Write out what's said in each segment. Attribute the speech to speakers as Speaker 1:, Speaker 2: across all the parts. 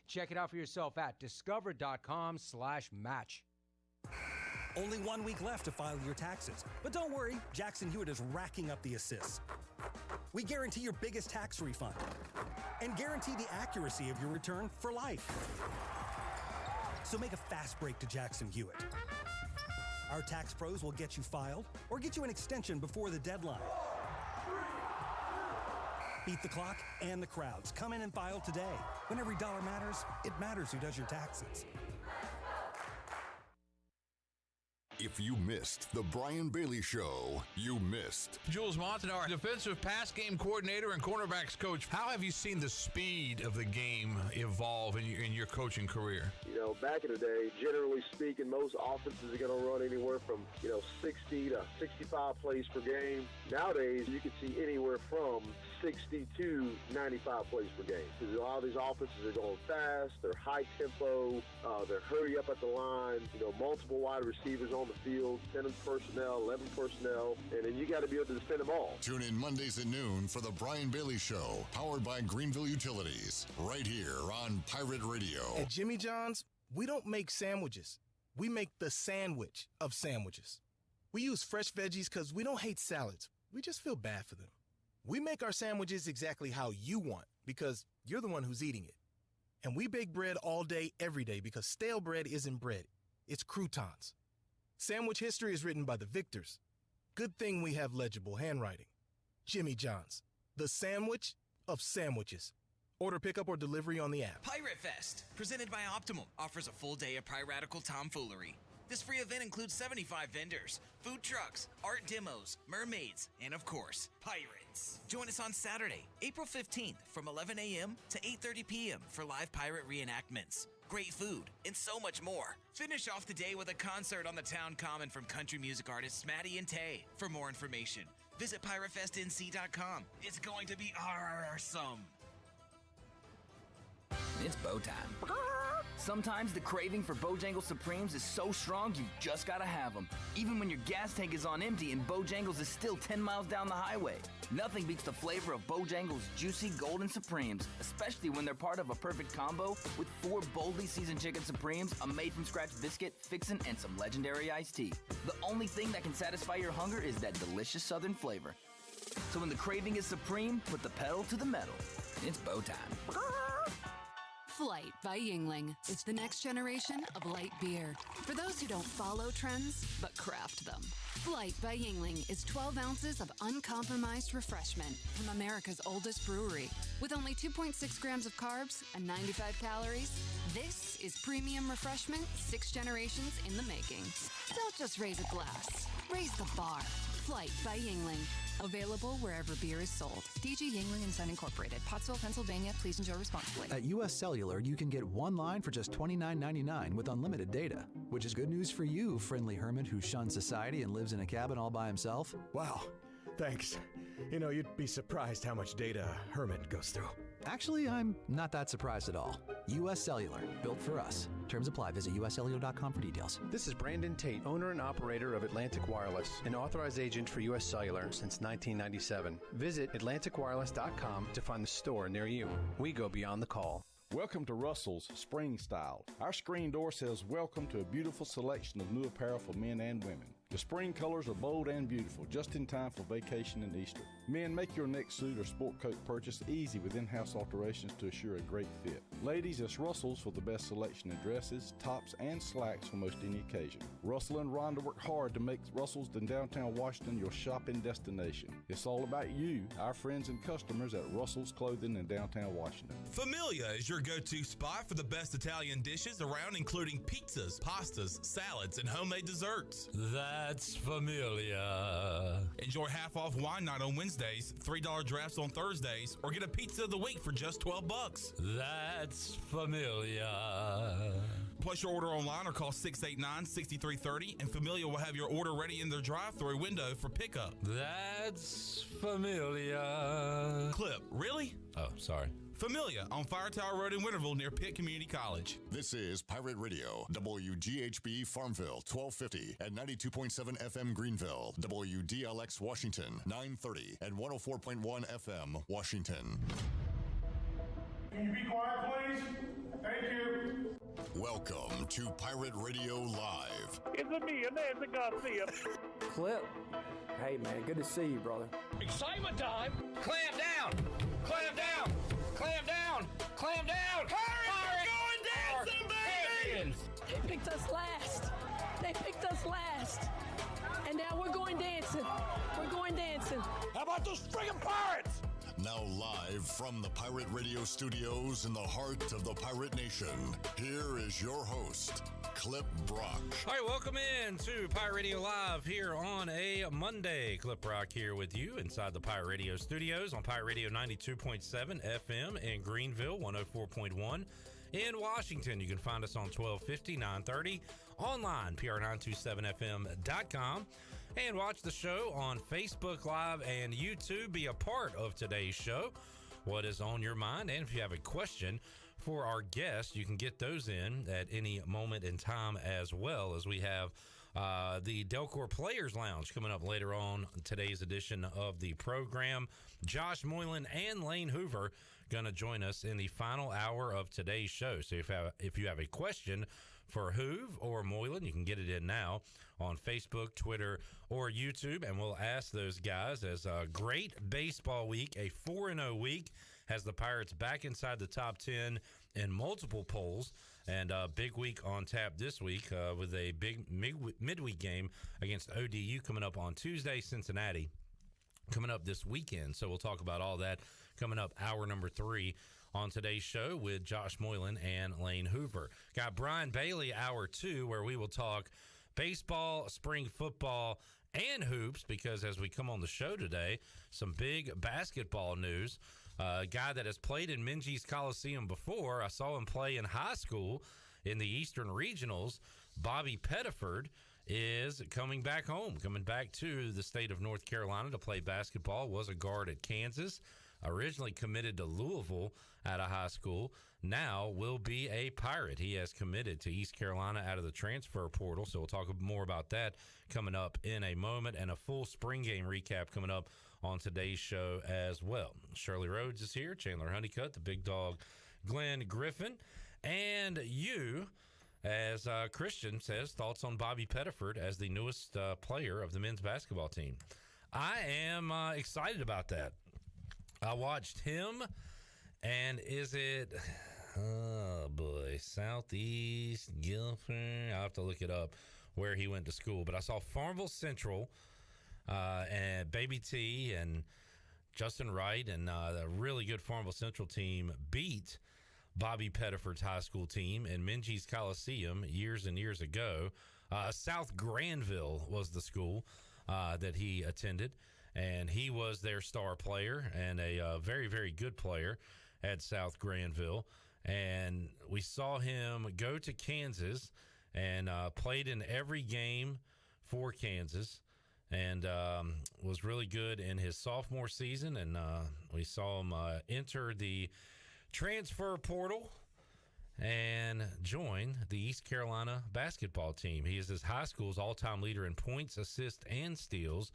Speaker 1: Check it out for yourself at discover.com/match.
Speaker 2: Only 1 week left to file your taxes. But don't worry, Jackson Hewitt is racking up the assists. We guarantee your biggest tax refund and guarantee the accuracy of your return for life. So make a fast break to Jackson Hewitt. Our tax pros will get you filed or get you an extension before the deadline. Beat the clock and the crowds. Come in and file today. When every dollar matters, it matters who does your taxes.
Speaker 3: If you missed the Brian Bailey Show, you missed.
Speaker 4: Jules Montanaro, defensive pass game coordinator and cornerbacks coach. How have you seen the speed of the game evolve in your coaching career?
Speaker 5: You know, back in the day, generally speaking, most offenses are going to run anywhere from, 60 to 65 plays per game. Nowadays, you can see anywhere from 60 to 95 plays per game. Because a lot of these offenses are going fast, they're high tempo, they're hurry up at the line, multiple wide receivers on the field, 10 personnel, 11 personnel, and then you got to be able to defend them all.
Speaker 3: Tune in Mondays at noon for the Brian Bailey Show, powered by Greenville Utilities, right here on Pirate Radio.
Speaker 6: At Jimmy John's, we don't make sandwiches. We make the sandwich of sandwiches. We use fresh veggies because we don't hate salads. We just feel bad for them. We make our sandwiches exactly how you want because you're the one who's eating it. And we bake bread all day, every day because stale bread isn't bread. It's croutons. Sandwich history is written by the victors. Good thing we have legible handwriting. Jimmy John's, the sandwich of sandwiches. Order pickup or delivery on the app.
Speaker 7: Pirate Fest, presented by Optimum, offers a full day of piratical tomfoolery. This free event includes 75 vendors, food trucks, art demos, mermaids, and of course, pirates. Join us on Saturday, April 15th from 11 a.m. to 8:30 p.m. for live pirate reenactments, great food, and so much more. Finish off the day with a concert on the town common from country music artists Maddie and Tay. For more information, visit piratefestnc.com. It's going to be awesome.
Speaker 8: It's bow time. Sometimes the craving for Bojangles Supremes is so strong you just gotta have them. Even when your gas tank is on empty and Bojangles is still 10 miles down the highway. Nothing beats the flavor of Bojangles Juicy Golden Supremes, especially when they're part of a perfect combo with 4 boldly seasoned chicken Supremes, a made-from-scratch biscuit, fixin', and some legendary iced tea. The only thing that can satisfy your hunger is that delicious southern flavor. So when the craving is supreme, put the pedal to the metal. It's bow time.
Speaker 9: Flight by Yuengling. It's the next generation of light beer. For those who don't follow trends, but craft them. Flight by Yuengling is 12 ounces of uncompromised refreshment from America's oldest brewery. With only 2.6 grams of carbs and 95 calories, this is premium refreshment 6 generations in the making. Don't just raise a glass, raise the bar. Flight by Yuengling. Available wherever beer is sold. DG Yuengling and Son Incorporated, Pottsville, Pennsylvania. Please enjoy responsibly.
Speaker 10: At U.S. Cellular, you can get one line for just $29.99 with unlimited data, which is good news for you, friendly hermit who shuns society and lives in a cabin all by himself.
Speaker 11: Wow, thanks. You'd be surprised how much data a hermit goes through.
Speaker 10: Actually, I'm not that surprised at all. U.S. Cellular, built for us. Terms apply. Visit uscellular.com for details.
Speaker 12: This is Brandon Tate, owner and operator of Atlantic Wireless, an authorized agent for U.S. Cellular since 1997. Visit atlanticwireless.com to find the store near you. We go beyond the call.
Speaker 13: Welcome to Russell's Spring Style. Our screen door says welcome to a beautiful selection of new apparel for men and women. The spring colors are bold and beautiful, just in time for vacation and Easter. Men, make your next suit or sport coat purchase easy with in-house alterations to assure a great fit. Ladies, it's Russell's for the best selection of dresses, tops, and slacks for most any occasion. Russell and Rhonda work hard to make Russell's in downtown Washington your shopping destination. It's all about you, our friends and customers at Russell's Clothing in downtown Washington.
Speaker 14: Familia is your go-to spot for the best Italian dishes around, including pizzas, pastas, salads, and homemade desserts. That's Familia. Enjoy half-off wine night on Wednesdays, $3 drafts on Thursdays, or get a pizza of the week for just $12. That's Familia. Place your order online or call 689-6330, and Familia will have your order ready in their drive-thru window for pickup. That's Familia. Clip, really? Oh, sorry. Familia on Fire Tower Road in Winterville near Pitt Community College.
Speaker 3: This is Pirate Radio, WGHB Farmville, 1250 at 92.7 FM Greenville, WDLX Washington, 930 and 104.1 FM Washington.
Speaker 15: Can you be quiet, please?
Speaker 3: Welcome to Pirate Radio Live.
Speaker 15: It's me, Nancy Garcia.
Speaker 16: Clip. Hey, man, good to see you, brother.
Speaker 15: Excitement time.
Speaker 1: Clam down! Clam down! Clam down! Clam down!
Speaker 15: Pirates are going dancing, baby!
Speaker 17: They picked us last. They picked us last. And now we're going dancing. We're going dancing.
Speaker 15: How about those friggin' Pirates?
Speaker 3: Now live from the Pirate Radio studios in the heart of the Pirate Nation, here is your host, Clip Brock.
Speaker 18: All right, welcome in to Pirate Radio Live here on a Monday. Clip Brock here with you inside the Pirate Radio studios on Pirate Radio 92.7 FM in Greenville, 104.1 in Washington. You can find us on 1250, 930, online, pr927fm.com. And watch the show on Facebook Live and YouTube. Be a part of today's show. What is on your mind? And if you have a question for our guests, you can get those in at any moment in time, as well as we have the Delcor Players Lounge coming up later on today's edition of the program. Josh Moylan and Lane Hoover going to join us in the final hour of today's show. So if you have a question for Hoove or Moylan, you can get it in now on Facebook, Twitter, or YouTube, and we'll ask those guys. As a great baseball week, a 4-0 week, has the Pirates back inside the top 10 in multiple polls, and a big week on tap this week with a big midweek game against ODU coming up on Tuesday, Cincinnati coming up this weekend. So we'll talk about all that coming up hour number 3 on today's show with Josh Moylan and Lane Hoover. Got Brian Bailey hour 2, where we will talk baseball, spring football, and hoops, because as we come on the show today, some big basketball news. A guy that has played in Minges Coliseum before. I saw him play in high school in the Eastern Regionals. Bobby Pettiford is coming back home, coming back to the state of North Carolina to play basketball. Was a guard at Kansas, originally committed to Louisville out of high school, now will be a Pirate. He has committed to East Carolina out of the transfer portal, so we'll talk more about that coming up in a moment, and a full spring game recap coming up on today's show as well. Shirley Rhodes is here, Chandler Honeycutt, the big dog Glenn Griffin, and you, as Christian says, thoughts on Bobby Pettiford as the newest player of the men's basketball team. I am excited about that. I watched him, and is it, oh boy, Southeast Guilford? I'll have to look it up where he went to school. But I saw Farmville Central and Baby T and Justin Wright and a really good Farmville Central team beat Bobby Pettiford's high school team in Minges Coliseum years and years ago. South Granville was the school that he attended, and he was their star player and a very, very good player at South Granville. And we saw him go to Kansas and played in every game for Kansas, and was really good in his sophomore season. And we saw him enter the transfer portal and join the East Carolina basketball team. He is his high school's all-time leader in points, assists, and steals,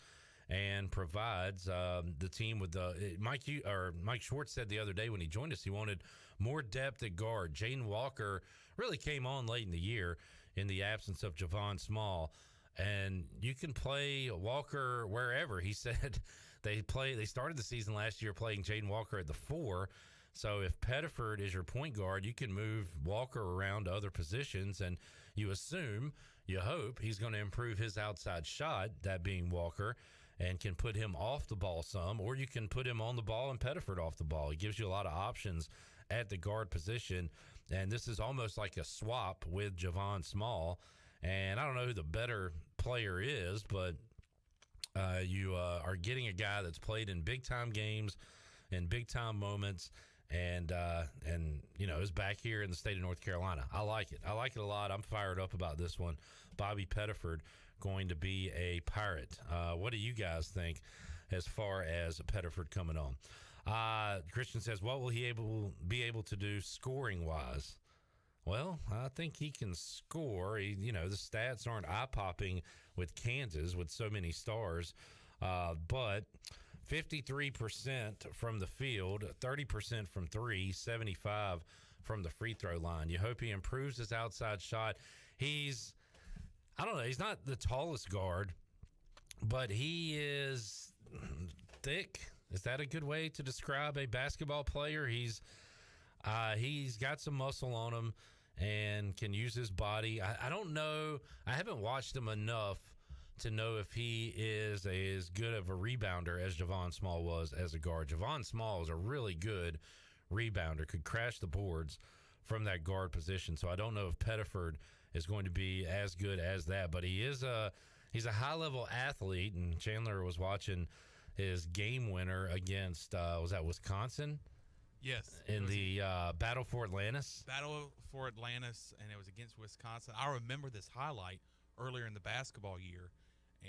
Speaker 18: and provides the team with the Mike Schwartz said the other day when he joined us he wanted more depth at guard. Jaden Walker really came on late in the year in the absence of Javon Small, and you can play Walker wherever. He said they started the season last year playing Jaden Walker at the 4. So if Pettiford is your point guard, you can move Walker around to other positions, and you hope he's going to improve his outside shot, that being Walker, and can put him off the ball some, or you can put him on the ball and Pettiford off the ball. It gives you a lot of options at the guard position, and this is almost like a swap with Javon Small. And I don't know who the better player is, but you are getting a guy that's played in big-time games and big-time moments, and is back here in the state of North Carolina. I like it. I like it a lot. I'm fired up about this one. Bobby Pettiford going to be a Pirate. What do you guys think as far as Pettiford coming on? Christian says, what will he be able to do scoring-wise? Well, I think he can score. The stats aren't eye-popping with Kansas with so many stars, but 53% from the field, 30% from 3, 75 from the free throw line. You hope he improves his outside shot. He's not the tallest guard, but he is thick. Is that a good way to describe a basketball player? He's got some muscle on him and can use his body. I don't know. I haven't watched him enough to know if he is as good of a rebounder as Javon Small was as a guard. Javon Small is a really good rebounder, could crash the boards from that guard position. So I don't know if Pettiford is going to be as good as that, but he's a high-level athlete, and Chandler was watching his game winner against, was that Wisconsin?
Speaker 19: Yes.
Speaker 18: In the Battle for Atlantis?
Speaker 19: Battle for Atlantis, and it was against Wisconsin. I remember this highlight earlier in the basketball year,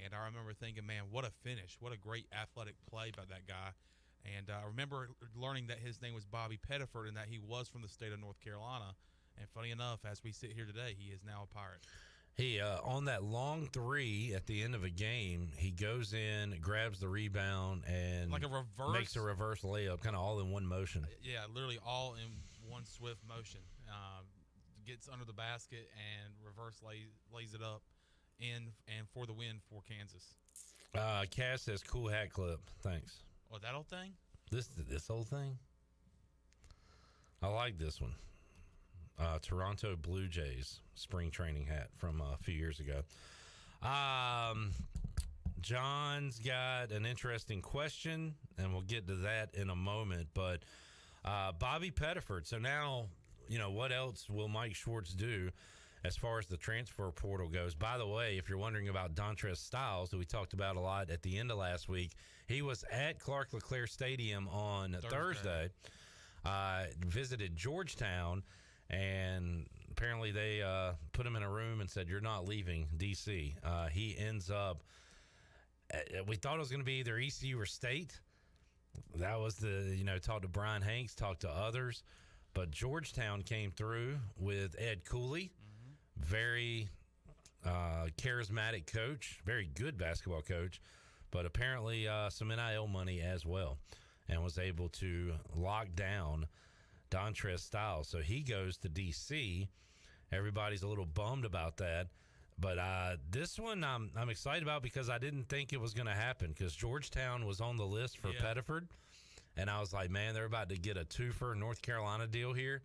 Speaker 19: and I remember thinking, man, what a finish. What a great athletic play by that guy. And I remember learning that his name was Bobby Pettiford and that he was from the state of North Carolina. And funny enough, as we sit here today, he is now a Pirate.
Speaker 18: He, on that long three at the end of a game, he goes in, grabs the rebound, and
Speaker 19: like a reverse,
Speaker 18: makes a reverse layup, kind of all in one motion.
Speaker 19: Yeah, literally all in one swift motion. Gets under the basket and reverse lays it up in and for the win for Kansas.
Speaker 18: Cass says, cool hat clip. Thanks.
Speaker 19: Oh, that old thing?
Speaker 18: This whole thing? I like this one. Toronto Blue Jays spring training hat from a few years ago. John's got an interesting question, and we'll get to that in a moment. But Bobby Pettiford. So now, what else will Mike Schwartz do as far as the transfer portal goes? By the way, if you're wondering about Dontrez Styles, who we talked about a lot at the end of last week, he was at Clark LeClaire Stadium on Thursday. Visited Georgetown, and apparently they put him in a room and said, you're not leaving D.C. He ends up, we thought it was going to be either ECU or State. That was talked to Brian Hanks, talked to others. But Georgetown came through with Ed Cooley, very charismatic coach, very good basketball coach, but apparently some NIL money as well, and was able to lock down Dontrez Styles. So he goes to D.C. Everybody's a little bummed about that. But this one I'm excited about because I didn't think it was going to happen because Georgetown was on the list for Pettiford. And I was like, man, they're about to get a twofer North Carolina deal here.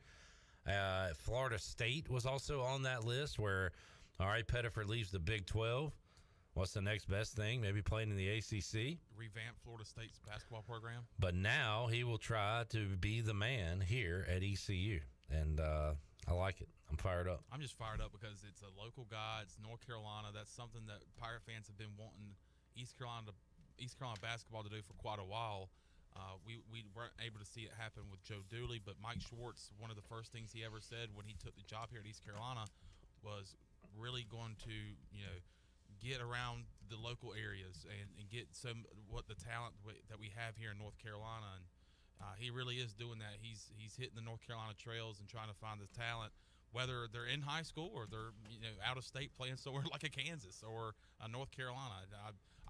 Speaker 18: Florida State was also on that list where, all right, Pettiford leaves the Big 12. What's the next best thing? Maybe playing in the ACC.
Speaker 19: Revamp Florida State's basketball program.
Speaker 18: But now he will try to be the man here at ECU. And I like it. I'm fired up.
Speaker 19: I'm just fired up because it's a local guy. It's North Carolina. That's something that Pirate fans have been wanting East Carolina basketball to do for quite a while. We weren't able to see it happen with Joe Dooley, but Mike Schwartz, one of the first things he ever said when he took the job here at East Carolina was really going to, get around the local areas and get what the talent that we have here in North Carolina. And he really is doing that. He's hitting the North Carolina trails and trying to find the talent, whether they're in high school or they're out of state playing somewhere like a Kansas or a North Carolina.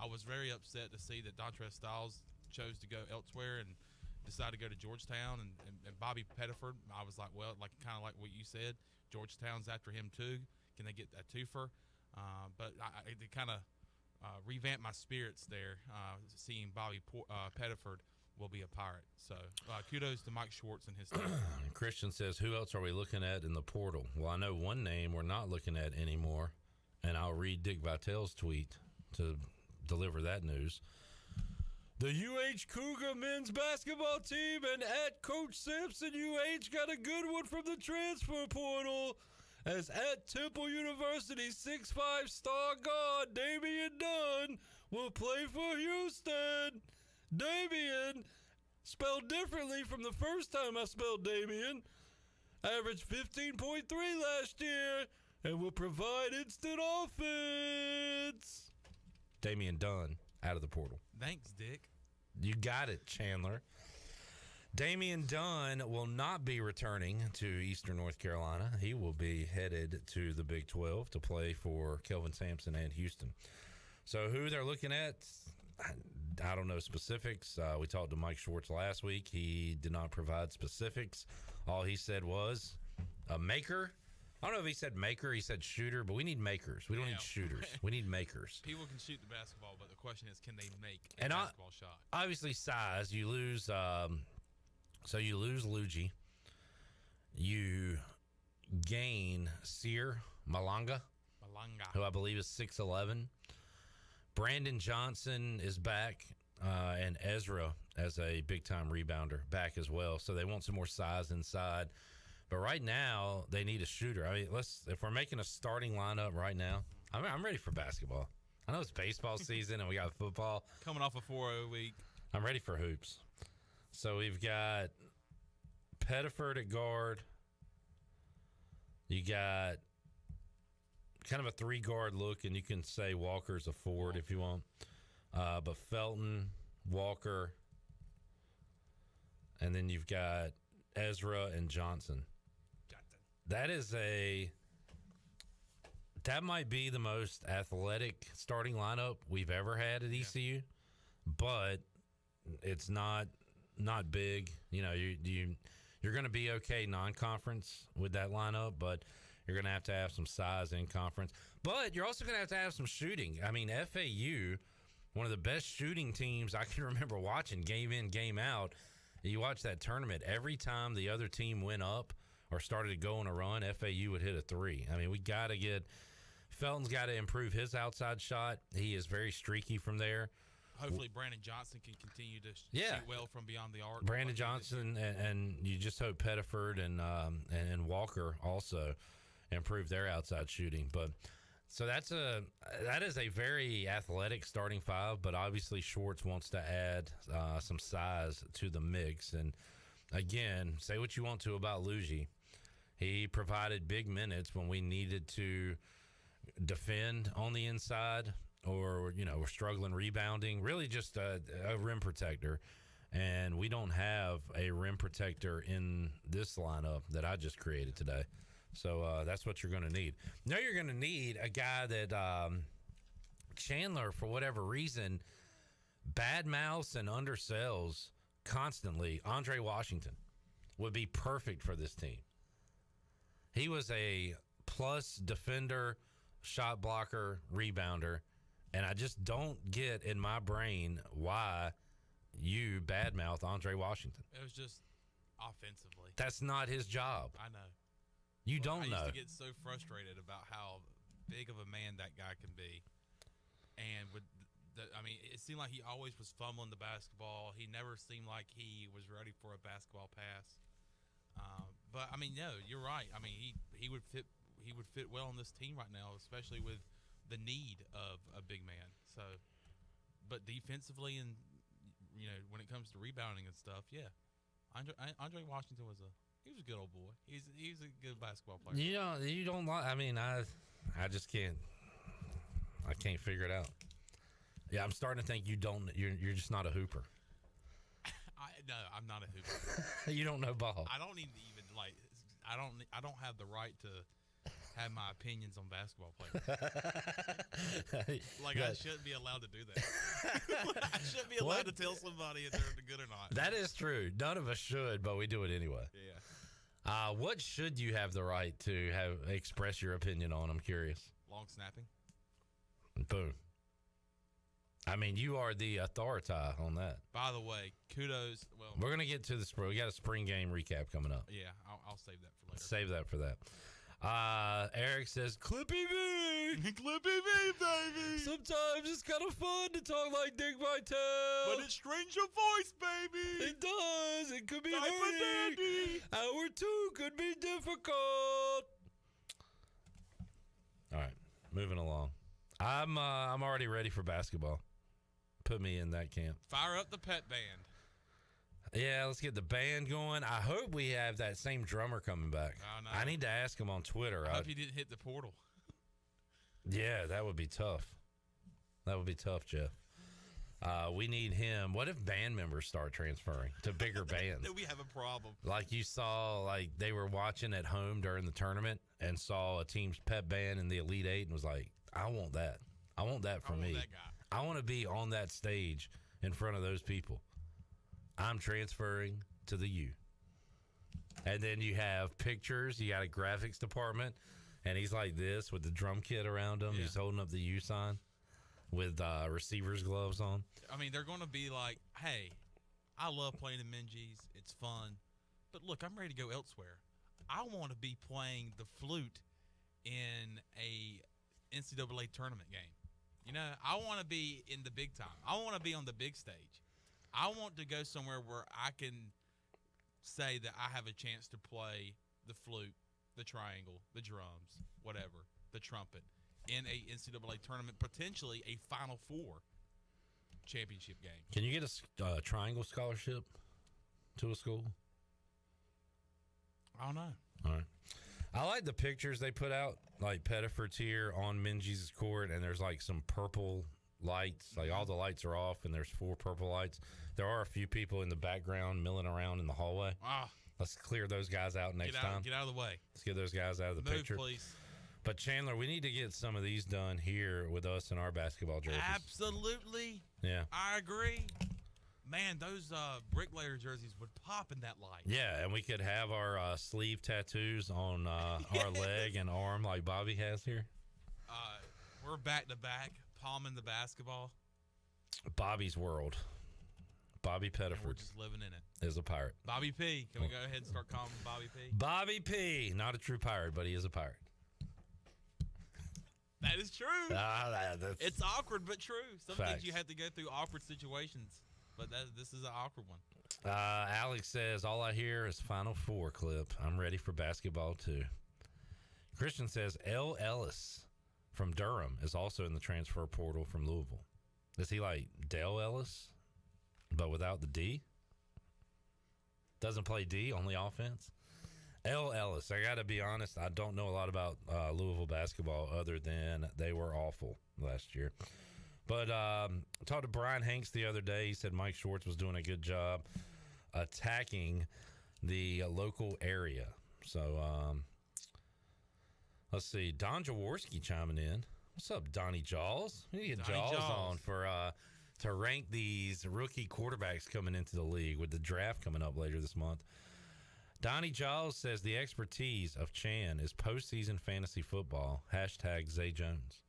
Speaker 19: I was very upset to see that Dontrez Styles chose to go elsewhere and decided to go to Georgetown and Bobby Pettiford. I was like, well, kind of like what you said, Georgetown's after him too. Can they get that twofer? But it kind of revamped my spirits there, seeing Bobby Pettiford will be a Pirate. So kudos to Mike Schwartz and his team.
Speaker 18: Christian says, who else are we looking at in the portal? Well, I know one name we're not looking at anymore, and I'll read Dick Vitale's tweet to deliver that news. The UH Cougar men's basketball team and at Coach Sampson UH got a good one from the transfer portal. As at Temple University 6'5" star guard Damian Dunn will play for Houston. Damian, spelled differently from the first time I spelled Damian, averaged 15.3 last year and will provide instant offense. Damian Dunn out of the portal.
Speaker 19: Thanks, Dick.
Speaker 18: You got it, Chandler. Damian Dunn will not be returning to Eastern North Carolina. He will be headed to the Big 12 to play for Kelvin Sampson and Houston. So who they're looking at, I don't know specifics. We talked to Mike Schwartz last week. He did not provide specifics. All he said was a maker. I don't know if he said maker. He said shooter, but we need makers. We don't need shooters. We need makers.
Speaker 19: People can shoot the basketball, but the question is, can they make a basketball shot?
Speaker 18: Obviously, size. You lose. So you lose Luigi. You gain Sear Malanga, who I believe is 6'11". Brandon Johnson is back, and Ezra as a big-time rebounder back as well. So they want some more size inside. But right now, they need a shooter. I mean, if we're making a starting lineup right now, I'm ready for basketball. I know it's baseball season and we got football.
Speaker 19: Coming off a 4-0 week.
Speaker 18: I'm ready for hoops. So we've got Pettiford at guard. You got kind of a 3-guard look, and you can say Walker's a forward if you want. But Felton, Walker, and then you've got Ezra and Johnson. That might be the most athletic starting lineup we've ever had at ECU, but it's not big. You know, you're going to be okay non-conference with that lineup, but you're going to have some size in conference. But you're also going to have some shooting. I mean, FAU, one of the best shooting teams I can remember watching game in, game out. You watch that tournament, every time the other team went up or started to go on a run, FAU would hit a 3. I mean, Felton's got to improve his outside shot. He is very streaky from there.
Speaker 19: Hopefully Brandon Johnson can continue to shoot well from beyond the arc.
Speaker 18: Brandon Johnson, and you just hope Pettiford and Walker also improve their outside shooting. But so that is a very athletic starting 5, but obviously Schwartz wants to add some size to the mix. And again, say what you want to about Luigi. He provided big minutes when we needed to defend on the inside, or we're struggling rebounding, really just a rim protector. And we don't have a rim protector in this lineup that I just created today. So that's what you're going to need. Now you're going to need a guy that Chandler, for whatever reason, badmouths and undersells constantly. Andre Washington would be perfect for this team. He was a plus defender, shot blocker, rebounder, and I just don't get in my brain why you badmouth Andre Washington.
Speaker 19: It was just offensively.
Speaker 18: That's not his job.
Speaker 19: I know.
Speaker 18: You don't know.
Speaker 19: I used to get so frustrated about how big of a man that guy can be. And it seemed like he always was fumbling the basketball. He never seemed like he was ready for a basketball pass. But no, you're right. I mean, he would fit well on this team right now, especially with the need of a big man. So, but defensively and when it comes to rebounding and stuff, yeah, Andre Washington was a good old boy. He's a good basketball player.
Speaker 18: You don't like. I mean, I just can't. I can't figure it out. Yeah, I'm starting to think you're just not a hooper.
Speaker 19: No, I'm not a hooper.
Speaker 18: You don't know ball.
Speaker 19: I don't need to even I don't have the right to have my opinions on basketball players. I shouldn't be allowed to do that. I shouldn't be allowed to tell somebody if they're good or not.
Speaker 18: That is true. None of us should, but we do it anyway.
Speaker 19: Yeah.
Speaker 18: What should you have the right to express your opinion on? I'm curious.
Speaker 19: Long snapping.
Speaker 18: Boom. I mean, you are the authority on that.
Speaker 19: By the way, kudos. Well,
Speaker 18: we're going to get to the spring. We got a spring game recap coming up.
Speaker 19: Yeah, I'll save that for later.
Speaker 18: Save that for that. Eric says, Clippy V!
Speaker 19: Clippy V, baby!
Speaker 18: Sometimes it's kind of fun to talk like Dick Vitale.
Speaker 19: But it strains your voice, baby!
Speaker 18: It does. It could be hurting. Hour 2 could be difficult. All right, moving along. I'm already ready for basketball. Put me in that camp.
Speaker 19: Fire up the pet band.
Speaker 18: Yeah, let's get the band going. I hope we have that same drummer coming back.
Speaker 19: Oh, no.
Speaker 18: I need to ask him on Twitter.
Speaker 19: I hope he didn't hit the portal.
Speaker 18: Yeah, that would be tough. That would be tough, Jeff. We need him. What if band members start transferring to bigger bands?
Speaker 19: Then we have a problem.
Speaker 18: Like you saw, like they were watching at home during the tournament and saw a team's pep band in the Elite Eight and was like, I want that. I want that for me. I want to be on that stage in front of those people. I'm transferring to the U. And then you have pictures. You got a graphics department, and he's like this with the drum kit around him. Yeah. He's holding up the U sign with receiver's gloves on.
Speaker 19: I mean, they're going to be like, hey, I love playing in Minges. It's fun. But look, I'm ready to go elsewhere. I want to be playing the flute in a NCAA tournament game. You know, I want to be in the big time. I want to be on the big stage. I want to go somewhere where I can say that I have a chance to play the flute, the triangle, the drums, whatever, the trumpet in a NCAA tournament, potentially a Final Four championship game.
Speaker 18: Can you get a triangle scholarship to a school?
Speaker 19: I don't know.
Speaker 18: All right. I like the pictures they put out, like Pettiford's here on Minges' court, and there's like some purple lights. Like all the lights are off, and there's 4 purple lights. There are a few people in the background milling around in the hallway. Let's clear those guys out next time.
Speaker 19: Get out of the way.
Speaker 18: Let's get those guys out of the picture.
Speaker 19: Please.
Speaker 18: But Chandler, we need to get some of these done here with us in our basketball jerseys.
Speaker 19: Absolutely.
Speaker 18: Yeah.
Speaker 19: I agree. Man, those bricklayer jerseys would pop in that light.
Speaker 18: Yeah, and we could have our sleeve tattoos on our leg and arm like Bobby has here.
Speaker 19: We're back to back, palming the basketball.
Speaker 18: Bobby's world. Bobby Pettiford.
Speaker 19: And we're just living in it.
Speaker 18: Is a pirate.
Speaker 19: Bobby P. Can we go ahead and start calling him Bobby P?
Speaker 18: Bobby P. Not a true pirate, but he is a pirate.
Speaker 19: That is true. It's awkward, but true. Some
Speaker 18: Facts.
Speaker 19: things you have to go through awkward situations, but this is an awkward one.
Speaker 18: Alex says, all I hear is Final Four clip. I'm ready for basketball, too. Christian says, L. Ellis from Durham is also in the transfer portal from Louisville. Is he like Dale Ellis, but without the D? Doesn't play D, only offense? L. Ellis, I got to be honest, I don't know a lot about Louisville basketball other than they were awful last year. But I talked to Brian Hanks the other day. He said Mike Schwartz was doing a good job attacking the local area. So let's see. Don Jaworski chiming in. What's up, Donnie Jaws? We need to get Jaws on for to rank these rookie quarterbacks coming into the league with the draft coming up later this month. Donnie Jaws says the expertise of Chan is postseason fantasy football. # Zay Jones.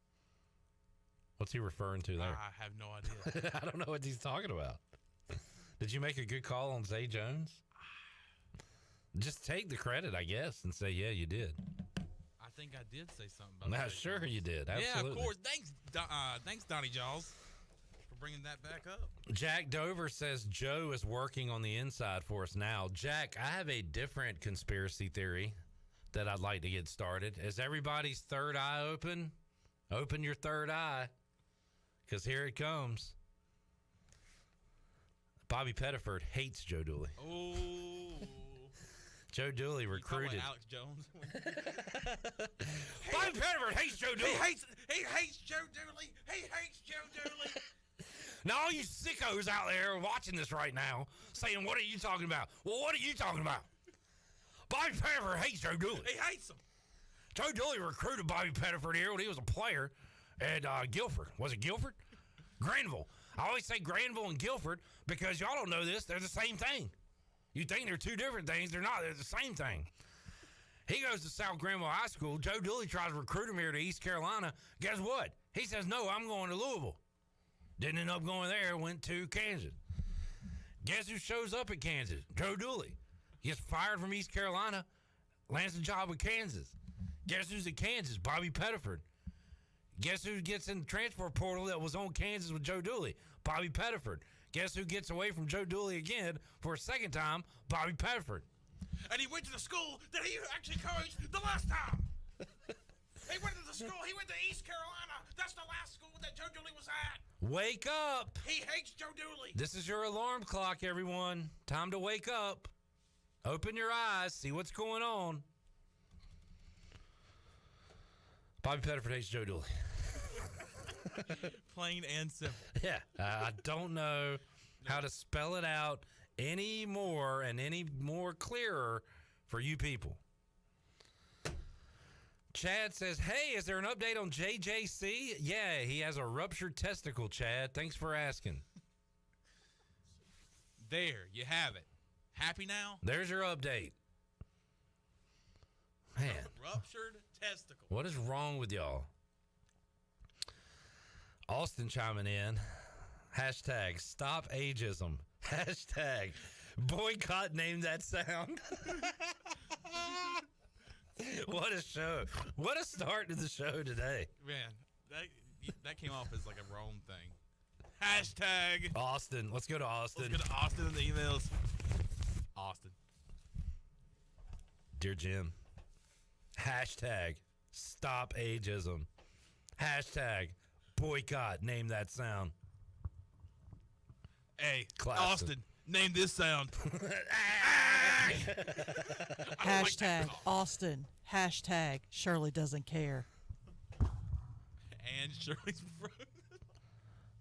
Speaker 18: What's he referring to there?
Speaker 19: I have no idea.
Speaker 18: I don't know what he's talking about. Did you make a good call on Zay Jones? Just take the credit, I guess, and say, yeah, you did.
Speaker 19: I think I did say something about that.
Speaker 18: Sure you did. Absolutely.
Speaker 19: Yeah, of course. Thanks, Donnie Jaws, for bringing that back up.
Speaker 18: Jack Dover says Joe is working on the inside for us now. Jack, I have a different conspiracy theory that I'd like to get started. Is everybody's third eye open? Open your third eye, because here it comes. Bobby Pettiford hates Joe Dooley.
Speaker 19: Oh.
Speaker 18: Joe Dooley recruited.
Speaker 19: Alex Jones.
Speaker 18: Bobby Pettiford hates Joe Dooley.
Speaker 19: He hates Joe Dooley. He hates Joe Dooley.
Speaker 18: Now, all you sickos out there watching this right now saying, what are you talking about? Well, what are you talking about? Bobby Pettiford hates Joe Dooley.
Speaker 19: He hates him.
Speaker 18: Joe Dooley recruited Bobby Pettiford here when he was a player at Guilford. Was it Guilford? Granville. I always say Granville and Guilford because y'all don't know this. They're the same thing. You think they're two different things. They're not. They're the same thing. He goes to South Granville High School. Joe Dooley tries to recruit him here to East Carolina. Guess what? He says, no, I'm going to Louisville. Didn't end up going there. Went to Kansas. Guess who shows up at Kansas? Joe Dooley. Gets fired from East Carolina. Lands a job with Kansas. Guess who's at Kansas? Bobby Pettiford. Guess who gets in the transfer portal that was on Kansas with Joe Dooley? Bobby Pettiford. Guess who gets away from Joe Dooley again for a second time? Bobby Pettiford.
Speaker 19: And he went to the school that he actually coached the last time. He went to the school. He went to East Carolina. That's the last school that Joe Dooley was at.
Speaker 18: Wake up.
Speaker 19: He hates Joe Dooley.
Speaker 18: This is your alarm clock, everyone. Time to wake up. Open your eyes. See what's going on. Bobby Pettiford hates Joe Dooley.
Speaker 19: Plain and simple.
Speaker 18: Yeah. I don't know how to spell it out any more and any more clearer for you people. Chad says, hey, is there an update on JJC? Yeah, he has a ruptured testicle, Chad. Thanks for asking.
Speaker 19: There, you have it. Happy now?
Speaker 18: There's your update. Man.
Speaker 19: Ruptured testicle.
Speaker 18: What is wrong with y'all? Austin chiming in. Hashtag stop ageism. Hashtag boycott name that sound. What a show. What a start to the show today.
Speaker 19: Man, that came off as like a Rome thing. Hashtag
Speaker 18: Austin. Let's go to Austin.
Speaker 19: Let's go to Austin in the emails. Austin.
Speaker 18: Dear Jim. Hashtag stop ageism. Hashtag boycott name that sound.
Speaker 19: Hey,
Speaker 18: Classic.
Speaker 19: Austin, name this sound.
Speaker 20: Hashtag Austin. Hashtag Shirley doesn't care.
Speaker 19: And Shirley's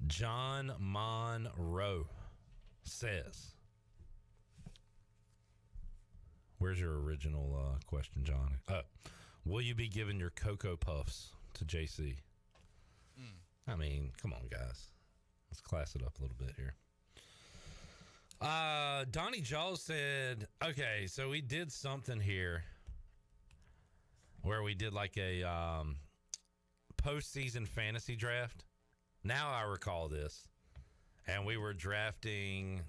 Speaker 18: John Monroe says, where's your original question, John? Will you be giving your Cocoa Puffs to JC? I mean, come on, guys. Let's class it up a little bit here. Donnie Jaws said, okay, so we did something here where we did like a postseason fantasy draft. Now I recall this. And we were drafting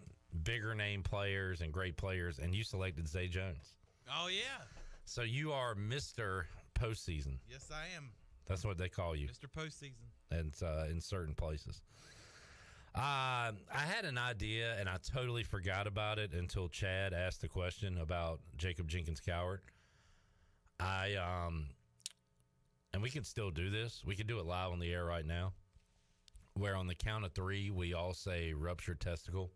Speaker 18: bigger name players and great players, and you selected Zay Jones.
Speaker 19: Oh, yeah.
Speaker 18: So you are Mr. Postseason.
Speaker 19: Yes, I am.
Speaker 18: That's what they call you.
Speaker 19: Mr. Postseason.
Speaker 18: And in certain places. I had an idea, and I totally forgot about it until Chad asked the question about Jacob Jenkins Cowart. And we can still do this. We can do it live on the air right now, where on the count of three, we all say ruptured testicle.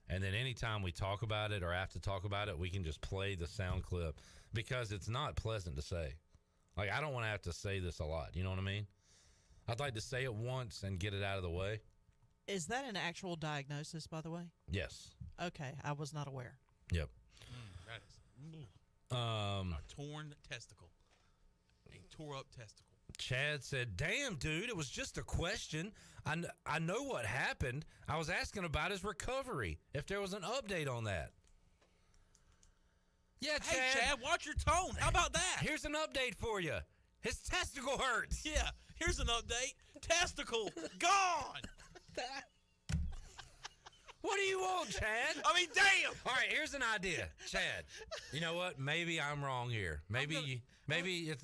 Speaker 18: And then anytime we talk about it or have to talk about it, we can just play the sound clip because it's not pleasant to say. Like, I don't want to have to say this a lot. You know what I mean? I'd like to say it once and get it out of the way.
Speaker 20: Is that an actual diagnosis, by the way?
Speaker 18: Yes.
Speaker 20: Okay, I was not aware.
Speaker 18: Yep.
Speaker 19: That is a torn testicle. A tore up testicle.
Speaker 18: Chad said, damn, dude, it was just a question. I know what happened. I was asking about his recovery, if there was an update on that. Yeah, Chad.
Speaker 19: Hey, Chad, watch your tone. How about that?
Speaker 18: Here's an update for you. His testicle hurts.
Speaker 19: Yeah, here's an update. Testicle gone.
Speaker 18: What do you want, Chad?
Speaker 19: I mean, damn.
Speaker 18: All right, here's an idea, Chad. You know what? Maybe I'm wrong here. Maybe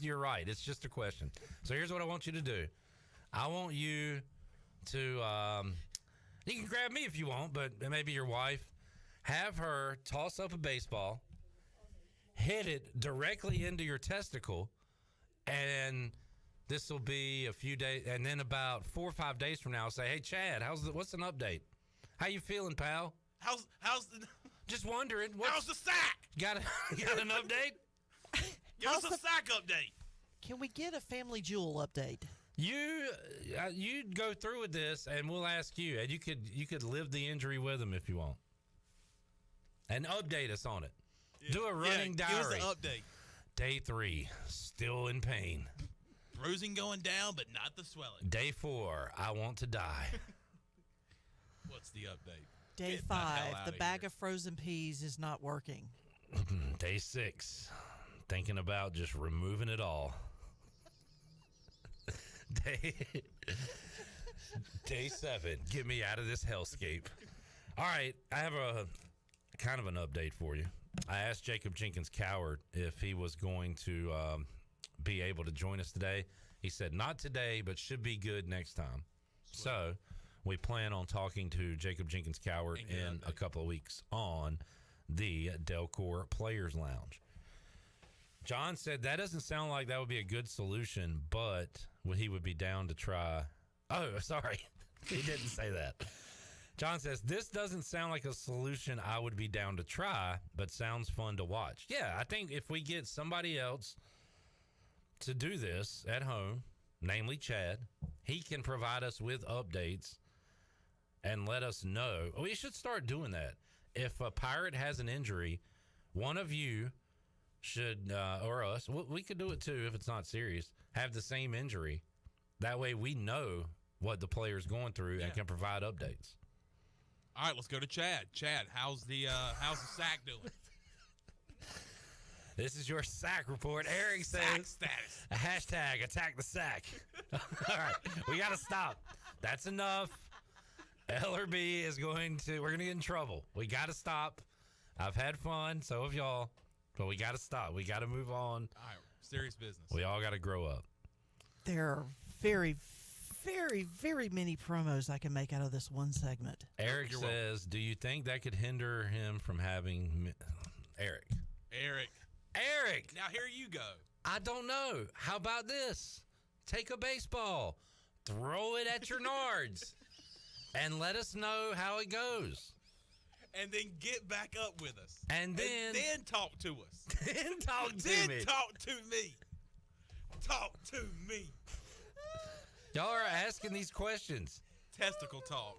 Speaker 18: you're right. It's just a question. So here's what I want you to do. I want you to, you can grab me if you want, but maybe your wife, have her toss up a baseball, hit it directly into your testicle, and this will be a few days, and then about 4 or 5 days from now, I'll say, hey, Chad, what's an update? How you feeling, pal?
Speaker 19: How's the...
Speaker 18: Just wondering.
Speaker 19: How's the sack?
Speaker 18: Got an update?
Speaker 19: Give us a sack update.
Speaker 20: Can we get a family jewel update?
Speaker 18: You go through with this, and we'll ask you, and you could live the injury with him if you want, and update us on it. Yeah. Do a running diary.
Speaker 19: Give us an update.
Speaker 18: Day 3, still in pain.
Speaker 19: Bruising going down, but not the swelling.
Speaker 18: Day 4, I want to die.
Speaker 19: What's the update?
Speaker 20: Day 5, the bag of frozen peas is not working.
Speaker 18: Day 6, thinking about just removing it all. Day 7, get me out of this hellscape. All right, I have a kind of an update for you. I asked Jacob Jenkins Cowart if he was going to be able to join us today. He said not today, but should be good next time. Sweet. So we plan on talking to Jacob Jenkins Cowart in a couple of weeks on the Delcor Players Lounge. John said that doesn't sound like that would be a good solution, but he would be down to try. Oh, sorry. He didn't say that. John says, this doesn't sound like a solution I would be down to try, but sounds fun to watch. Yeah, I think if we get somebody else to do this at home, namely Chad, he can provide us with updates and let us know. We should start doing that. If a Pirate has an injury, one of you should, or us, we could do it too if it's not serious, have the same injury. That way we know what the player's going through and can provide updates.
Speaker 19: All right, let's go to Chad. Chad, how's the sack doing?
Speaker 18: This is your sack report. Eric says,
Speaker 19: sack status.
Speaker 18: Hashtag attack the sack. All right, we got to stop. That's enough. LRB is we're going to get in trouble. We got to stop. I've had fun, so have y'all, but we got to stop. We got to move on.
Speaker 19: All right, serious business.
Speaker 18: We all got to grow up.
Speaker 20: There are very, very, very many promos I can make out of this one segment.
Speaker 18: Eric says, do you think that could hinder him from having Eric?
Speaker 19: Now here you go.
Speaker 18: I don't know. How about this? Take a baseball, throw it at your nards, and let us know how it goes.
Speaker 19: And then get back up with us.
Speaker 18: And then
Speaker 19: talk to us.
Speaker 18: Then talk to me.
Speaker 19: Talk to me. Talk to me.
Speaker 18: Y'all are asking these questions.
Speaker 19: Testicle talk.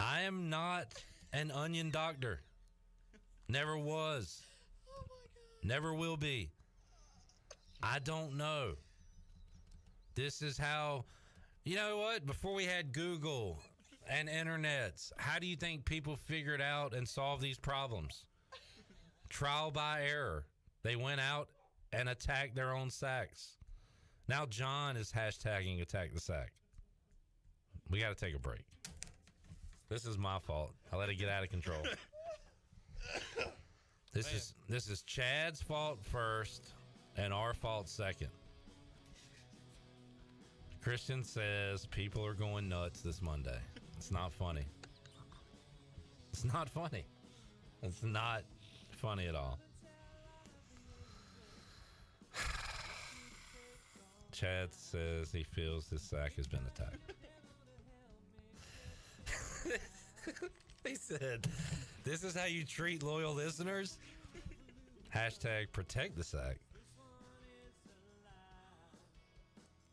Speaker 18: I am not an onion doctor. Never was.
Speaker 20: Oh my God.
Speaker 18: Never will be. I don't know. This is how, you know what? Before we had Google and internets, how do you think people figured out and solved these problems? Trial by error. They went out and attacked their own sacks. Now John is hashtagging attack the sack. We got to take a break. This is my fault. I let it get out of control. This is Chad's fault first and our fault second. Christian says people are going nuts this Monday. It's not funny. It's not funny. It's not funny at all. Chad says he feels his sack has been attacked. He said, this is how you treat loyal listeners? Hashtag protect the sack.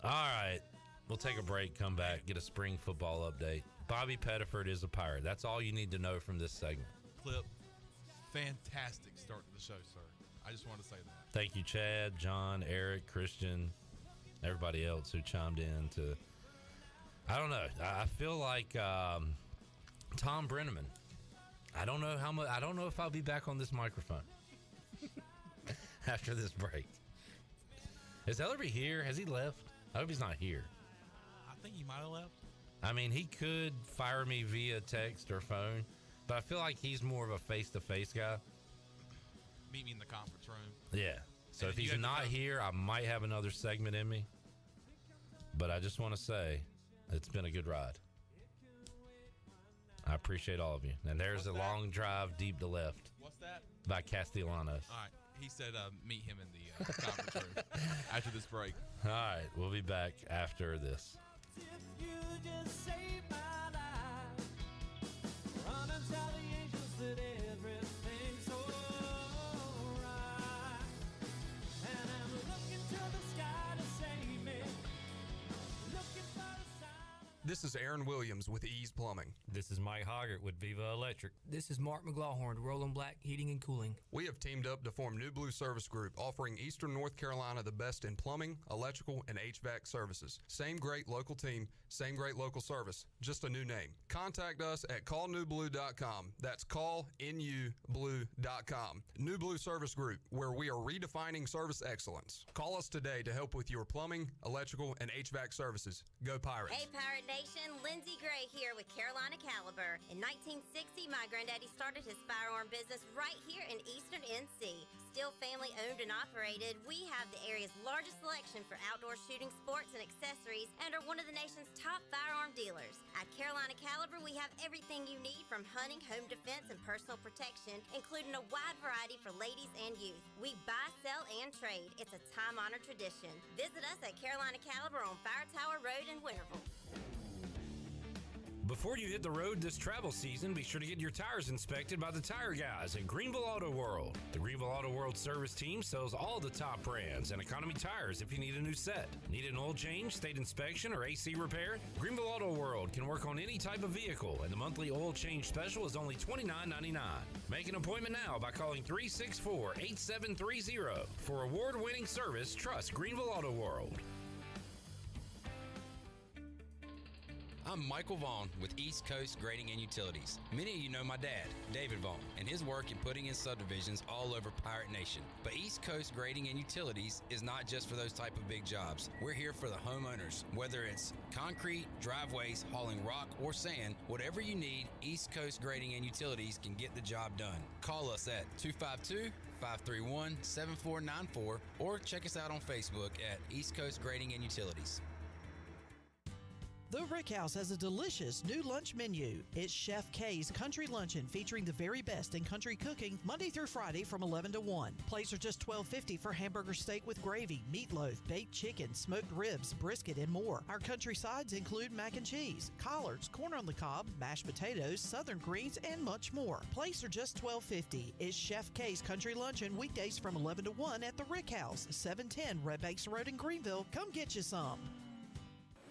Speaker 18: All right. We'll take a break, come back, get a spring football update. Bobby Pettiford is a Pirate. That's all you need to know from this segment.
Speaker 19: Clip. Fantastic start to the show, sir. I just want to say that.
Speaker 18: Thank you, Chad, John, Eric, Christian, everybody else who chimed in to, I don't know. I feel like Tom Brenneman. I don't know how much. I don't know if I'll be back on this microphone after this break. Is Ellerby here? Has he left? I hope he's not here.
Speaker 19: I think he might have left.
Speaker 18: I mean, he could fire me via text or phone, but I feel like he's more of a face-to-face guy.
Speaker 19: Meet me in the conference room.
Speaker 18: Yeah. So if he's not here, I might have another segment in me. But I just want to say, it's been a good ride. I appreciate all of you. And there's a long drive deep to left.
Speaker 19: What's that?
Speaker 18: By Castellanos.
Speaker 19: All right. He said meet him in the conference room after this break.
Speaker 18: All right. We'll be back after this.
Speaker 15: If you just save my life, run and tell the angels that everything's alright. And I'm looking to the sky to save me. Looking for a sign.
Speaker 21: This is Aaron Williams with Ease Plumbing.
Speaker 22: This is Mike Hoggart with Viva Electric.
Speaker 23: This is Mark McLaughlin, Roland Black Heating and Cooling.
Speaker 21: We have teamed up to form New Blue Service Group, offering Eastern North Carolina the best in plumbing, electrical, and HVAC services. Same great local team, same great local service, just a new name. Contact us at callnewblue.com. That's callnublue.com. New Blue Service Group, where we are redefining service excellence. Call us today to help with your plumbing, electrical, and HVAC services. Go Pirates.
Speaker 24: Hey, Pirate Nation. Lindsay Gray here with Carolina Caliber. In 1960, my granddaddy started his firearm business right here in Eastern NC. Still family owned and operated, we have the area's largest selection for outdoor shooting sports and accessories and are one of the nation's top firearm dealers. At Carolina Caliber, we have everything you need from hunting, home defense, and personal protection, including a wide variety for ladies and youth. We buy, sell, and trade. It's a time-honored tradition. Visit us at Carolina Caliber on Fire Tower Road in Winterville.
Speaker 18: Before you hit the road this travel season, be sure to get your tires inspected by the tire guys at Greenville Auto World. The Greenville Auto World service team sells all the top brands and economy tires if you need a new set. Need an oil change, state inspection, or AC repair? Greenville Auto World can work on any type of vehicle, and the monthly oil change special is only $29.99. Make an appointment now by calling 364-8730. For award-winning service, trust Greenville Auto World.
Speaker 2: I'm Michael Vaughn with East Coast Grading and Utilities. Many of you know my dad, David Vaughn, and his work in putting in subdivisions all over Pirate Nation. But East Coast Grading and Utilities is not just for those type of big jobs. We're here for the homeowners. Whether it's concrete, driveways, hauling rock, or sand, whatever you need, East Coast Grading and Utilities can get the job done. Call us at 252-531-7494 or check us out on Facebook at East Coast Grading and Utilities.
Speaker 20: The Rick House has a delicious new lunch menu. It's Chef K's Country Luncheon featuring the very best in country cooking Monday through Friday from 11 to 1. Plates are just $12.50 for hamburger steak with gravy, meatloaf, baked chicken, smoked ribs, brisket, and more. Our country sides include mac and cheese, collards, corn on the cob, mashed potatoes, southern greens, and much more. Plates are just $12.50. It's Chef K's Country Luncheon weekdays from 11 to 1 at the Rick House, 710 Red Banks Road in Greenville. Come get you some.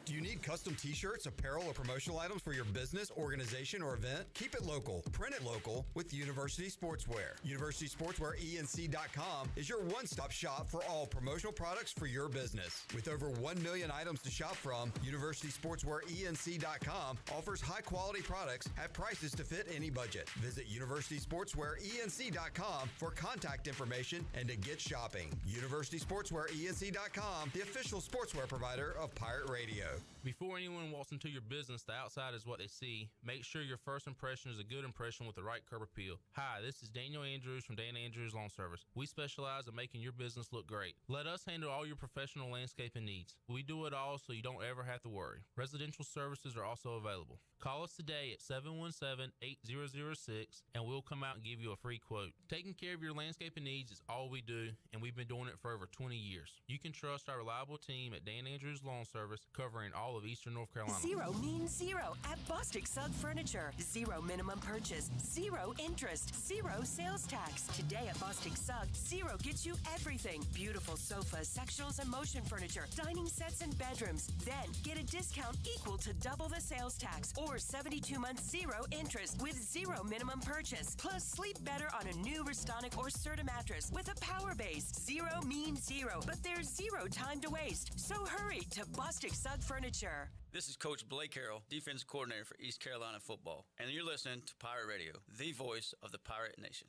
Speaker 4: Do you need custom t-shirts, apparel, or promotional items for your business, organization, or event? Keep it local. Print it local with University Sportswear. UniversitySportswearENC.com is your one-stop shop for all promotional products for your business. With over 1 million items to shop from, UniversitySportswearENC.com offers high-quality products at prices to fit any budget. Visit UniversitySportswearENC.com for contact information and to get shopping. UniversitySportswearENC.com, the official sportswear provider of Pirate Radio.
Speaker 5: Before anyone walks into your business, the outside is what they see. Make sure your first impression is a good impression with the right curb appeal. Hi, this is Daniel Andrews from Dan Andrews Lawn Service. We specialize in making your business look great. Let us handle all your professional landscaping needs. We do it all so you don't ever have to worry. Residential services are also available. Call us today at 717-8006 and we'll come out and give you a free quote. Taking care of your landscaping needs is all we do, and we've been doing it for over 20 years. You can trust our reliable team at Dan Andrews Lawn Service, covering all of Eastern North Carolina.
Speaker 6: Zero means zero at Bostic Sugg Furniture. Zero minimum purchase, zero interest, zero sales tax. Today at Bostic Sugg, zero gets you everything. Beautiful sofas, sectionals, and motion furniture, dining sets, and bedrooms. Then get a discount equal to double the sales tax or 72 months zero interest with zero minimum purchase. Plus, sleep better on a new Restonic or Serta mattress with a power base. Zero means zero, but there's zero time to waste. So hurry to Bostic Sugg Furniture.
Speaker 25: This is Coach Blake Harrell, defense coordinator for East Carolina football, and you're listening to Pirate Radio, the voice of the Pirate Nation.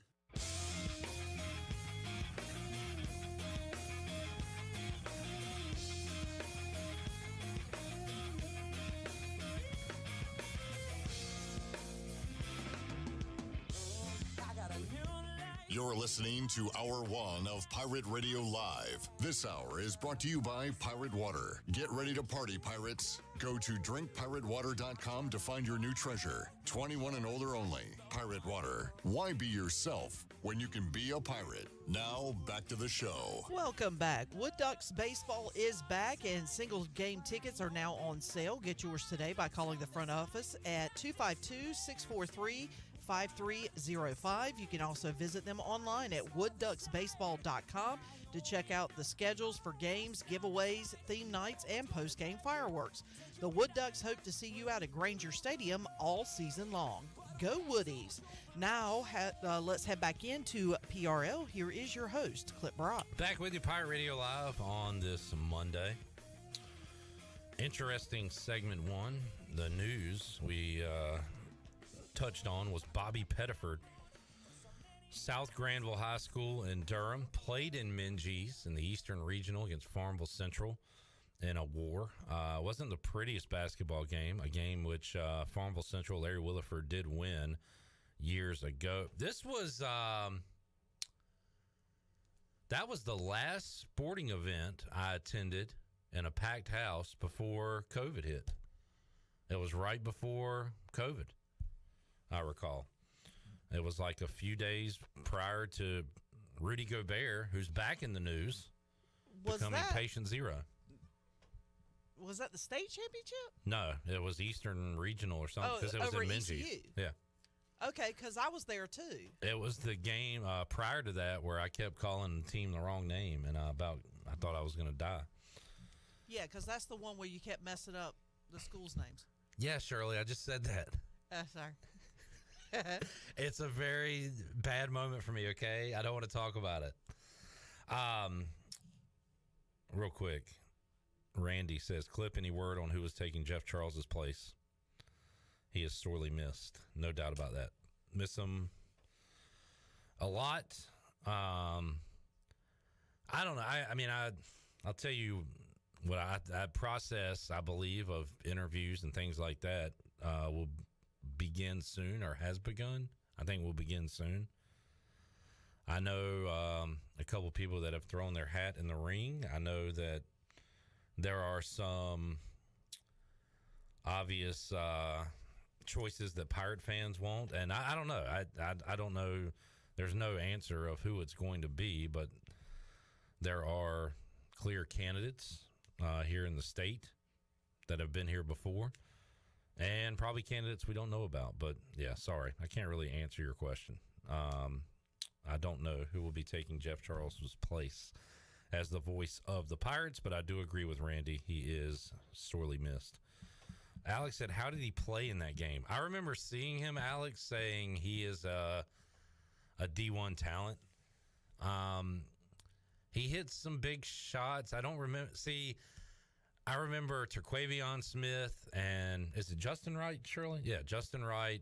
Speaker 3: You're listening to Hour 1 of Pirate Radio Live. This hour is brought to you by Pirate Water. Get ready to party, pirates. Go to drinkpiratewater.com to find your new treasure. 21 and older only. Pirate Water. Why be yourself when you can be a pirate? Now, back to the show.
Speaker 20: Welcome back. Wood Ducks baseball is back, and single game tickets are now on sale. Get yours today by calling the front office at 252-643-5305. You can also visit them online at woodducksbaseball.com to check out the schedules for games, giveaways, theme nights, and post-game fireworks. The Wood Ducks hope to see you out at Granger Stadium all season long. Go Woodies. Now, let's head back into PRL. Here is your host, Clip Brock.
Speaker 18: Back with you, Pirate Radio Live on this Monday. Interesting segment one. The news we touched on was Bobby Pettiford. South Granville High School in Durham played in Minges in the Eastern Regional against Farmville Central in a war. Wasn't the prettiest basketball game, a game which Farmville Central, Larry Williford, did win years ago. This was that was the last sporting event I attended in a packed house before COVID hit. It was right before COVID, I recall. It was like a few days prior to Rudy Gobert, who's back in the news, becoming patient zero.
Speaker 20: Was that the state championship?
Speaker 18: No, it was Eastern Regional or something because it was
Speaker 20: over
Speaker 18: in
Speaker 20: at
Speaker 18: Minges.
Speaker 20: ECU.
Speaker 18: Yeah.
Speaker 20: Okay, because I was there too.
Speaker 18: It was the game prior to that where I kept calling the team the wrong name, and I thought I was going to die.
Speaker 20: Yeah, because that's the one where you kept messing up the schools' names.
Speaker 18: Yeah, Shirley, I just said that.
Speaker 20: Sorry.
Speaker 18: It's a very bad moment for me, okay? I don't want to talk about it. Real quick, Randy says, clip any word on who is taking Jeff Charles's place. He is sorely missed. No doubt about that. Miss him a lot. I don't know. I'll tell you what I process, I believe, of interviews and things like that will begin soon or has begun. I think will begin soon. I know a couple people that have thrown their hat in the ring. I know that there are some obvious choices that Pirate fans want, and I don't know. I don't know. There's no answer of who it's going to be, but there are clear candidates here in the state that have been here before, and probably candidates we don't know about. But yeah, sorry, I can't really answer your question. I don't know who will be taking Jeff Charles's place as the voice of the Pirates, but I do agree with Randy. He is sorely missed. Alex said, how did he play in that game? I remember seeing him, Alex, saying he is a D1 talent. He hit some big shots. I don't remember. See, I remember Terquavion Smith and is it Justin Wright, Shirley? Yeah, Justin Wright.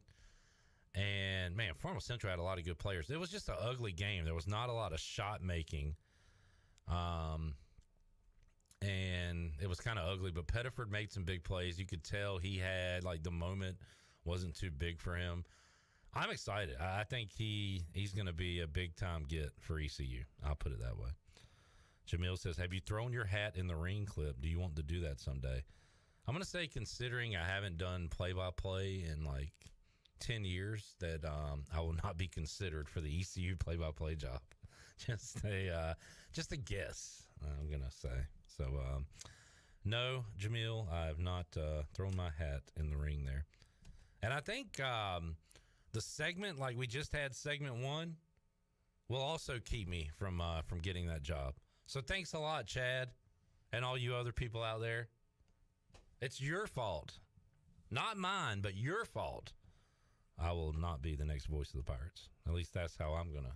Speaker 18: And, man, Farmville Central had a lot of good players. It was just an ugly game. There was not a lot of shot making. And it was kind of ugly, but Pettiford made some big plays. You could tell he had, like, the moment wasn't too big for him. I'm excited. I think he's going to be a big-time get for ECU. I'll put it that way. Jamil says, have you thrown your hat in the ring clip? Do you want to do that someday? I'm going to say, considering I haven't done play-by-play in, like, 10 years, that I will not be considered for the ECU play-by-play job. Just a guess, I'm going to say. So, no, Jamil, I have not thrown my hat in the ring there. And I think the segment, like we just had segment 1, will also keep me from getting that job. So thanks a lot, Chad, and all you other people out there. It's your fault. Not mine, but your fault. I will not be the next voice of the Pirates. At least that's how I'm going to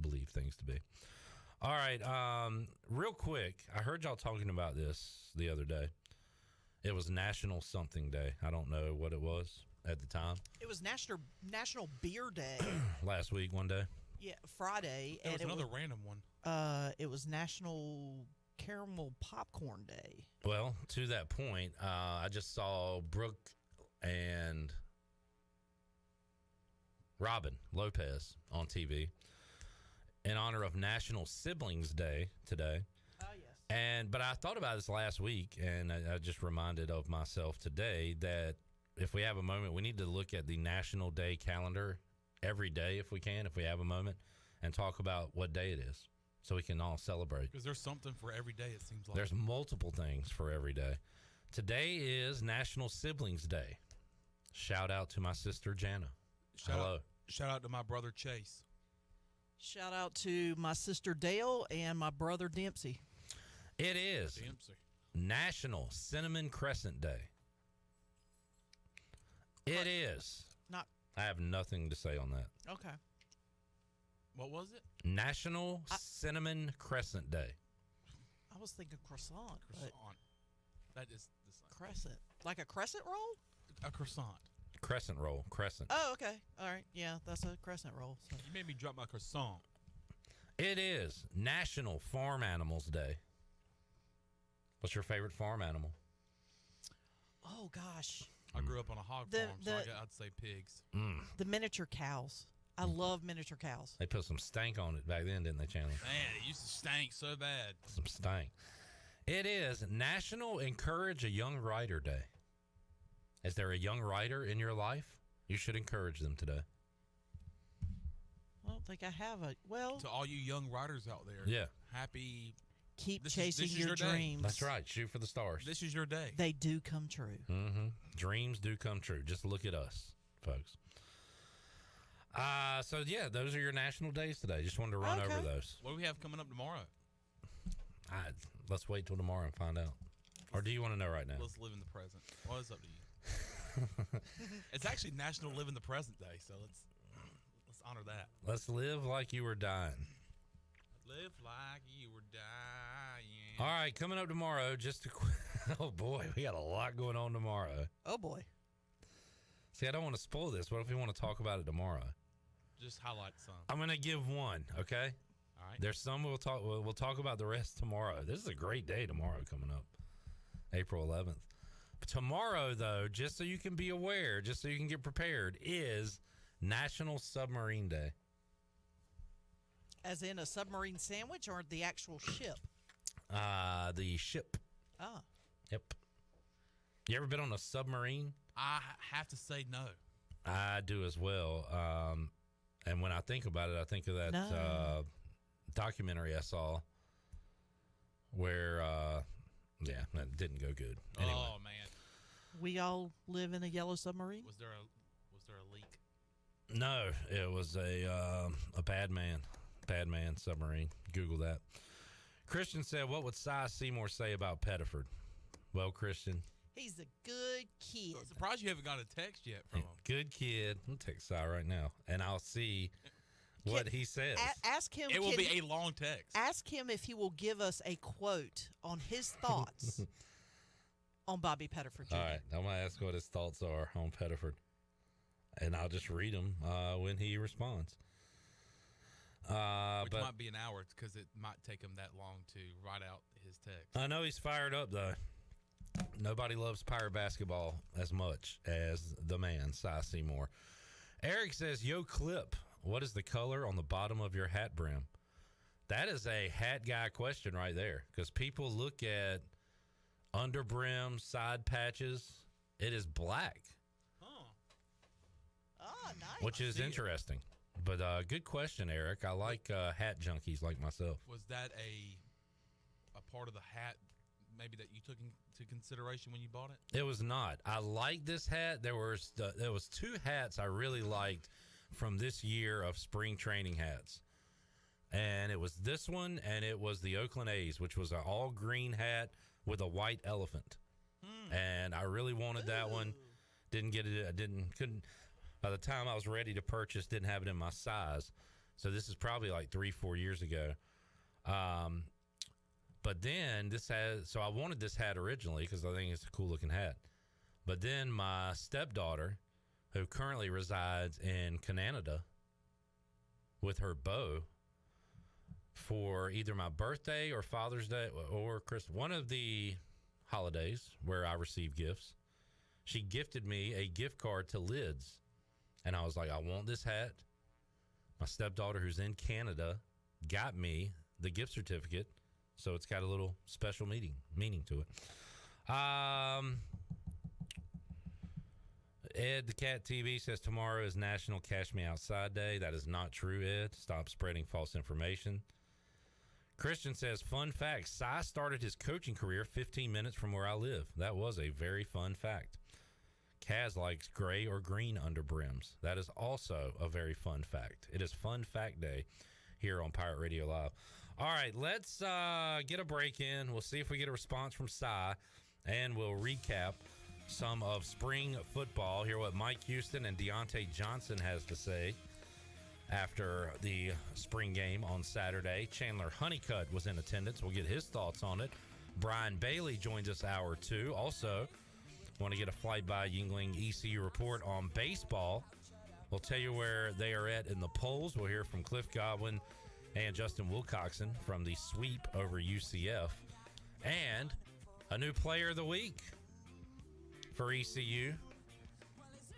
Speaker 18: believe things to be. All right, real quick, I heard y'all talking about this the other day. It was National Something Day. I don't know what it was at the time.
Speaker 20: It was National Beer Day.
Speaker 18: Last week, one day.
Speaker 20: Yeah, Friday.
Speaker 19: There was another random one.
Speaker 20: It was National Caramel Popcorn Day.
Speaker 18: Well, to that point, I just saw Brooke and Robin Lopez on TV in honor of National Siblings Day today.
Speaker 20: Oh, yes.
Speaker 18: But I thought about this last week, and I just reminded of myself today that if we have a moment, we need to look at the National Day calendar every day if we can, if we have a moment, and talk about what day it is so we can all celebrate.
Speaker 19: Because there's something for every day, it seems like.
Speaker 18: There's multiple things for every day. Today is National Siblings Day. Shout out to my sister, Jana. Hello.
Speaker 19: Shout out to my brother, Chase.
Speaker 20: Shout out to my sister, Dale, and my brother, Dempsey.
Speaker 18: It is
Speaker 19: Dempsey.
Speaker 18: National Cinnamon Crescent Day. It is.
Speaker 20: Not.
Speaker 18: I have nothing to say on that.
Speaker 20: Okay.
Speaker 19: What was it?
Speaker 18: National Cinnamon Crescent Day.
Speaker 20: I was thinking croissant.
Speaker 19: Croissant. That is the same.
Speaker 20: Crescent. Like a crescent roll?
Speaker 19: A croissant.
Speaker 18: Crescent roll. Crescent.
Speaker 20: Oh, okay. All right. Yeah, that's a crescent roll. So.
Speaker 19: You made me drop my croissant.
Speaker 18: It is National Farm Animals Day. What's your favorite farm animal?
Speaker 20: Oh, gosh.
Speaker 19: I grew up on a hog farm, so I'd say pigs.
Speaker 20: The miniature cows. I love miniature cows.
Speaker 18: They put some stank on it back then, didn't they, Chandler?
Speaker 19: Man, it used to stink so bad.
Speaker 18: Some stank. It is National Encourage a Young Writer Day. Is there a young writer in your life? You should encourage them today.
Speaker 20: I don't think I have a... Well...
Speaker 19: To all you young writers out there.
Speaker 18: Yeah.
Speaker 19: Happy
Speaker 20: Keep
Speaker 19: This
Speaker 20: chasing
Speaker 19: is
Speaker 20: your
Speaker 19: your day.
Speaker 20: dreams.
Speaker 18: That's right. Shoot for the stars.
Speaker 19: This is your day.
Speaker 20: They do come true.
Speaker 18: Mm-hmm. Dreams do come true. Just look at us, folks. So yeah, those are your national days today. Just wanted to run over those.
Speaker 19: What do we have coming up tomorrow?
Speaker 18: Let's wait till tomorrow and find out. Or do you want to know right now?
Speaker 19: Let's live in the present. Well, it's up to you. It's actually National Live in the Present Day, so let's honor that.
Speaker 18: Let's live like you were dying.
Speaker 19: Live like you were dying.
Speaker 18: All right, coming up tomorrow, just a oh boy, we got a lot going on tomorrow.
Speaker 20: Oh boy.
Speaker 18: See, I don't want to spoil this. What if we want to talk about it tomorrow?
Speaker 19: Just highlight some.
Speaker 18: I'm going to give one, okay?
Speaker 19: All right.
Speaker 18: There's some we'll talk about the rest tomorrow. This is a great day tomorrow coming up, April 11th. But tomorrow, though, just so you can be aware, just so you can get prepared, is National Submarine Day.
Speaker 20: As in a submarine sandwich or the actual ship?
Speaker 18: The ship.
Speaker 20: Ah.
Speaker 18: Yep. You ever been on a submarine?
Speaker 19: I have to say no.
Speaker 18: I do as well. And when I think about it, I think of that documentary I saw where, that didn't go good. Anyway.
Speaker 19: Oh man.
Speaker 20: We all live in a yellow submarine?
Speaker 19: Was there a leak?
Speaker 18: No, it was a bad man submarine. Google that. Christian said, "What would Cy Seymour say about Pettiford?" Well, Christian,
Speaker 20: he's a good kid.
Speaker 19: I'm surprised you haven't got a text yet from him.
Speaker 18: Good kid. I'll text Cy right now, and I'll see what he says.
Speaker 20: Ask him.
Speaker 19: It will be a long text.
Speaker 20: Ask him if he will give us a quote on his thoughts on Bobby Pettiford Jr.
Speaker 18: All right, I'm gonna ask what his thoughts are on Pettiford, and I'll just read them when he responds.
Speaker 19: Which
Speaker 18: but
Speaker 19: might be an hour because it might take him that long to write out his text.
Speaker 18: I know he's fired up though. Nobody loves Pirate basketball as much as the man, Cy Seymour. Eric says, "Yo, Clip, what is the color on the bottom of your hat brim?" That is a hat guy question right there, because people look at under brim, side patches. It is black.
Speaker 19: Huh.
Speaker 20: Oh, nice.
Speaker 18: Which is interesting. But good question, Eric. I like hat junkies like myself.
Speaker 19: Was that a part of the hat maybe that you took into consideration when you bought it?
Speaker 18: It was not. I like this hat. There was two hats I really liked from this year of spring training hats. And it was this one, and it was the Oakland A's, which was an all green hat with a white elephant. And I really wanted that one. Didn't get it. Couldn't. By the time I was ready to purchase, didn't have it in my size. So this is probably like 3-4 years ago. But then so I wanted this hat originally because I think it's a cool looking hat. But then my stepdaughter, who currently resides in Canada with her beau, for either my birthday or Father's Day or Christmas, one of the holidays where I receive gifts, she gifted me a gift card to Lids. And I was like, I want this hat. My stepdaughter, who's in Canada, got me the gift certificate. So it's got a little special meaning to it. Ed the Cat TV says tomorrow is National Cash Me Outside Day. That is not true, Ed. Stop spreading false information. Christian says, fun fact, Cy started his coaching career 15 minutes from where I live. That was a very fun fact. Kaz likes gray or green underbrims. That is also a very fun fact. It is Fun Fact Day here on Pirate Radio Live. All right, let's get a break in. We'll see if we get a response from Cy, and we'll recap some of spring football. Hear what Mike Houston and Deontay Johnson has to say after the spring game on Saturday. Chandler Honeycutt was in attendance. We'll get his thoughts on it. Brian Bailey joins us hour 2. Also, want to get a fly-by Yingling ECU report on baseball. We'll tell you where they are at in the polls. We'll hear from Cliff Godwin and Justin Wilcoxon from the sweep over UCF. And a new player of the week for ECU.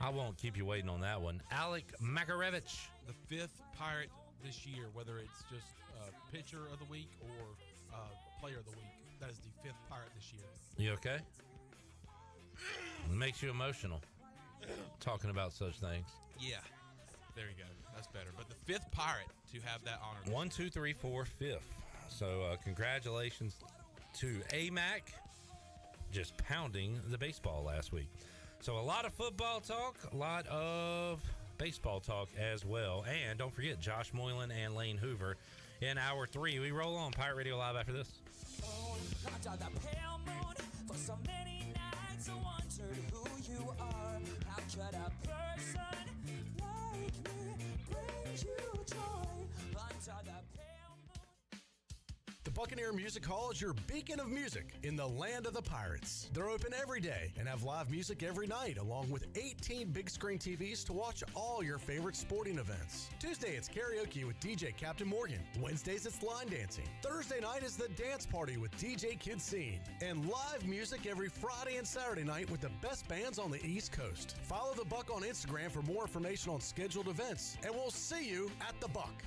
Speaker 18: I won't keep you waiting on that one. Alec Makarevich.
Speaker 19: The 5th Pirate this year, whether it's just pitcher of the week or player of the week. That is the 5th Pirate this year.
Speaker 18: You okay? It makes you emotional talking about such things.
Speaker 19: Yeah. There you go. That's better. But the 5th Pirate to have that honor.
Speaker 18: 1, 2, 3, 4, 5th. So congratulations to AMAC, just pounding the baseball last week. So a lot of football talk, a lot of baseball talk as well. And don't forget Josh Moylan and Lane Hoover in hour 3. We roll on Pirate Radio Live after this.
Speaker 15: Under the pale moon, for so many nights I wondered who you are. How could a person like me bring you joy? Under the pale moon.
Speaker 7: The Buccaneer Music Hall is your beacon of music in the land of the Pirates. They're open every day and have live music every night, along with 18 big screen TVs to watch all your favorite sporting events. Tuesday, it's karaoke with DJ Captain Morgan. Wednesdays, it's line dancing. Thursday night is the dance party with DJ Kid Scene. And live music every Friday and Saturday night with the best bands on the East Coast. Follow the Buck on Instagram for more information on scheduled events, and we'll see you at the Buck.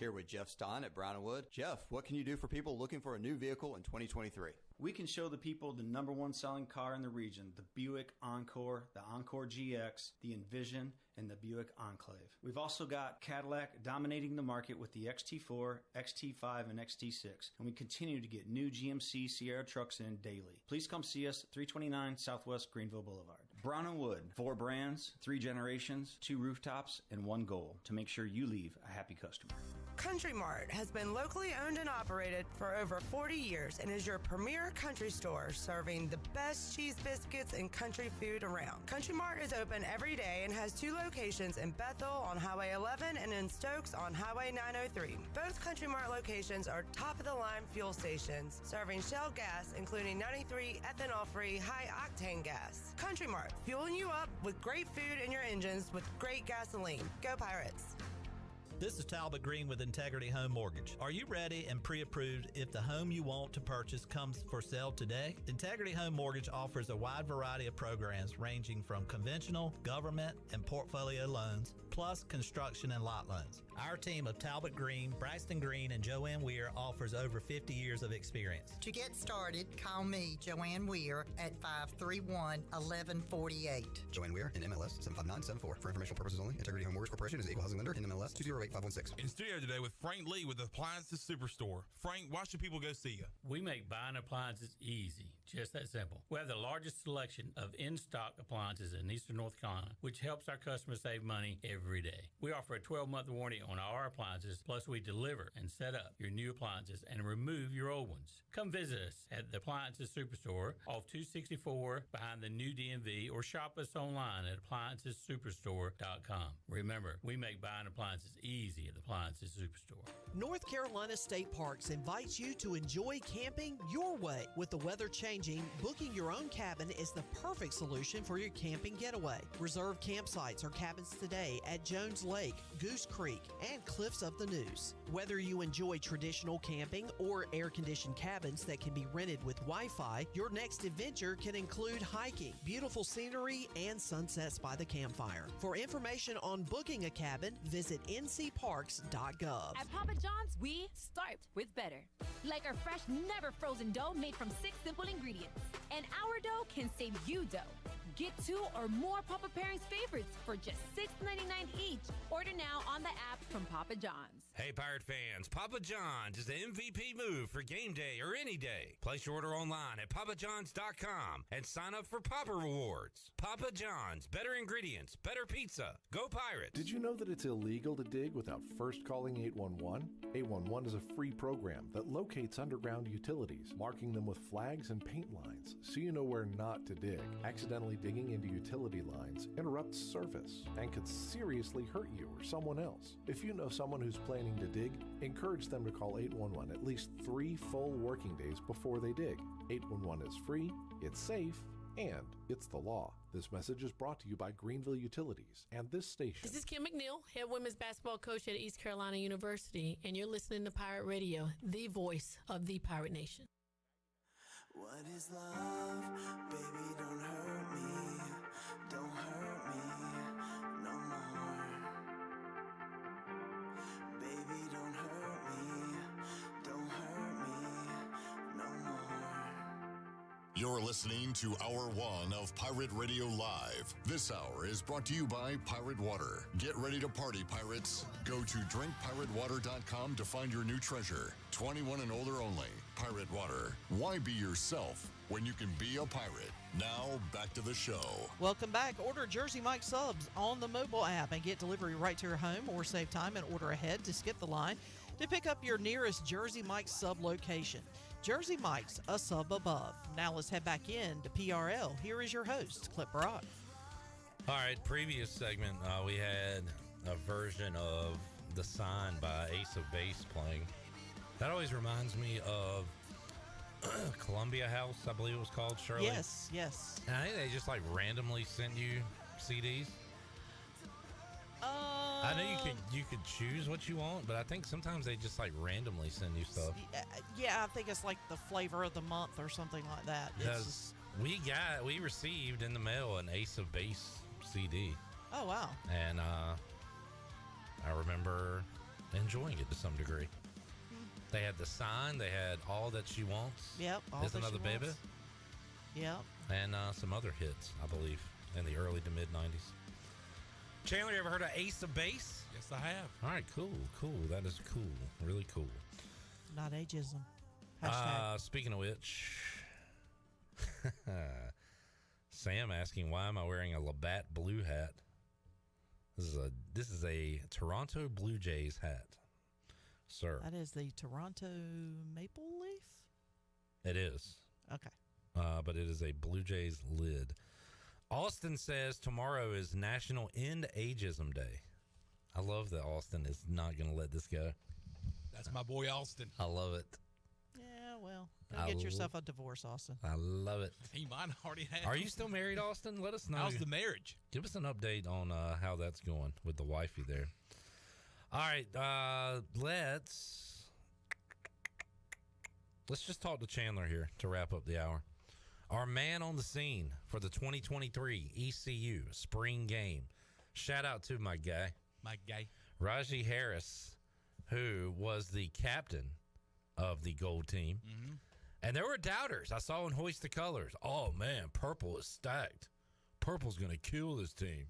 Speaker 8: Here with Jeff Stein at Brown & Wood. Jeff, what can you do for people looking for a new vehicle in 2023?
Speaker 9: We can show the people the number one selling car in the region, the Buick Encore, the Encore GX, the Envision, and the Buick Enclave. We've also got Cadillac dominating the market with the XT4, XT5, and XT6, and we continue to get new GMC Sierra trucks in daily. Please come see us at 329 Southwest Greenville Boulevard. Brown & Wood, 4 brands, 3 generations, 2 rooftops, and 1 goal to make sure you leave a happy customer.
Speaker 10: Country Mart has been locally owned and operated for over 40 years and is your premier country store serving the best cheese biscuits and country food around. Country Mart is open every day and has 2 locations in Bethel on Highway 11 and in Stokes on Highway 903. Both Country Mart locations are top-of-the-line fuel stations serving Shell gas, including 93 ethanol-free high-octane gas. Country Mart, fueling you up with great food in your engines with great gasoline. Go Pirates!
Speaker 11: This is Talbot Green with Integrity Home Mortgage. Are you ready and pre-approved if the home you want to purchase comes for sale today? Integrity Home Mortgage offers a wide variety of programs ranging from conventional, government, and portfolio loans, plus construction and lot loans. Our team of Talbot Green, Braxton Green, and Joanne Weir offers over 50 years of experience.
Speaker 26: To get started, call me, Joanne Weir, at 531-1148.
Speaker 8: Joanne Weir, in MLS 75974. For informational purposes only, Integrity Home Mortgage Corporation is an equal housing lender in MLS 208-516.
Speaker 14: In studio today with Frank Lee with Appliances Superstore. Frank, why should people go see you?
Speaker 22: We make buying appliances easy, just that simple. We have the largest selection of in-stock appliances in Eastern North Carolina, which helps our customers save money every day. We offer a 12-month warranty on all our appliances, plus we deliver and set up your new appliances and remove your old ones. Come visit us at the Appliances Superstore off 264 behind the new DMV, or shop us online at AppliancesSuperstore.com. Remember, we make buying appliances easy at the Appliances Superstore.
Speaker 20: North Carolina State Parks invites you to enjoy camping your way. With the weather changing, booking your own cabin is the perfect solution for your camping getaway. Reserve campsites or cabins today at Jones Lake, Goose Creek, and Cliffs of the News. Whether you enjoy traditional camping or air-conditioned cabins that can be rented with Wi-Fi, your next adventure can include hiking, beautiful scenery, and sunsets by the campfire. For information on booking a cabin, visit ncparks.gov.
Speaker 27: At Papa John's, we start with better. Like our fresh, never frozen dough made from 6 simple ingredients. And our dough can save you dough. Get 2 or more Papa Pairings favorites for just $6.99 each. Order now on the app from Papa John's.
Speaker 18: Hey, Pirate fans, Papa John's is the MVP move for game day or any day. Place your order online at papajohns.com and sign up for Papa Rewards. Papa John's, better ingredients, better pizza. Go Pirates!
Speaker 28: Did you know that it's illegal to dig without first calling 811? 811 is a free program that locates underground utilities, marking them with flags and paint lines so you know where not to dig. Accidentally digging into utility lines interrupts service and could seriously hurt you or someone else. If you know someone who's planning to dig, encourage them to call 811 at least 3 full working days before they dig. 811 is free, it's safe, and it's the law. This message is brought to you by Greenville Utilities and this station.
Speaker 17: This is Kim McNeil, head women's basketball coach at East Carolina University, and you're listening to Pirate Radio, the voice of the Pirate Nation.
Speaker 15: What is love? Baby, don't hurt me. Don't hurt me no more. Baby, don't hurt me. Don't hurt me no more.
Speaker 3: You're listening to Hour 1 of Pirate Radio Live. This hour is brought to you by Pirate Water. Get ready to party, pirates. Go to drinkpiratewater.com to find your new treasure. 21 and older only. Pirate Water. Why be yourself when you can be a pirate? Now, back to the show.
Speaker 20: Welcome back. Order Jersey Mike subs on the mobile app and get delivery right to your home, or save time and order ahead to skip the line to pick up your nearest Jersey Mike sub location. Jersey Mike's, a sub above. Now let's head back in to PRL. Here is your host, Clip Brock.
Speaker 18: All right, previous segment, we had a version of The Sign by Ace of Base playing. That always reminds me of Columbia House, I believe it was called, Shirley.
Speaker 20: Yes, yes.
Speaker 18: And I think they just like randomly sent you CDs. I know you could choose what you want, but I think sometimes they just like randomly send you stuff.
Speaker 20: Yeah, I think it's like the flavor of the month or something like that.
Speaker 18: Because we received in the mail an Ace of Base CD.
Speaker 20: Oh, wow.
Speaker 18: And I remember enjoying it to some degree. They had The Sign. They had All That She Wants.
Speaker 20: Yep.
Speaker 18: There's Another Baby.
Speaker 20: Yep.
Speaker 18: And some other hits, I believe, in the early to mid 90s. Chandler, you ever heard of Ace of Base?
Speaker 19: Yes, I have.
Speaker 18: All right, cool. That is cool. Really cool.
Speaker 20: Not ageism. Hashtag.
Speaker 18: Speaking of which, Sam asking, why am I wearing a Labatt blue hat? This is a Toronto Blue Jays hat, sir.
Speaker 20: That is the Toronto Maple Leaf?
Speaker 18: It is.
Speaker 20: Okay.
Speaker 18: But it is a Blue Jays lid. Austin says tomorrow is National End Ageism Day. I love that Austin is not going to let this go.
Speaker 19: That's my boy Austin.
Speaker 18: I love it.
Speaker 20: Yeah, well, go get yourself a divorce, Austin.
Speaker 18: I love it.
Speaker 19: He might already have.
Speaker 18: Are you still married, Austin? Let us know.
Speaker 19: How's the marriage?
Speaker 18: Give us an update on how that's going with the wifey there. All right, let's just talk to Chandler here to wrap up the hour. Our man on the scene for the 2023 ECU spring game. Shout out to my guy. Raji Harris, who was the captain of the gold team.
Speaker 19: Mm-hmm.
Speaker 18: And there were doubters. I saw him hoist the colors. Oh, man, purple is stacked. Purple's going to kill this team.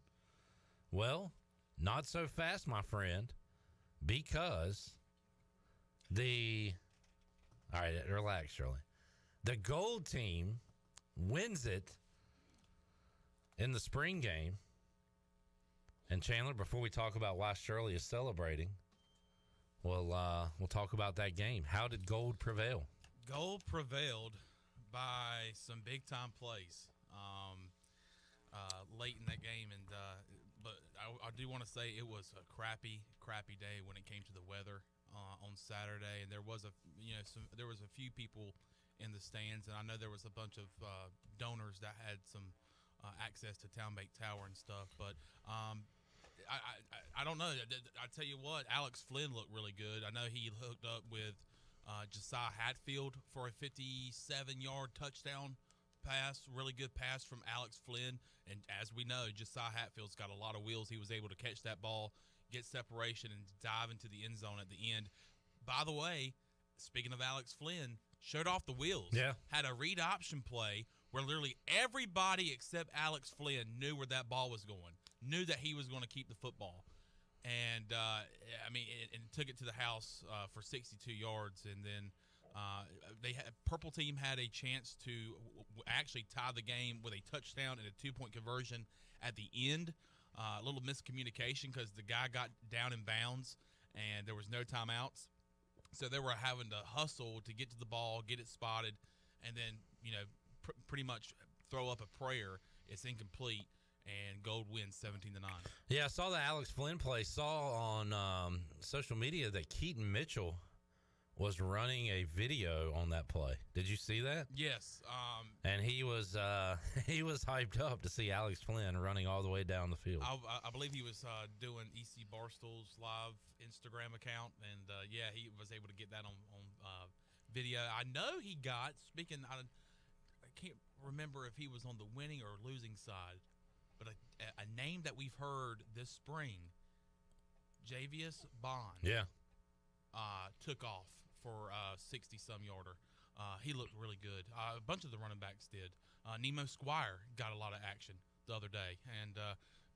Speaker 18: Well, not so fast, my friend, because all right, relax, Shirley. The gold team wins it in the spring game. And Chandler, before we talk about why Shirley is celebrating, we'll talk about that game. How did gold prevail?
Speaker 19: Gold prevailed by some big time plays late in that game, but I do want to say it was a crappy day when it came to the weather on Saturday, and there was a few people in the stands, and I know there was a bunch of donors that had some access to Townbank Tower and stuff, but I don't know. I tell you what, Alex Flynn looked really good. I know he hooked up with Josiah Hatfield for a 57-yard touchdown pass. Really good pass from Alex Flynn, and as we know, Josiah Hatfield's got a lot of wheels. He was able to catch that ball, get separation, and dive into the end zone at the end. By the way, speaking of Alex Flynn, showed off the wheels.
Speaker 18: Yeah.
Speaker 19: Had a read option play where literally everybody except Alex Flynn knew where that ball was going, knew that he was going to keep the football. And, and took it to the house for 62 yards. And then Purple Team had a chance to actually tie the game with a touchdown and a 2-point conversion at the end. A little miscommunication because the guy got down in bounds and there was no timeouts. So they were having to hustle to get to the ball, get it spotted, and then, pretty much throw up a prayer. It's incomplete, and Gold wins 17-9.
Speaker 18: Yeah, I saw the Alex Flynn play. Saw on social media that Keaton Mitchell was running a video on that play. Did you see that?
Speaker 19: Yes.
Speaker 18: And he was hyped up to see Alex Flynn running all the way down the field.
Speaker 19: I believe he was doing EC Barstool's live Instagram account, and he was able to get that on video. I know he got, I can't remember if he was on the winning or losing side, but a name that we've heard this spring, Javius Bond.
Speaker 18: Yeah.
Speaker 19: Took off for a 60-some yarder. He looked really good. A bunch of the running backs did. Nemo Squire got a lot of action the other day, and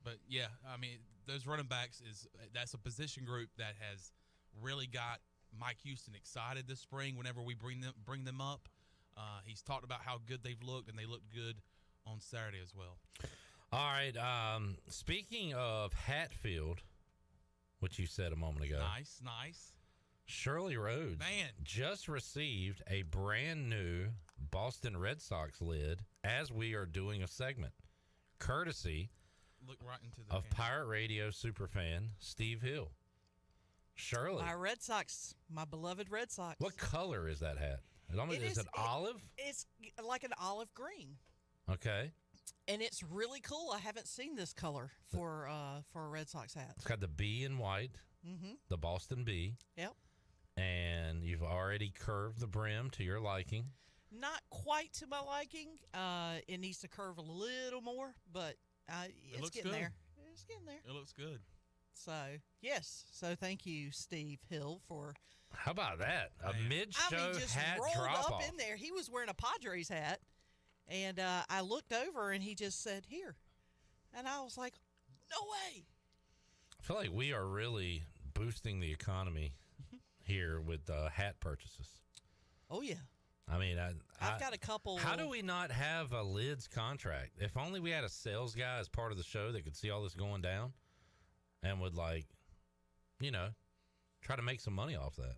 Speaker 19: but yeah, I mean those running backs that's a position group that has really got Mike Houston excited this spring. Whenever we bring them up, he's talked about how good they've looked, and they looked good on Saturday as well.
Speaker 18: All right. Speaking of Hatfield, which you said a moment ago,
Speaker 19: Nice.
Speaker 18: Shirley Rhodes just received a brand new Boston Red Sox lid as we are doing a segment, courtesy
Speaker 19: Look right into the
Speaker 18: of Pirate Radio superfan Steve Hill. Shirley,
Speaker 20: My Red Sox, my beloved Red Sox.
Speaker 18: what color is that hat? Is it olive?
Speaker 20: It's like an olive green.
Speaker 18: Okay.
Speaker 20: And it's really cool. I haven't seen this color for a Red Sox hat.
Speaker 18: It's got the B in white, the Boston B.
Speaker 20: Yep.
Speaker 18: And you've already curved the brim to your liking.
Speaker 20: Not quite to my liking. It needs to curve a little more, but it's getting there. It's getting there.
Speaker 19: It looks good.
Speaker 20: So, yes. So, thank you, Steve Hill, for...
Speaker 18: How about that? A mid-show
Speaker 20: just
Speaker 18: hat
Speaker 20: rolled
Speaker 18: drop-off.
Speaker 20: up in there. He was wearing a Padres hat, and I looked over, and he just said, here. And I was like, no way.
Speaker 18: I feel like we are really boosting the economy here with hat purchases.
Speaker 20: Oh, yeah.
Speaker 18: I mean,
Speaker 20: I've got a couple.
Speaker 18: How do we not have a lids contract? If only we had a sales guy as part of the show that could see all this going down and would, try to make some money off that.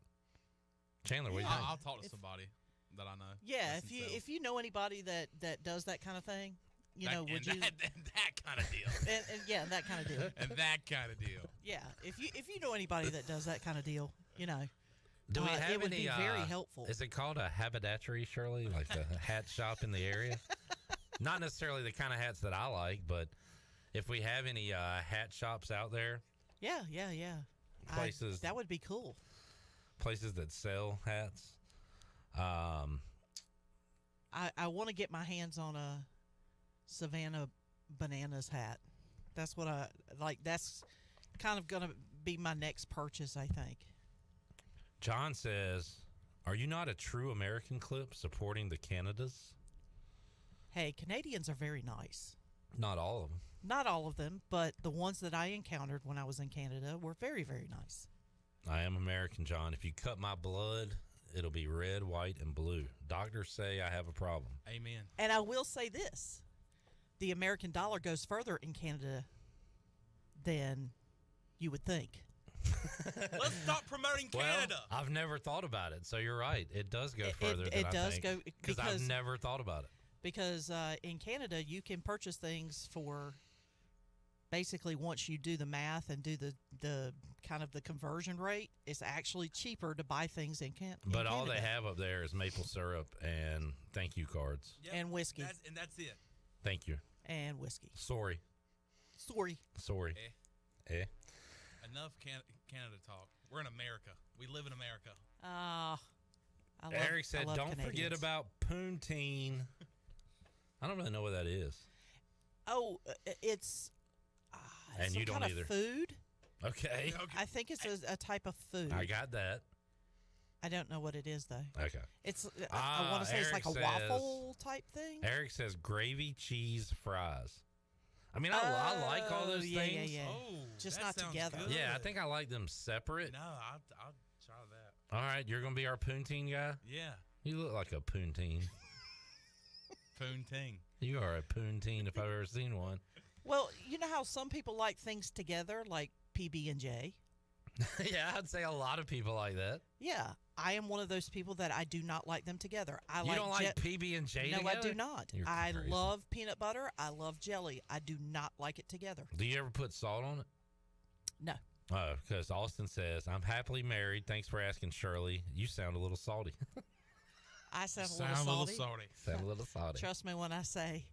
Speaker 18: Chandler, what do you think?
Speaker 19: I'll talk to somebody that I know.
Speaker 20: Yeah, if you know anybody that does that kind of thing, would you
Speaker 19: that kind of deal?
Speaker 20: and yeah, that kind of deal.
Speaker 19: And that kind of deal.
Speaker 20: Yeah, if you know anybody that does that kind of deal,
Speaker 18: Do we have
Speaker 20: it would
Speaker 18: any,
Speaker 20: be very helpful.
Speaker 18: Is it called a haberdashery, Shirley? Like a hat shop in the area? Not necessarily the kind of hats that I like, but if we have any hat shops out there.
Speaker 20: Yeah.
Speaker 18: Places.
Speaker 20: That would be cool.
Speaker 18: Places that sell hats.
Speaker 20: I want to get my hands on a Savannah Bananas hat. That's what I like. That's kind of going to be my next purchase, I think.
Speaker 18: John says, are you not a true American clip supporting the Canadas?
Speaker 20: Hey, Canadians are very nice.
Speaker 18: Not all of them.
Speaker 20: Not all of them, but the ones that I encountered when I was in Canada were very, very nice.
Speaker 18: I am American, John. If you cut my blood, it'll be red, white, and blue. Doctors say I have a problem.
Speaker 19: Amen.
Speaker 20: And I will say this. The American dollar goes further in Canada than you would think.
Speaker 19: Let's stop promoting Canada.
Speaker 18: Well, I've never thought about it, so you're right. It does go further than I think. It does go because I've never thought about it.
Speaker 20: Because in Canada, you can purchase things for basically once you do the math and do the kind of the conversion rate, it's actually cheaper to buy things in Canada.
Speaker 18: But all they have up there is maple syrup and thank you cards.
Speaker 19: Yep.
Speaker 20: And whiskey.
Speaker 19: That's it.
Speaker 18: Thank you.
Speaker 20: And whiskey.
Speaker 18: Sorry.
Speaker 19: Enough Canada talk. We're in America. We live in America.
Speaker 18: Eric said, don't forget about poutine. I don't really know what that is.
Speaker 20: Oh, it's
Speaker 18: and
Speaker 20: some
Speaker 18: you don't
Speaker 20: kind
Speaker 18: either.
Speaker 20: Of food.
Speaker 18: Okay.
Speaker 20: I think it's a type of food.
Speaker 18: I got that.
Speaker 20: I don't know what it is, though.
Speaker 18: Okay.
Speaker 20: It's I want to say
Speaker 18: Eric
Speaker 20: it's like a waffle type thing.
Speaker 18: Eric says gravy, cheese, fries. I mean, I like all those things.
Speaker 20: Yeah.
Speaker 19: Oh,
Speaker 20: just not together.
Speaker 19: Good.
Speaker 18: Yeah, I think I like them separate.
Speaker 19: No, I'll try that.
Speaker 18: All right, you're going to be our poutine guy?
Speaker 19: Yeah.
Speaker 18: You look like a poutine.
Speaker 19: Poutine.
Speaker 18: You are a poutine if I've ever seen one.
Speaker 20: Well, you know how some people like things together, like PB&J?
Speaker 18: Yeah, I'd say a lot of people like that.
Speaker 20: Yeah, I am one of those people that I do not like them together.
Speaker 18: You don't like PB&J together?
Speaker 20: No, I do not.
Speaker 18: You're
Speaker 20: I
Speaker 18: crazy.
Speaker 20: love peanut butter. I love jelly. I do not like it together.
Speaker 18: Do you ever put salt on it?
Speaker 20: No.
Speaker 18: Oh, because Austin says, I'm happily married. Thanks for asking, Shirley. You sound a little salty.
Speaker 20: I sound a little salty.
Speaker 18: Sound a little salty.
Speaker 20: Trust me when I say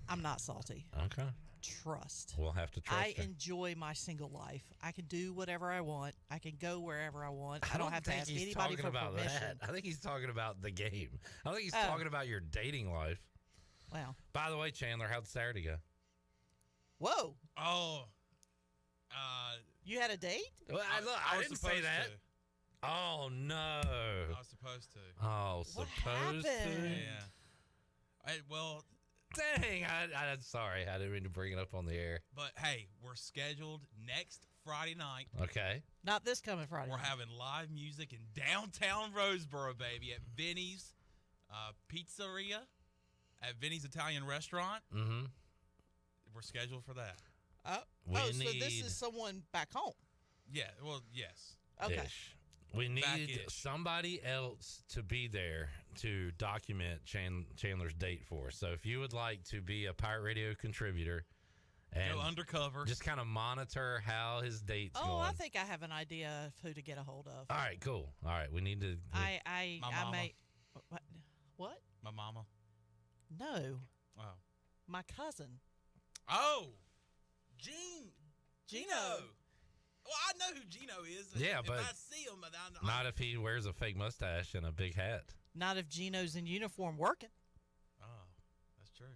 Speaker 20: I'm not salty.
Speaker 18: Okay.
Speaker 20: Trust.
Speaker 18: We'll have to trust
Speaker 20: I
Speaker 18: her.
Speaker 20: enjoy my single life. I can do whatever I want. I can go wherever I want. I don't have to
Speaker 18: think
Speaker 20: ask
Speaker 18: he's
Speaker 20: anybody
Speaker 18: talking
Speaker 20: for
Speaker 18: about
Speaker 20: permission.
Speaker 18: that. I think he's talking about the game. I think he's talking about your dating life.
Speaker 20: Wow.
Speaker 18: By the way, Chandler, how'd Saturday go?
Speaker 20: Whoa.
Speaker 19: Oh.
Speaker 20: You had a date?
Speaker 18: Well, I didn't say that. Oh, no.
Speaker 19: I was supposed to.
Speaker 18: Oh,
Speaker 20: What
Speaker 18: supposed to?
Speaker 20: happened?
Speaker 19: Yeah. Well,
Speaker 18: dang. I'm sorry. I didn't mean to bring it up on the air.
Speaker 19: but hey, we're scheduled next Friday night.
Speaker 18: Okay.
Speaker 20: Not this coming Friday.
Speaker 19: We're
Speaker 20: night.
Speaker 19: having live music in downtown Roseboro, baby, at Vinny's Pizzeria, at Vinny's Italian Restaurant.
Speaker 18: Mm-hmm.
Speaker 19: We're scheduled for that.
Speaker 20: So this is someone back home.
Speaker 19: Yeah, well, yes.
Speaker 20: Okay.
Speaker 18: Ish. We need
Speaker 19: Back-ish.
Speaker 18: somebody else to be there to document Chandler's date for us. So if you would like to be a Pirate Radio contributor and
Speaker 19: Go undercover.
Speaker 18: just kind of monitor how his date's
Speaker 20: Oh,
Speaker 18: going.
Speaker 20: I think I have an idea of who to get a hold of.
Speaker 18: All right, cool. All right, we need to.
Speaker 19: My
Speaker 20: I
Speaker 19: mama.
Speaker 20: may. What?
Speaker 19: My mama.
Speaker 20: No,
Speaker 19: Oh.
Speaker 20: my cousin.
Speaker 19: Oh, Gino. Well, I know who Gino is.
Speaker 18: Yeah,
Speaker 19: if
Speaker 18: but
Speaker 19: I see him,
Speaker 18: not if he wears a fake mustache and a big hat.
Speaker 20: Not if Gino's in uniform working.
Speaker 19: Oh, that's true.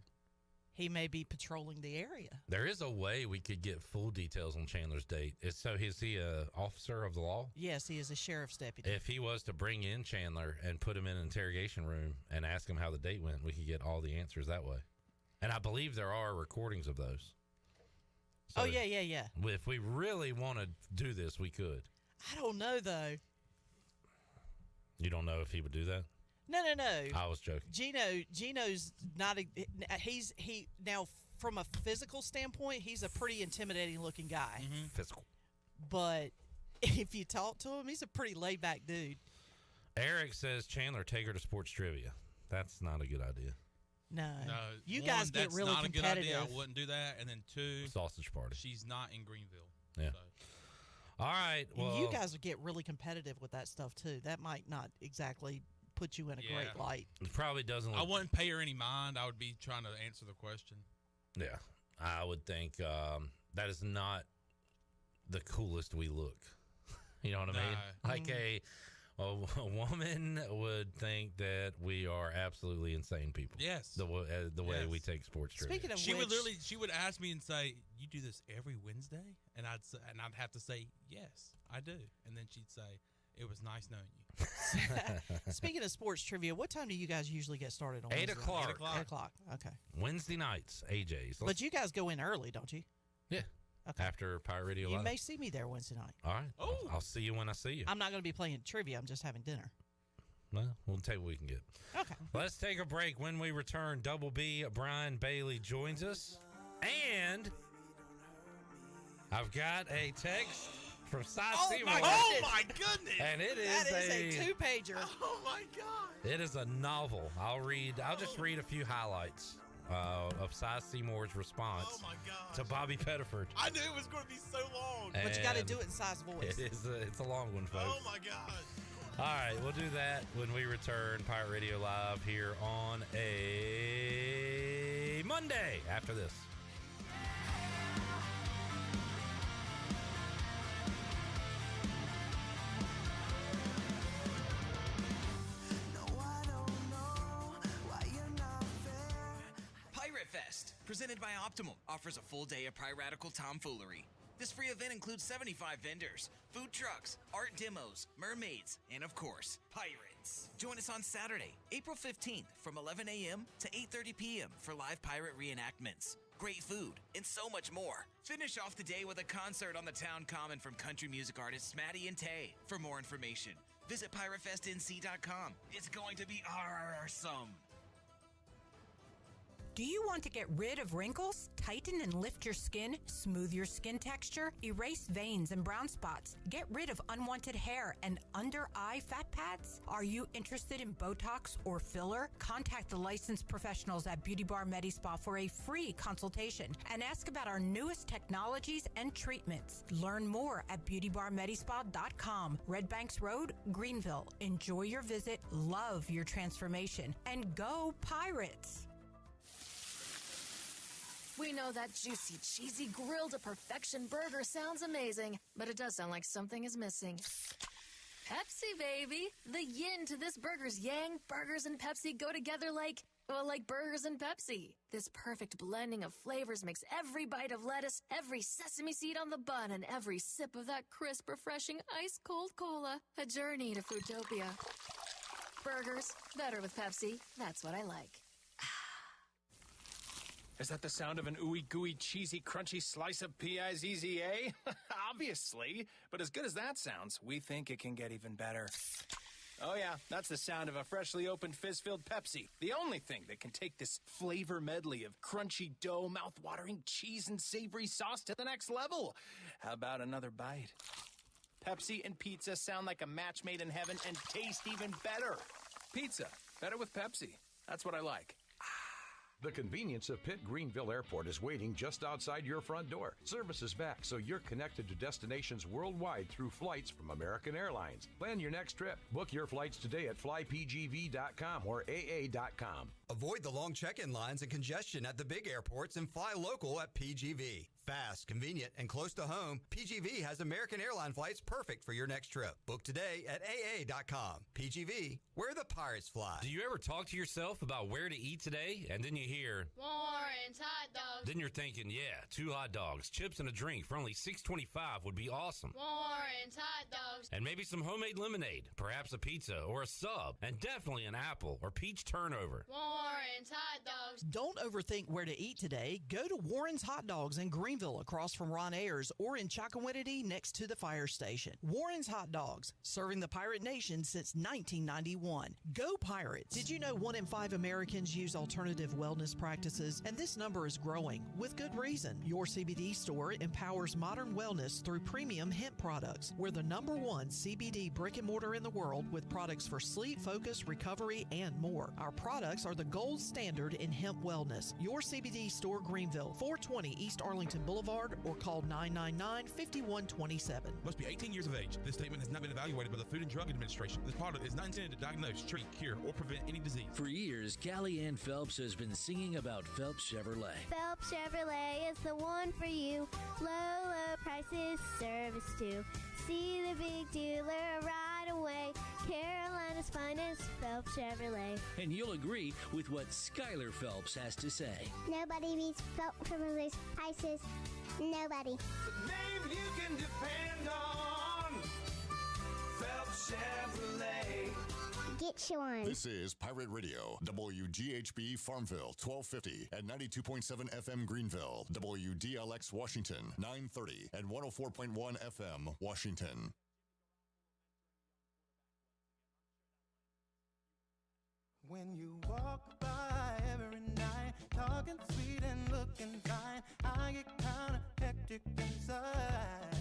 Speaker 20: He may be patrolling the area.
Speaker 18: There is a way we could get full details on Chandler's date. Is he a officer of the law?
Speaker 20: Yes, he is a sheriff's deputy.
Speaker 18: If he was to bring in Chandler and put him in an interrogation room and ask him how the date went, we could get all the answers that way. And I believe there are recordings of those. So
Speaker 20: yeah.
Speaker 18: if we really want to do this, we could.
Speaker 20: I don't know though.
Speaker 18: You don't know if he would do that?
Speaker 20: No.
Speaker 18: I was joking.
Speaker 20: Gino's not. He now from a physical standpoint, he's a pretty intimidating looking guy.
Speaker 19: Mm-hmm.
Speaker 18: Physical.
Speaker 20: But if you talk to him, he's a pretty laid back dude.
Speaker 18: Eric says, Chandler, take her to sports trivia. That's not a good idea.
Speaker 20: No, you
Speaker 19: one,
Speaker 20: guys get
Speaker 19: that's
Speaker 20: really
Speaker 19: not a good
Speaker 20: competitive.
Speaker 19: idea. I wouldn't do that. And then two,
Speaker 18: Sausage party.
Speaker 19: she's not in Greenville.
Speaker 18: Yeah.
Speaker 19: So.
Speaker 18: All right. Well,
Speaker 20: And you guys will get really competitive with that stuff too. That might not exactly put you in a great light.
Speaker 18: It probably doesn't.
Speaker 19: I wouldn't pay her any mind. I would be trying to answer the question.
Speaker 18: Yeah, I would think that is not the coolest we look. You know what I mean? Like a woman would think that we are absolutely insane people.
Speaker 19: Yes.
Speaker 18: The way we take sports trivia.
Speaker 20: Speaking of
Speaker 19: She
Speaker 20: which,
Speaker 19: would ask me and say, "You do this every Wednesday?" And I'd have to say, "Yes, I do." And then she'd say, "It was nice knowing you."
Speaker 20: speaking of sports trivia, what time do you guys usually get started on?
Speaker 18: 8
Speaker 20: Wednesday?
Speaker 18: o'clock.
Speaker 20: 8 o'clock. Okay.
Speaker 18: Wednesday nights, AJ's.
Speaker 20: But you guys go in early, don't you?
Speaker 18: Yeah.
Speaker 20: Okay.
Speaker 18: After Pirate Radio
Speaker 20: You
Speaker 18: Live.
Speaker 20: may see me there Wednesday night.
Speaker 18: All right. I'll see you when I see you.
Speaker 20: I'm not going to be playing trivia. I'm just having dinner.
Speaker 18: Well, we'll take what we can get.
Speaker 20: Okay.
Speaker 18: Let's take a break. When we return, Double B, Brian Bailey joins us. And I've got a text from Cy Seymour.
Speaker 19: Oh, my goodness.
Speaker 18: And it is
Speaker 20: That is a two-pager.
Speaker 19: Oh, my God.
Speaker 18: It is a novel. I'll just read a few highlights of Cy Seymour's response to Bobby Pettiford.
Speaker 19: I knew it was going to be so long.
Speaker 20: But you got to do it in Cy's voice.
Speaker 18: It's a long one, folks.
Speaker 19: Oh, my God.
Speaker 18: All right, we'll do that when we return. Pirate Radio Live here on a Monday after this.
Speaker 1: Pirate Fest, presented by Optimum, offers a full day of piratical tomfoolery. This free event includes 75 vendors, food trucks, art demos, mermaids, and of course, pirates. Join us on Saturday, April 15th from 11 a.m. to 8:30 p.m. for live pirate reenactments, great food, and so much more. Finish off the day with a concert on the town common from country music artists Maddie and Tay. For more information, visit piratefestnc.com. It's going to be awesome.
Speaker 2: Do you want to get rid of wrinkles, tighten and lift your skin, smooth your skin texture, erase veins and brown spots, get rid of unwanted hair and under-eye fat pads? Are you interested in Botox or filler? Contact the licensed professionals at Beauty Bar MediSpa for a free consultation and ask about our newest technologies and treatments. Learn more at beautybarmedispa.com. Red Banks Road, Greenville. Enjoy your visit, love your transformation, and go Pirates!
Speaker 12: We know that juicy, cheesy, grilled to perfection burger sounds amazing, but it does sound like something is missing. Pepsi, baby. The yin to this burger's yang. Burgers and Pepsi go together like burgers and Pepsi. This perfect blending of flavors makes every bite of lettuce, every sesame seed on the bun, and every sip of that crisp, refreshing, ice-cold cola a journey to Foodtopia. Burgers, better with Pepsi. That's what I like.
Speaker 4: Is that the sound of an ooey gooey, cheesy, crunchy slice of P-I-Z-Z-A? Obviously. But as good as that sounds, we think it can get even better. Oh yeah, that's the sound of a freshly opened fizz-filled Pepsi. The only thing that can take this flavor medley of crunchy dough, mouth-watering cheese, and savory sauce to the next level. How about another bite? Pepsi and pizza sound like a match made in heaven and taste even better. Pizza, better with Pepsi. That's what I like.
Speaker 5: The convenience of Pitt Greenville Airport is waiting just outside your front door. Service is back, so you're connected to destinations worldwide through flights from American Airlines. Plan your next trip. Book your flights today at flypgv.com or aa.com.
Speaker 6: Avoid the long check-in lines and congestion at the big airports and fly local at PGV. Fast, convenient, and close to home, PGV has American airline flights perfect for your next trip. Book today at aa.com. PGV, where the pirates fly.
Speaker 18: Do you ever talk to yourself about where to eat today, and then you hear
Speaker 13: Warren's hot dogs?
Speaker 18: Then you're thinking, yeah, 2 hot dogs, chips, and a drink for only $6.25 would be awesome.
Speaker 13: Warren's hot dogs.
Speaker 18: And maybe some homemade lemonade, perhaps a pizza or a sub, and definitely an apple or peach turnover.
Speaker 13: Warren's hot dogs.
Speaker 20: Don't overthink where to eat today. Go to Warren's Hot Dogs in Greenville, across from Ron Ayers, or in Chocowinity next to the fire station. Warren's Hot Dogs, serving the Pirate Nation since 1991. Go Pirates! Did you know 1 in 5 Americans use alternative wellness practices? And this number is growing, with good reason. Your CBD store empowers modern wellness through premium hemp products. We're the #1 CBD brick and mortar in the world, with products for sleep, focus, recovery, and more. Our products are the gold standard in hemp wellness. Your CBD store, Greenville, 420 East Arlington Boulevard, or call 999-5127.
Speaker 14: Must be 18 years of age. This statement has not been evaluated by the Food and Drug Administration. This product is not intended to diagnose, treat, cure, or prevent any disease.
Speaker 16: For years, Callie Ann Phelps has been singing about Phelps Chevrolet.
Speaker 21: Phelps Chevrolet is the one for you. Low, low prices, service too. See the big dealer right away. Carolina's finest, Phelps Chevrolet.
Speaker 16: And you'll agree with what Skylar Phelps has to say.
Speaker 21: Nobody beats Phelps Chevrolet's prices. Nobody.
Speaker 15: The name you can depend on. Phelps Chevrolet.
Speaker 21: Get you one.
Speaker 3: This is Pirate Radio, WGHB Farmville, 1250 at 92.7 FM Greenville, WDLX Washington, 930 and 104.1 FM Washington.
Speaker 15: When you walk by every night, talking sweet and looking fine, I get kinda hectic inside.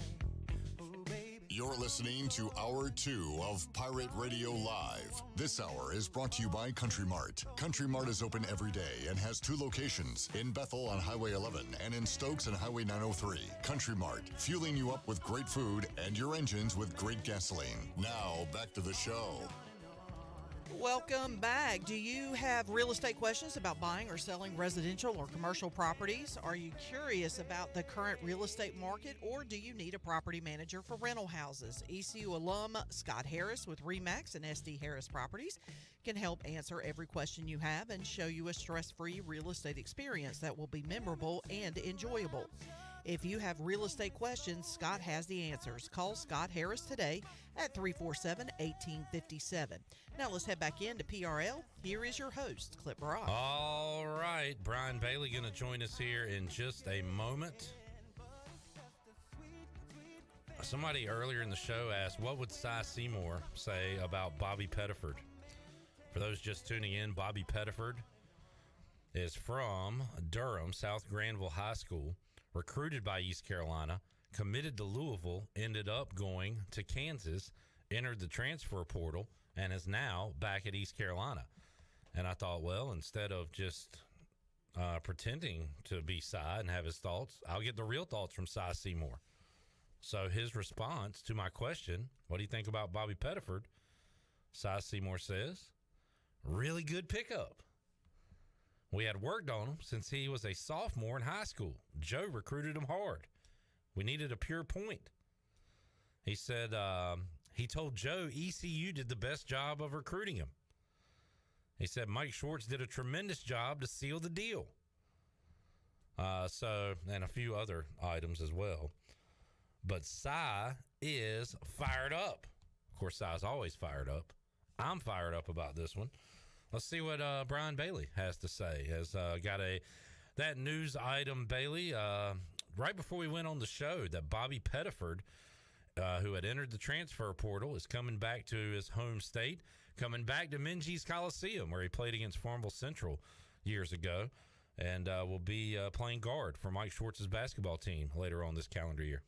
Speaker 15: Oh, baby.
Speaker 3: You're listening to Hour 2 of Pirate Radio Live. This hour is brought to you by Country Mart. Country Mart is open every day and has 2 locations, in Bethel on Highway 11 and in Stokes on Highway 903. Country Mart, fueling you up with great food and your engines with great gasoline. Now, back to the show.
Speaker 20: Welcome back. Do you have real estate questions about buying or selling residential or commercial properties? Are you curious about the current real estate market, or do you need a property manager for rental houses? ECU alum Scott Harris with RE/MAX and SD Harris Properties can help answer every question you have and show you a stress-free real estate experience that will be memorable and enjoyable. If you have real estate questions, Scott has the answers. Call Scott Harris today at 347-1857. Now let's head back into PRL. Here is your host, Clip Rock.
Speaker 18: All right, Brian Bailey going to join us here in just a moment. Somebody earlier in the show asked, what would Cy Seymour say about Bobby Pettiford? For those just tuning in, Bobby Pettiford is from Durham, South Granville High School. Recruited by East Carolina, committed to Louisville, ended up going to Kansas, entered the transfer portal, and is now back at East Carolina. And I thought, well, instead of just pretending to be Cy and have his thoughts, I'll get the real thoughts from Cy Seymour. So his response to my question, what do you think about Bobby Pettiford? Cy Seymour says, really good pickup. We had worked on him since he was a sophomore in high school. Joe recruited him hard. We needed a pure point. He said he told Joe ECU did the best job of recruiting him. He said Mike Schwartz did a tremendous job to seal the deal. And a few other items as well. But Cy is fired up. Of course, Cy's always fired up. I'm fired up about this one. Let's see what Brian Bailey has to say. Has got that news item, Bailey, right before we went on the show, that Bobby Pettiford, who had entered the transfer portal, is coming back to his home state, coming back to Minges Coliseum, where he played against Farmville Central years ago, and will be playing guard for Mike Schwartz's basketball team later on this calendar year.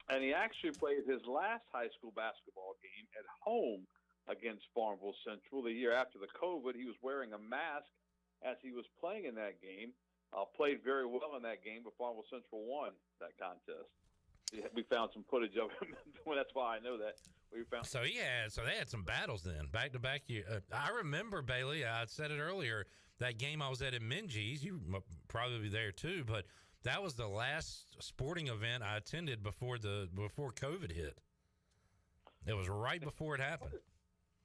Speaker 7: And he actually played his last high school basketball game at home against Farmville Central the year after the COVID. He was wearing a mask as he was playing in that game. Played very well in that game, but Farmville Central won that contest. We found some footage of him. Well, that's why I know that. So
Speaker 18: they had some battles then, back to back. I remember, Bailey, I said it earlier, that game I was at in Minges, you probably there too, but that was the last sporting event I attended before COVID hit. It was right before it happened.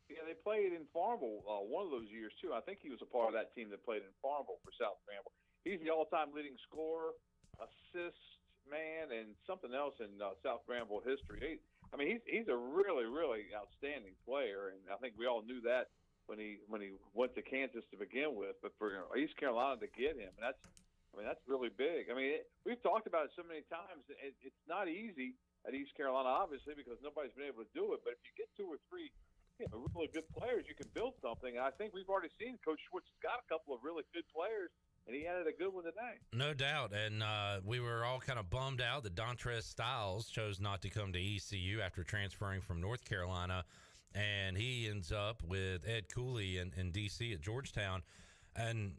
Speaker 7: Yeah, they played in Farmville one of those years too. I think he was a part of that team that played in Farmville for South Granville. He's the all-time leading scorer, assist man, and something else in South Granville history. He's a really, really outstanding player, and I think we all knew that when he went to Kansas to begin with. But for East Carolina to get him, that's really big. We've talked about it so many times. It's not easy at East Carolina, obviously, because nobody's been able to do it. But if you get two or three really good players, you can build something. And I think we've already seen Coach Schwartz has got a couple of really good players, and he added a good one today. No
Speaker 18: doubt. And we were all kind of bummed out that Dontrez Styles chose not to come to ECU after transferring from North Carolina. And he ends up with Ed Cooley in D.C. at Georgetown. And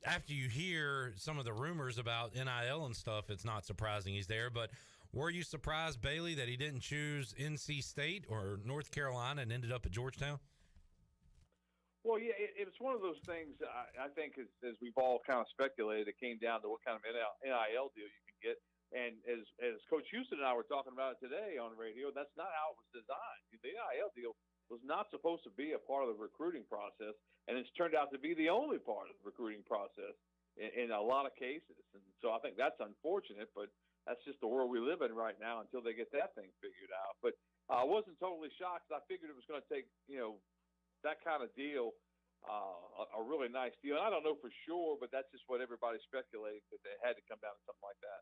Speaker 18: after you hear some of the rumors about NIL and stuff, it's not surprising he's there. But were you surprised, Bailey, that he didn't choose NC State or North Carolina and ended up at Georgetown?
Speaker 7: Well, yeah, it's one of those things. I think as we've all kind of speculated, it came down to what kind of NIL deal you can get. And as Coach Houston and I were talking about it today on radio, that's not how it was designed. The NIL deal was not supposed to be a part of the recruiting process, and it's turned out to be the only part of the recruiting process in a lot of cases. And so I think that's unfortunate, but that's just the world we live in right now until they get that thing figured out. But I wasn't totally shocked. I figured it was going to take, that kind of deal, a really nice deal. And I don't know for sure, but that's just what everybody speculated, that they had to come down to something like that.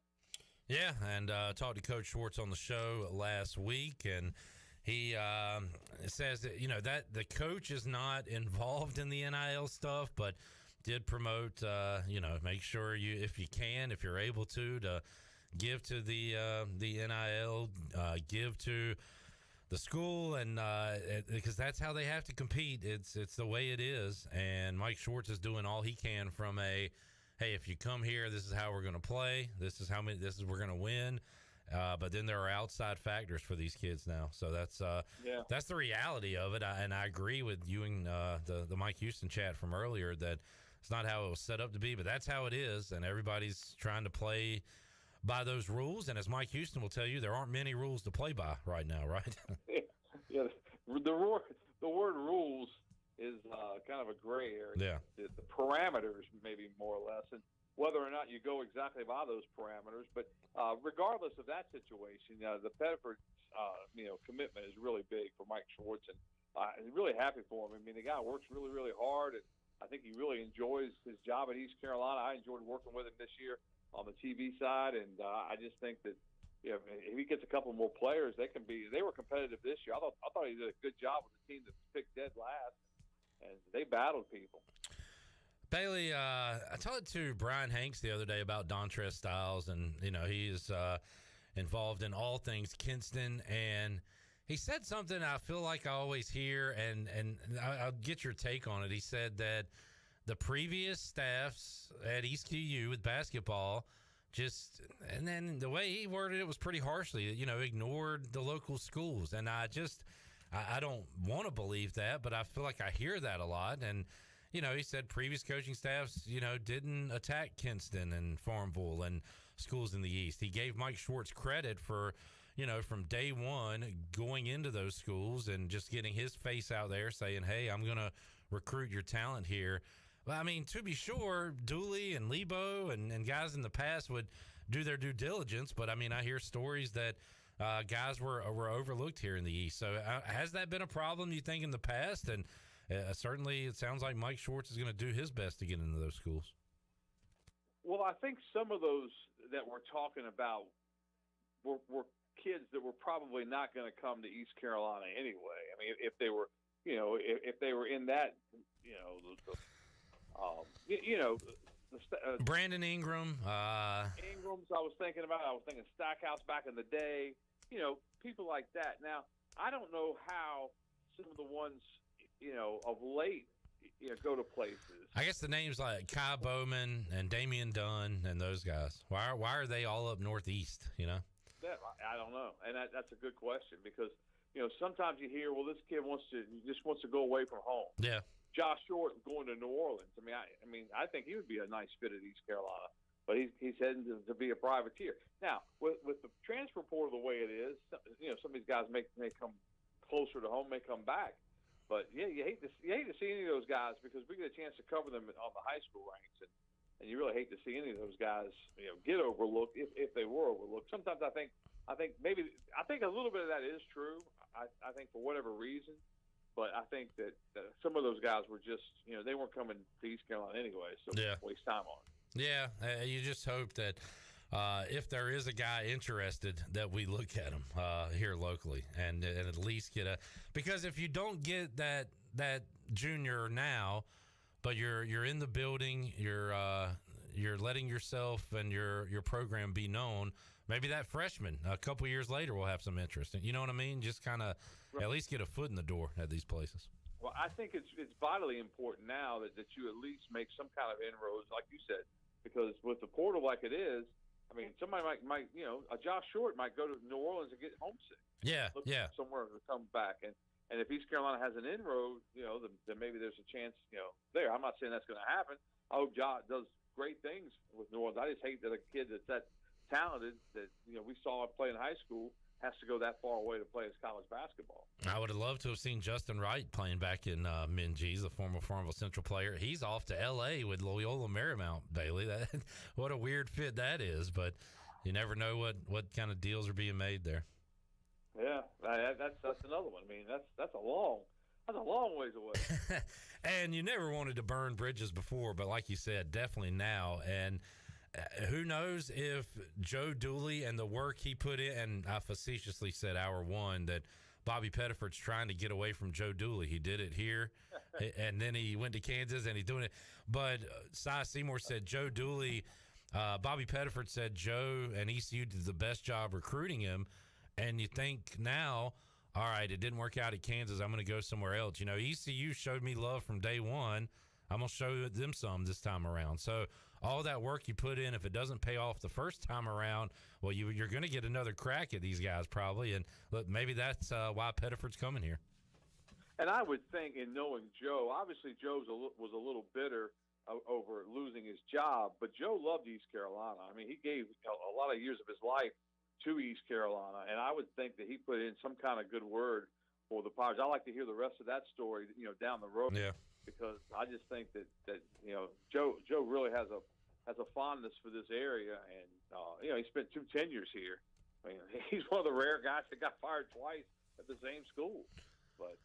Speaker 18: Yeah, and talked to Coach Schwartz on the show last week, and he says that, that the coach is not involved in the NIL stuff, but did promote, make sure if you're able to give to the NIL, give to the school, and because that's how they have to compete. It's the way it is, and Mike Schwartz is doing all he can from hey, if you come here, this is how we're going to play. This is we're going to win. But then there are outside factors for these kids now. So that's the reality of it. And I agree with you and the Mike Houston chat from earlier that it's not how it was set up to be, but that's how it is. And everybody's trying to play by those rules. And as Mike Houston will tell you, there aren't many rules to play by right now, right?
Speaker 7: Yeah. The word rules is kind of a gray area.
Speaker 18: Yeah.
Speaker 7: The parameters, maybe more or less, and whether or not you go exactly by those parameters. But regardless of that situation, the Pettiford, commitment is really big for Mike Schwartz, and I'm really happy for him. The guy works really, really hard, and I think he really enjoys his job at East Carolina. I enjoyed working with him this year on the TV side, and I just think that if he gets a couple more players, they were competitive this year. I thought he did a good job with the team that picked dead last, and they battled people.
Speaker 18: Bailey, I talked to Brian Hanks the other day about Dontrez Styles, and he is involved in all things Kinston, and he said something I feel like I always hear, and I'll get your take on it. He said that the previous staffs at East QU with basketball and then the way he worded it was pretty harshly, ignored the local schools, and I don't want to believe that, but I feel like I hear that a lot, and he said previous coaching staffs, didn't attack Kinston and Farmville and schools in the East. He gave Mike Schwartz credit for, from day one going into those schools and just getting his face out there saying, hey, I'm going to recruit your talent here. Well, I mean, to be sure, Dooley and Lebo and guys in the past would do their due diligence, but I mean, I hear stories that guys were overlooked here in the East. So has that been a problem, you think, in the past? And certainly it sounds like Mike Schwartz is going to do his best to get into those schools.
Speaker 7: Well, I think some of those that we're talking about were kids that were probably not going to come to East Carolina anyway. I mean, if they were, if they were in that,
Speaker 18: Brandon Ingram.
Speaker 7: Ingram's I was thinking about. I was thinking Stackhouse back in the day. People like that. Now, I don't know how some of the ones, of late, go to places.
Speaker 18: I guess the names like Kai Bowman and Damian Dunn and those guys. Why are they all up northeast?
Speaker 7: I don't know, and that's a good question because sometimes you hear, well, this kid just wants to go away from home.
Speaker 18: Yeah.
Speaker 7: Josh Short going to New Orleans. I think he would be a nice fit at East Carolina, but he's heading to be a privateer. Now, with the transfer portal the way it is, some of these guys may come closer to home, may come back. But yeah, you hate to see any of those guys because we get a chance to cover them on the high school ranks, and you really hate to see any of those guys get overlooked if they were overlooked. Sometimes I think a little bit of that is true. I think for whatever reason, but I think that some of those guys were just they weren't coming to East Carolina anyway, so waste time on it.
Speaker 18: Yeah, you just hope that if there is a guy interested, that we look at him here locally and at least get because if you don't get that junior now, but you're in the building, you're letting yourself and your program be known. Maybe that freshman a couple years later will have some interest. You know what I mean? Just kind of at least get a foot in the door at these places.
Speaker 7: Well, I think it's vitally important now that you at least make some kind of inroads, like you said, because with the portal like it is, I mean, somebody might a Josh Short might go to New Orleans and get homesick.
Speaker 18: Yeah,
Speaker 7: somewhere to come back, and if East Carolina has an inroad, then maybe there's a chance, there. I'm not saying that's going to happen. I hope Josh does great things with New Orleans. I just hate that a kid that's that talented that we saw play in high school has to go that far away to play as college basketball.
Speaker 18: I would have loved to have seen Justin Wright playing back in Minji's, a former Farmville Central player. He's off to L.A. with Loyola Marymount, Bailey. What a weird fit that is, but you never know what kind of deals are being made there.
Speaker 7: Yeah, that's another one. I mean, that's a long ways away.
Speaker 18: And you never wanted to burn bridges before, but like you said, definitely now. And who knows if Joe Dooley and the work he put in, and I facetiously said hour one that Bobby Pettiford's trying to get away from Joe Dooley. He did it here, and then he went to Kansas, and he's doing it. But Cy Seymour said Joe Dooley, Bobby Pettiford said Joe and ECU did the best job recruiting him. And you think now, all right, it didn't work out at Kansas. I'm going to go somewhere else. ECU showed me love from day one. I'm going to show them some this time around. So all that work you put in, if it doesn't pay off the first time around, well, you're going to get another crack at these guys probably. And look, maybe that's why Pettiford's coming here.
Speaker 7: And I would think, in knowing Joe, obviously Joe was a little bitter over losing his job, but Joe loved East Carolina. I mean, he gave a lot of years of his life to East Carolina, and I would think that he put in some kind of good word for the Pirates. I like to hear the rest of that story, down the road.
Speaker 18: Yeah.
Speaker 7: Because I just think that Joe really has a fondness for this area, and he spent 2 tenures here. I mean, he's one of the rare guys that got fired twice at the same school. But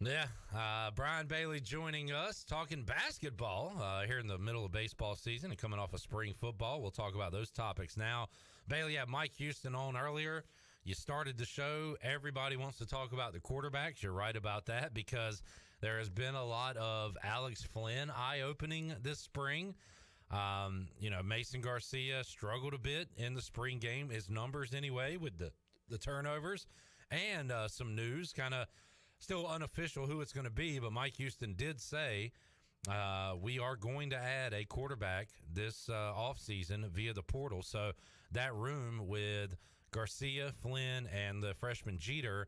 Speaker 18: yeah, Brian Bailey joining us talking basketball here in the middle of baseball season and coming off of spring football. We'll talk about those topics now. Bailey had Mike Houston on earlier. You started the show. Everybody wants to talk about the quarterbacks. You're right about that because there has been a lot of Alex Flynn eye-opening this spring. Mason Garcia struggled a bit in the spring game, his numbers anyway, with the turnovers. And some news, kind of still unofficial who it's going to be, but Mike Houston did say we are going to add a quarterback this offseason via the portal. So that room with Garcia, Flynn, and the freshman Jeter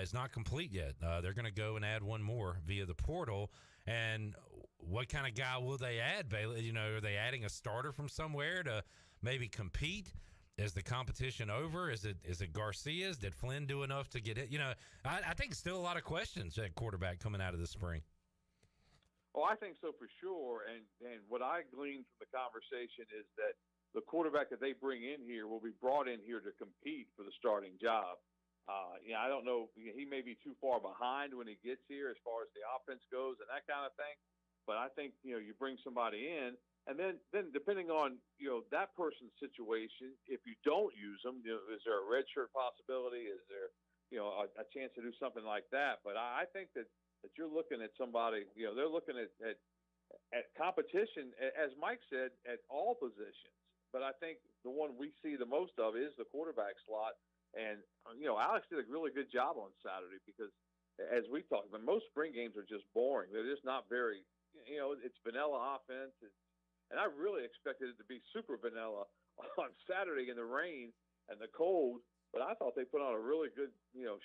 Speaker 18: is not complete yet. They're going to go and add one more via the portal. And what kind of guy will they add, Bailey? Are they adding a starter from somewhere to maybe compete? Is the competition over? Is it Garcia's? Did Flynn do enough to get it? I think still a lot of questions at quarterback coming out of the spring.
Speaker 7: Oh, I think so for sure. And what I gleaned from the conversation is that the quarterback that they bring in here will be brought in here to compete for the starting job. I don't know. He may be too far behind when he gets here as far as the offense goes and that kind of thing. But I think, you bring somebody in, and then depending on, that person's situation, if you don't use them, is there a redshirt possibility? Is there, a chance to do something like that? But I think that you're looking at somebody, they're looking at competition, as Mike said, at all positions. But I think the one we see the most of is the quarterback slot. And, Alex did a really good job on Saturday because, as we talked about, most spring games are just boring. They're just not very, it's vanilla offense. And I really expected it to be super vanilla on Saturday in the rain and the cold. But I thought they put on a really good,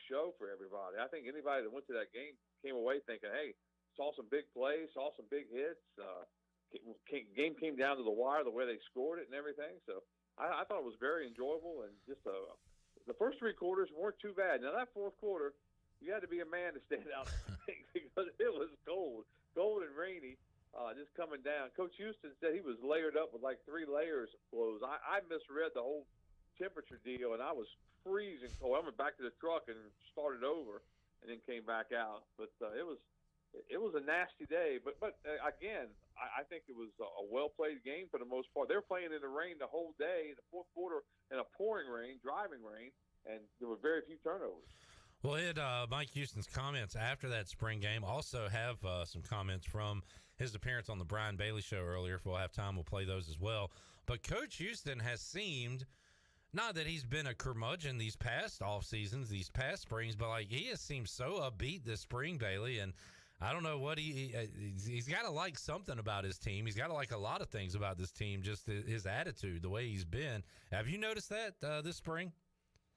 Speaker 7: show for everybody. I think anybody that went to that game came away thinking, hey, saw some big plays, saw some big hits. Game came down to the wire, the way they scored it and everything. So I thought it was very enjoyable, and just the first three quarters weren't too bad. Now, that fourth quarter, you had to be a man to stand out because it was cold and rainy, just coming down. Coach Houston said he was layered up with like 3 layers of clothes. I misread the whole temperature deal, and I was freezing cold. I went back to the truck and started over and then came back out. But it was a nasty day. But again, I think it was a well-played game for the most part. They were playing in the rain the whole day in the fourth quarter in a pouring rain, driving rain, and there were very few turnovers.
Speaker 18: Well, Mike Houston's comments after that spring game also have some comments from his appearance on the Brian Bailey Show earlier. If we'll have time, we'll play those as well. But Coach Houston has seemed, not that he's been a curmudgeon these past off seasons, these past springs, but like he has seemed so upbeat this spring, Bailey, and I don't know what he's got to like something about his team. He's got to like a lot of things about this team, just his attitude, the way he's been. Have you noticed that this spring?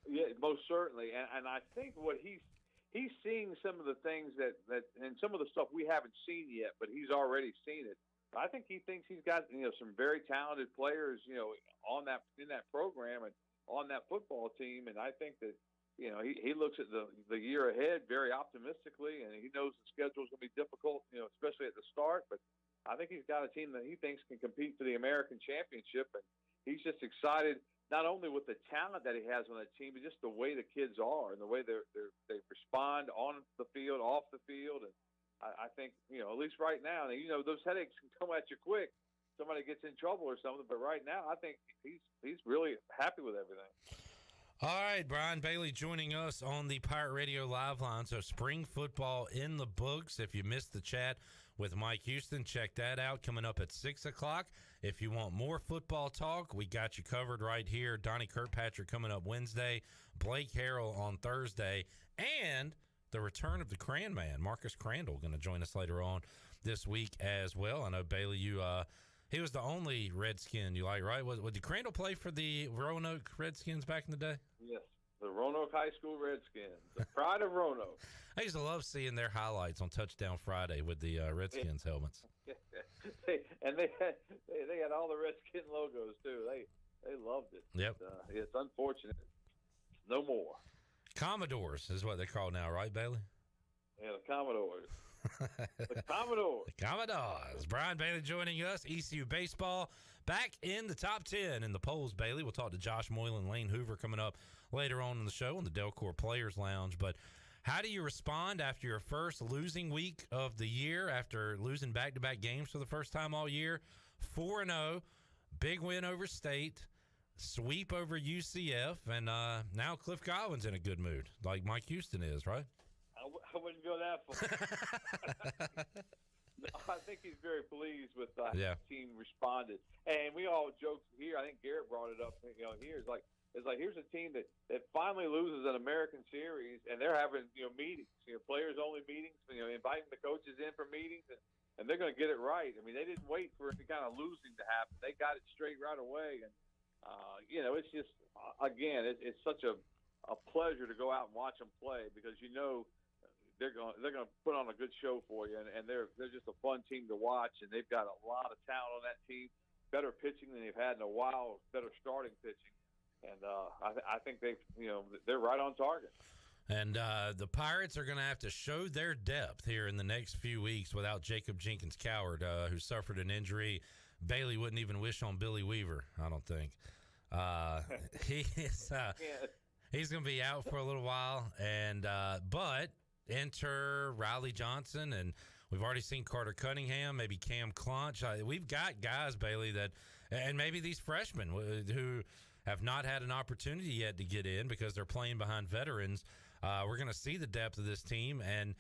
Speaker 7: Yeah, most certainly. And I think what he's seeing some of the things that and some of the stuff we haven't seen yet, but he's already seen it. I think he thinks he's got some very talented players in that program and on that football team, and I think that. He looks at the year ahead very optimistically, and he knows the schedule is going to be difficult, especially at the start. But I think he's got a team that he thinks can compete for the American championship, and he's just excited not only with the talent that he has on that team, but just the way the kids are and the way they respond on the field, off the field. And I think at least right now, those headaches can come at you quick. Somebody gets in trouble or something, but right now I think he's really happy with everything.
Speaker 18: All right, Brian Bailey joining us on the Pirate Radio Live line. So spring football in the books. If you missed the chat with Mike Houston, check that out coming up at 6 o'clock. If you want more football talk, we got you covered right here. Donnie Kirkpatrick coming up Wednesday, Blake Harrell on Thursday, and the return of the Cran Man, Marcus Crandall, going to join us later on this week as well. I know, Bailey, he was the only Redskin you like, right? Did Crandall play for the Roanoke Redskins back in the day?
Speaker 7: Yes, the Roanoke High School Redskins, the pride of Roanoke.
Speaker 18: I used to love seeing their highlights on Touchdown Friday with the Redskins helmets.
Speaker 7: And they had all the Redskin logos too. They loved it.
Speaker 18: Yep.
Speaker 7: It's unfortunate. No more.
Speaker 18: Commodores is what they call now, right, Bailey?
Speaker 7: Yeah, the Commodores. The Commodores.
Speaker 18: The Commodores. Brian Bailey joining us. ECU baseball back in the top 10 in the polls, Bailey. We'll talk to Josh Moylan, Lane Hoover coming up later on in the show on the Delcor Players Lounge. But how do you respond after your first losing week of the year, after losing back-to-back games for the first time all year? 4-0, big win over State, sweep over UCF, and now Cliff Godwin's in a good mood, like Mike Houston is, right?
Speaker 7: I wouldn't go that far. No, I think he's very pleased with how the team responded. And we all joked here. I think Garrett brought it up. Here it's like here's a team that finally loses an American Series, and they're having meetings, players only meetings, inviting the coaches in for meetings, and they're going to get it right. I mean, they didn't wait for any kind of losing to happen. They got it straight right away, and it's just again, it's such a pleasure to go out and watch them play because they're going to put on a good show for you, and they're just a fun team to watch, and they've got a lot of talent on that team, better pitching than they've had in a while, better starting pitching, And I think they're right on target.
Speaker 18: And the Pirates are going to have to show their depth here in the next few weeks without Jacob Jenkins Coward, who suffered an injury Bailey wouldn't even wish on Billy Weaver, I don't think. He's going to be out for a little while, and but enter Riley Johnson, and we've already seen Carter Cunningham, maybe Cam Clunch. We've got guys, Bailey, and maybe these freshmen who have not had an opportunity yet to get in because they're playing behind veterans. We're going to see the depth of this team, and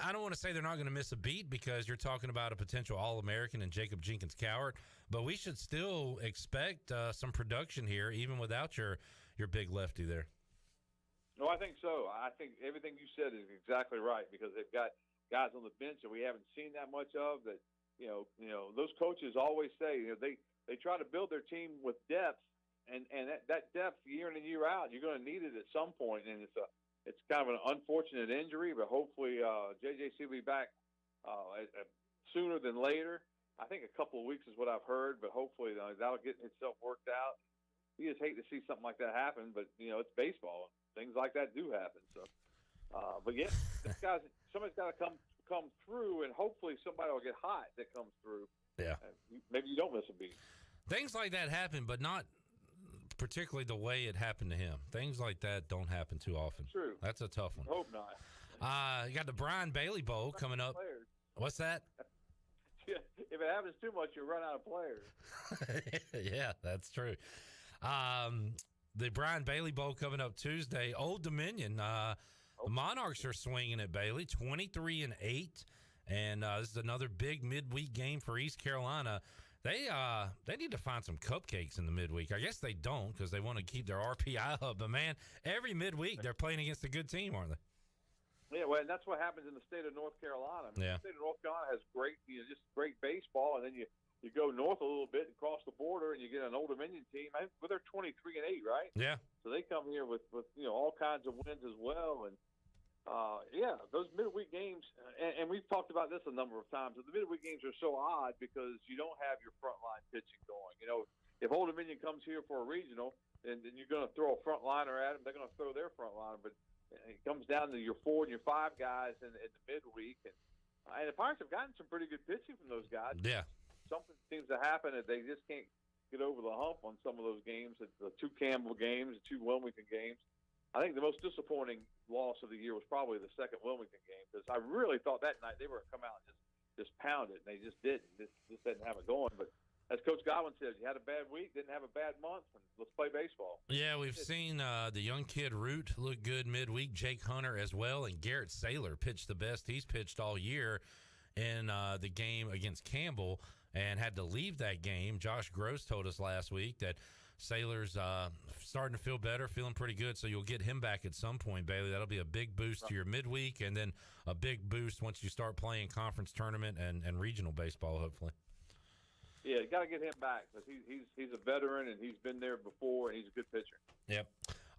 Speaker 18: I don't want to say they're not going to miss a beat because you're talking about a potential All-American and Jacob Jenkins Coward, but we should still expect some production here, even without your big lefty there.
Speaker 7: No, I think so. I think everything you said is exactly right because they've got guys on the bench that we haven't seen that much of. That those coaches always say they try to build their team with depth, and that depth year in and year out, you're going to need it at some point, and it's kind of an unfortunate injury, but hopefully JJC will be back sooner than later. I think a couple of weeks is what I've heard, but hopefully that'll get itself worked out. You just hate to see something like that happen, but it's baseball. Things like that do happen. So, but yeah, somebody's got to come through, and hopefully somebody will get hot that comes through.
Speaker 18: Yeah,
Speaker 7: maybe you don't miss a beat.
Speaker 18: Things like that happen, but not particularly the way it happened to him. Things like that don't happen too often.
Speaker 7: True.
Speaker 18: That's a tough one.
Speaker 7: Hope not.
Speaker 18: You got the Brian Bailey Bowl coming up.
Speaker 7: Players.
Speaker 18: What's that?
Speaker 7: If it happens too much, you run out of players.
Speaker 18: Yeah, that's true. The Brian Bailey Bowl coming up Tuesday. Old Dominion. The Monarchs are swinging at Bailey, 23-8, and this is another big midweek game for East Carolina. They need to find some cupcakes in the midweek. I guess they don't because they want to keep their RPI up. But man, every midweek they're playing against a good team, aren't they?
Speaker 7: Yeah, well, and that's what happens in the state of North Carolina.
Speaker 18: Yeah.
Speaker 7: The state of North Carolina has just great baseball, and then you go north a little bit and cross the border, and you get an Old Dominion team. They're 23-8, right?
Speaker 18: Yeah.
Speaker 7: So they come here with all kinds of wins as well, and those midweek games, and we've talked about this a number of times. The midweek games are so odd because you don't have your frontline pitching going. If Old Dominion comes here for a regional, and you're going to throw a frontliner at them, they're going to throw their frontliner, but it comes down to your 4 and your 5 guys in the midweek, and the Pirates have gotten some pretty good pitching from those guys.
Speaker 18: Yeah.
Speaker 7: Something seems to happen that they just can't get over the hump on some of those games, the 2 Campbell games, the 2 Wilmington games. I think the most disappointing loss of the year was probably the second Wilmington game because I really thought that night they were going to come out and just pound it, and they just didn't. Just didn't have it going. But as Coach Godwin says, you had a bad week, didn't have a bad month, and let's play baseball. Yeah,
Speaker 18: we've seen the young kid Root look good midweek, Jake Hunter as well, and Garrett Saylor pitched the best he's pitched all year in the game against Campbell and had to leave that game. Josh Gross told us last week that Saylor's starting to feel better, feeling pretty good, so you'll get him back at some point, Bailey. That'll be a big boost to your midweek, and then a big boost once you start playing conference tournament and regional baseball, hopefully.
Speaker 7: Yeah, you got to get him back because he's a veteran and he's been there before and he's a good pitcher.
Speaker 18: Yep.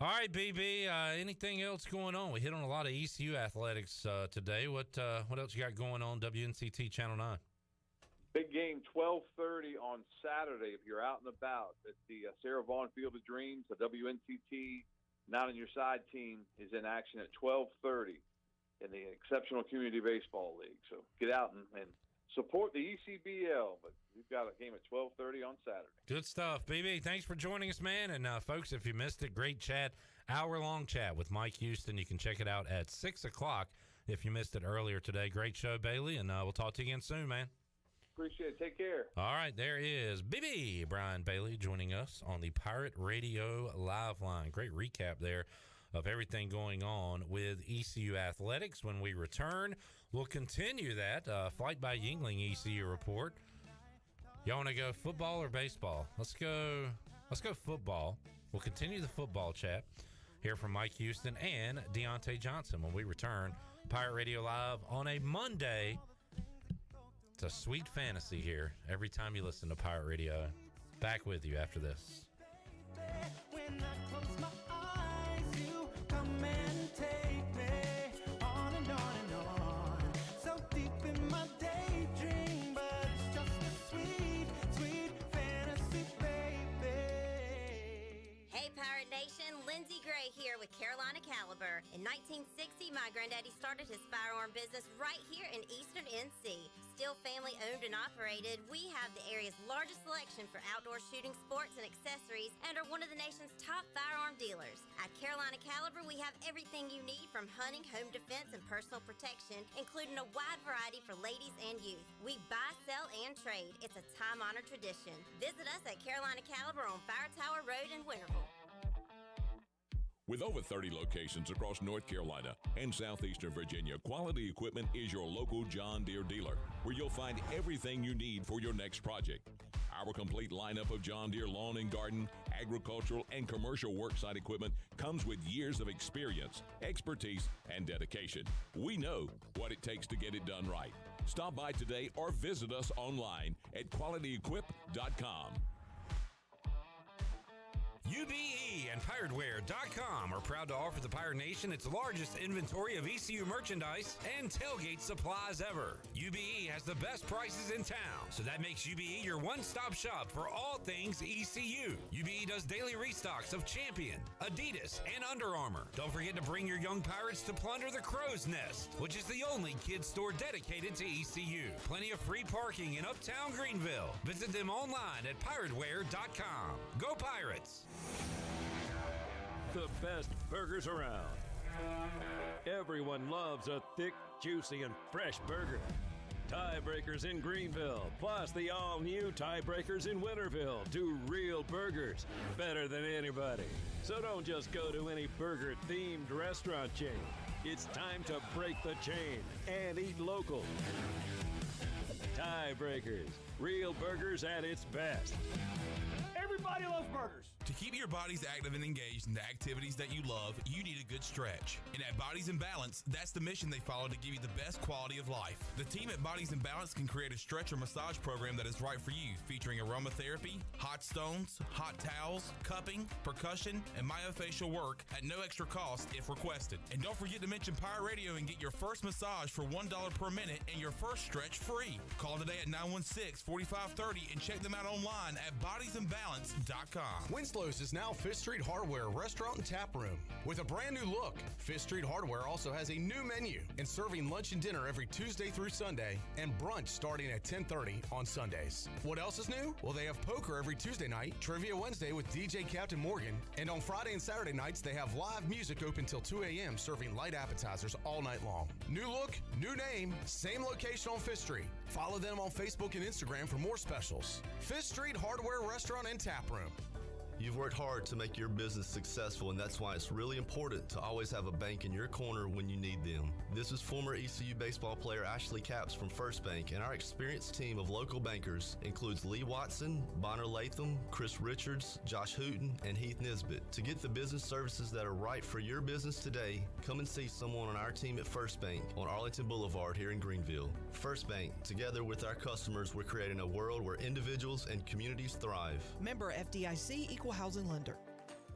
Speaker 18: All right, BB. Anything else going on? We hit on a lot of ECU athletics today. What else you got going on WNCT Channel 9?
Speaker 7: Big game, 12:30 on Saturday. If you're out and about at the Sarah Vaughn Field of Dreams, the WNCT Not On Your Side team is in action at 12:30 in the Exceptional Community Baseball League. So get out and support the ECBL. But we've got a game at 12:30 on Saturday.
Speaker 18: Good stuff, BB. Thanks for joining us, man. And folks, if you missed it, great chat, hour-long chat with Mike Houston. You can check it out at 6 o'clock if you missed it earlier today. Great show, Bailey, and we'll talk to you again soon, man.
Speaker 7: Appreciate it. Take care.
Speaker 18: All right, there is BB Brian Bailey joining us on the Pirate Radio Live Line. Great recap there of everything going on with ECU athletics. When we return, we'll continue that Flight by Yingling ECU report. Y'all want to go football or baseball? Let's go football. We'll continue the football chat. Hear from Mike Houston and Deontay Johnson when we return. Pirate Radio Live on a Monday. It's a sweet fantasy here every time you listen to Pirate Radio. Back with you after this.
Speaker 15: When I close my eyes, you come and take me on and on and on. So deep in my daydream, but it's just a sweet, sweet fantasy, baby.
Speaker 8: Caliber. In 1960, my granddaddy started his firearm business right here in Eastern NC. Still family owned and operated, we have the area's largest selection for outdoor shooting sports and accessories and are one of the nation's top firearm dealers. At Carolina Caliber, we have everything you need from hunting, home defense, and personal protection, including a wide variety for ladies and youth. We buy, sell, and trade. It's a time-honored tradition. Visit us at Carolina Caliber on Fire Tower Road in Winterville.
Speaker 9: With over 30 locations across North Carolina and southeastern Virginia, Quality Equipment is your local John Deere dealer, where you'll find everything you need for your next project. Our complete lineup of John Deere lawn and garden, agricultural, and commercial worksite equipment comes with years of experience, expertise, and dedication. We know what it takes to get it done right. Stop by today or visit us online at QualityEquip.com.
Speaker 18: UBE and PirateWear.com are proud to offer the Pirate Nation its largest inventory of ECU merchandise and tailgate supplies ever. UBE has the best prices in town, so that makes UBE your one-stop shop for all things ECU. UBE does daily restocks of Champion, Adidas, and Under Armour. Don't forget to bring your young pirates to plunder the Crow's Nest, which is the only kids store dedicated to ECU. Plenty of free parking in Uptown Greenville. Visit them online at PirateWear.com. Go Pirates!
Speaker 10: The best burgers around. Everyone loves a thick, juicy, and fresh burger. Tiebreakers in Greenville, plus the all-new Tiebreakers in Winterville, do real burgers better than anybody. So don't just go to any burger-themed restaurant chain. It's time to break the chain and eat local. Tiebreakers, real burgers at its best.
Speaker 11: Everybody loves burgers.
Speaker 19: To keep your bodies active and engaged in the activities that you love, you need a good stretch. And at Bodies in Balance, that's the mission they follow to give you the best quality of life. The team at Bodies in Balance can create a stretch or massage program that is right for you, featuring aromatherapy, hot stones, hot towels, cupping, percussion, and myofascial work at no extra cost if requested. And don't forget to mention Pirate Radio and get your first massage for $1 per minute and your first stretch free. Call today at 916-4530 and check them out online at bodiesinbalance.com.
Speaker 23: Winslow's is now Fifth Street Hardware Restaurant and Tap Room. With a brand new look, Fifth Street Hardware also has a new menu and serving lunch and dinner every Tuesday through Sunday and brunch starting at 10:30 on Sundays. What else is new? Well, they have poker every Tuesday night, Trivia Wednesday with DJ Captain Morgan, and on Friday and Saturday nights, they have live music open till 2 a.m. serving light appetizers all night long. New look, new name, same location on Fifth Street. Follow them on Facebook and Instagram for more specials. Fifth Street Hardware Restaurant and Tap Room.
Speaker 24: You've worked hard to make your business successful, and that's why it's really important to always have a bank in your corner when you need them. This is former ECU baseball player Ashley Capps from First Bank, and our experienced team of local bankers includes Lee Watson, Bonner Latham, Chris Richards, Josh Hooten, and Heath Nisbet. To get the business services that are right for your business today, come and see someone on our team at First Bank on Arlington Boulevard here in Greenville. First Bank, together with our customers, we're creating a world where individuals and communities thrive.
Speaker 20: Member FDIC, Equal Housing Lender.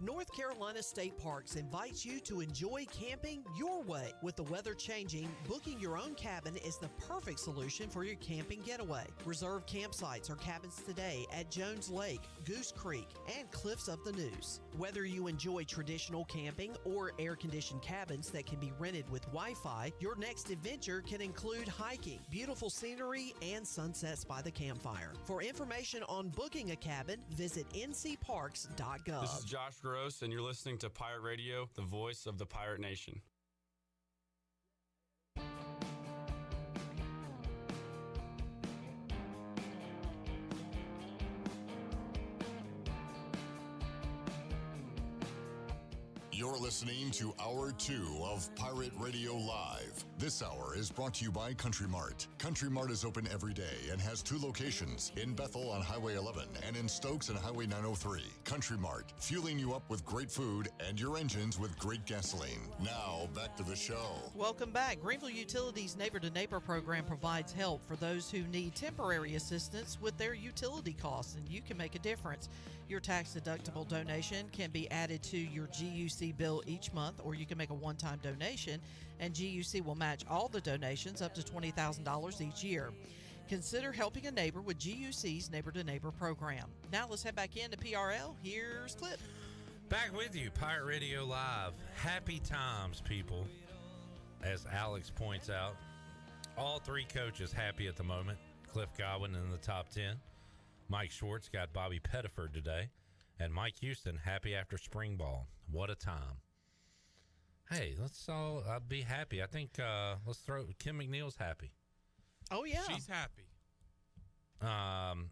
Speaker 20: North Carolina State Parks invites you to enjoy camping your way. With the weather changing, booking your own cabin is the perfect solution for your camping getaway. Reserve campsites or cabins today at Jones Lake, Goose Creek, and Cliffs of the Neuse. Whether you enjoy traditional camping or air-conditioned cabins that can be rented with Wi-Fi, your next adventure can include hiking, beautiful scenery, and sunsets by the campfire. For information on booking a cabin, visit ncparks.gov.
Speaker 25: This is Josh Gross, and you're listening to Pirate Radio, the voice of the Pirate Nation.
Speaker 3: You're listening to Hour 2 of Pirate Radio Live. This hour is brought to you by Country Mart. Country Mart is open every day and has 2 locations, in Bethel on Highway 11 and in Stokes on Highway 903. Country Mart, fueling you up with great food and your engines with great gasoline. Now, back to the show.
Speaker 20: Welcome back. Greenville Utilities Neighbor to Neighbor program provides help for those who need temporary assistance with their utility costs, and you can make a difference. Your tax-deductible donation can be added to your GUC bill each month, or you can make a one-time donation, and GUC will match all the donations up to $20,000 each year. Consider helping a neighbor with GUC's Neighbor to Neighbor program. Now let's head back into PRL. Here's Clip.
Speaker 18: Back with you, Pirate Radio Live. Happy times, people. As Alex points out, all three coaches happy at the moment. Cliff Godwin in the top 10. Mike Schwartz got Bobby Pettiford today. And Mike Houston happy after spring ball. What a time. Hey, let's all be happy. I think let's throw Kim McNeil's happy.
Speaker 20: Oh, yeah.
Speaker 19: She's happy.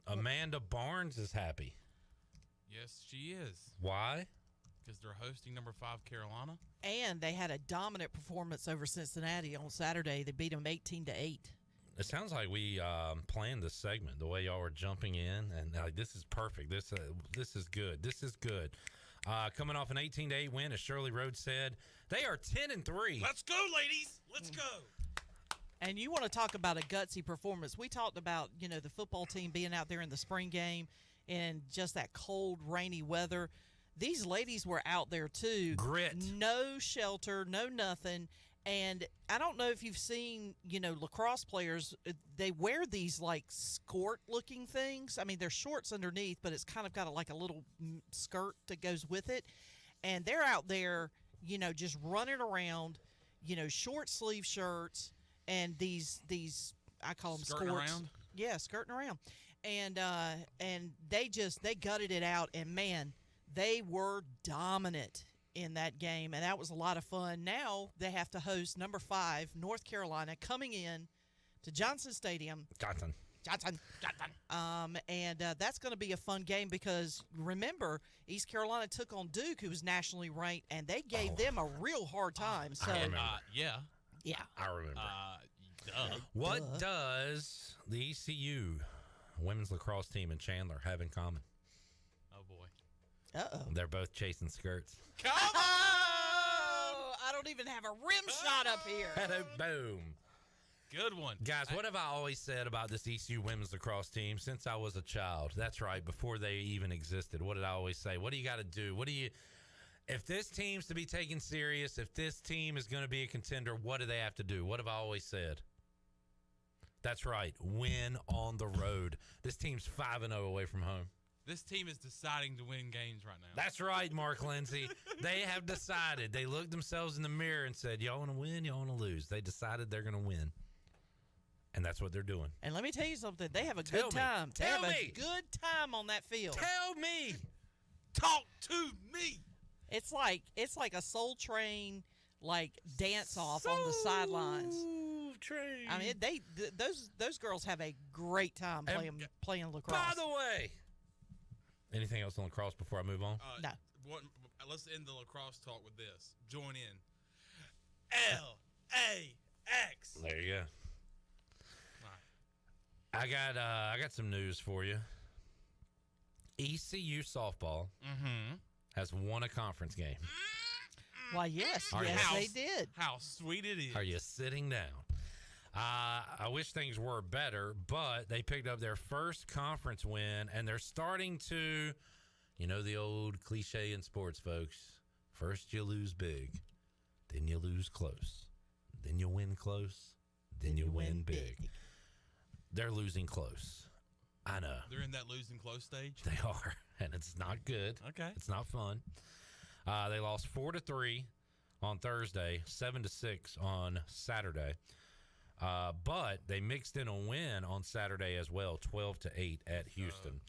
Speaker 18: Amanda Barnes is happy.
Speaker 19: Yes, she is.
Speaker 18: Why?
Speaker 19: Because they're hosting number 5 Carolina.
Speaker 20: And they had a dominant performance over Cincinnati on Saturday. They beat them 18-8.
Speaker 18: It sounds like we planned this segment, the way y'all were jumping in, and this is perfect. This is good. This is good. Coming off an 18-8 win, as Shirley Rhodes said, they are 10-3.
Speaker 11: Let's go, ladies. Let's go.
Speaker 20: And you want to talk about a gutsy performance. We talked about, the football team being out there in the spring game in just that cold, rainy weather. These ladies were out there, too.
Speaker 18: Grit.
Speaker 20: No shelter, no nothing. And I don't know if you've seen, lacrosse players, they wear these, skirt-looking things. I mean, they're shorts underneath, but it's kind of got a little skirt that goes with it. And they're out there, just running around, short sleeve shirts and these I call them
Speaker 19: skirting
Speaker 20: skirts.
Speaker 19: Around?
Speaker 20: Yeah, skirting around. And they gutted it out. And, man, they were dominant in that game, and that was a lot of fun. Now they have to host number 5, North Carolina, coming in to Johnson Stadium.
Speaker 18: Johnson.
Speaker 20: And that's going to be a fun game because, remember, East Carolina took on Duke, who was nationally ranked, and they gave them a real hard time. So,
Speaker 19: yeah.
Speaker 20: Yeah.
Speaker 18: I remember.
Speaker 19: Duh.
Speaker 18: What does the ECU women's lacrosse team and Chandler have in common?
Speaker 19: Oh, boy.
Speaker 20: Uh-oh.
Speaker 18: They're both chasing skirts.
Speaker 19: Come on!
Speaker 20: Oh, I don't even have a rim shot up here.
Speaker 18: Boom.
Speaker 19: Good one.
Speaker 18: Guys, what have I always said about this ECU women's lacrosse team since I was a child? That's right, before they even existed. What did I always say? What do you got to do? If this team's to be taken serious, if this team is going to be a contender, what do they have to do? What have I always said? That's right, win on the road. This team's 5-0 away from home.
Speaker 19: This team is deciding to win games right now.
Speaker 18: That's right, Mark Lindsay. They have decided. They looked themselves in the mirror and said, y'all want to win, y'all want to lose. They decided they're going to win. And that's what they're doing.
Speaker 20: And let me tell you something. They have a good time. They have a good time on that field.
Speaker 18: Tell me.
Speaker 19: Talk to me.
Speaker 20: It's like a Soul Train dance off on the sidelines.
Speaker 18: Train.
Speaker 20: I mean, those girls have a great time playing lacrosse.
Speaker 18: By the way, anything else on lacrosse before I move on?
Speaker 20: No.
Speaker 19: Let's end the lacrosse talk with this. Join in. LAX.
Speaker 18: There you go. I got some news for you. ECU softball has won a conference game.
Speaker 20: Why, yes, they did.
Speaker 19: How sweet it is.
Speaker 18: Are you sitting down? I wish things were better, but they picked up their first conference win, and they're starting to, the old cliche in sports, folks. First you lose big, then you lose close, then you win close, then you win big. They're losing close. I know.
Speaker 19: They're in that losing close stage?
Speaker 18: They are, and it's not good.
Speaker 19: Okay.
Speaker 18: It's not fun. They lost 4-3 on Thursday, 7-6 on Saturday. But they mixed in a win on Saturday as well, 12-8 at Houston.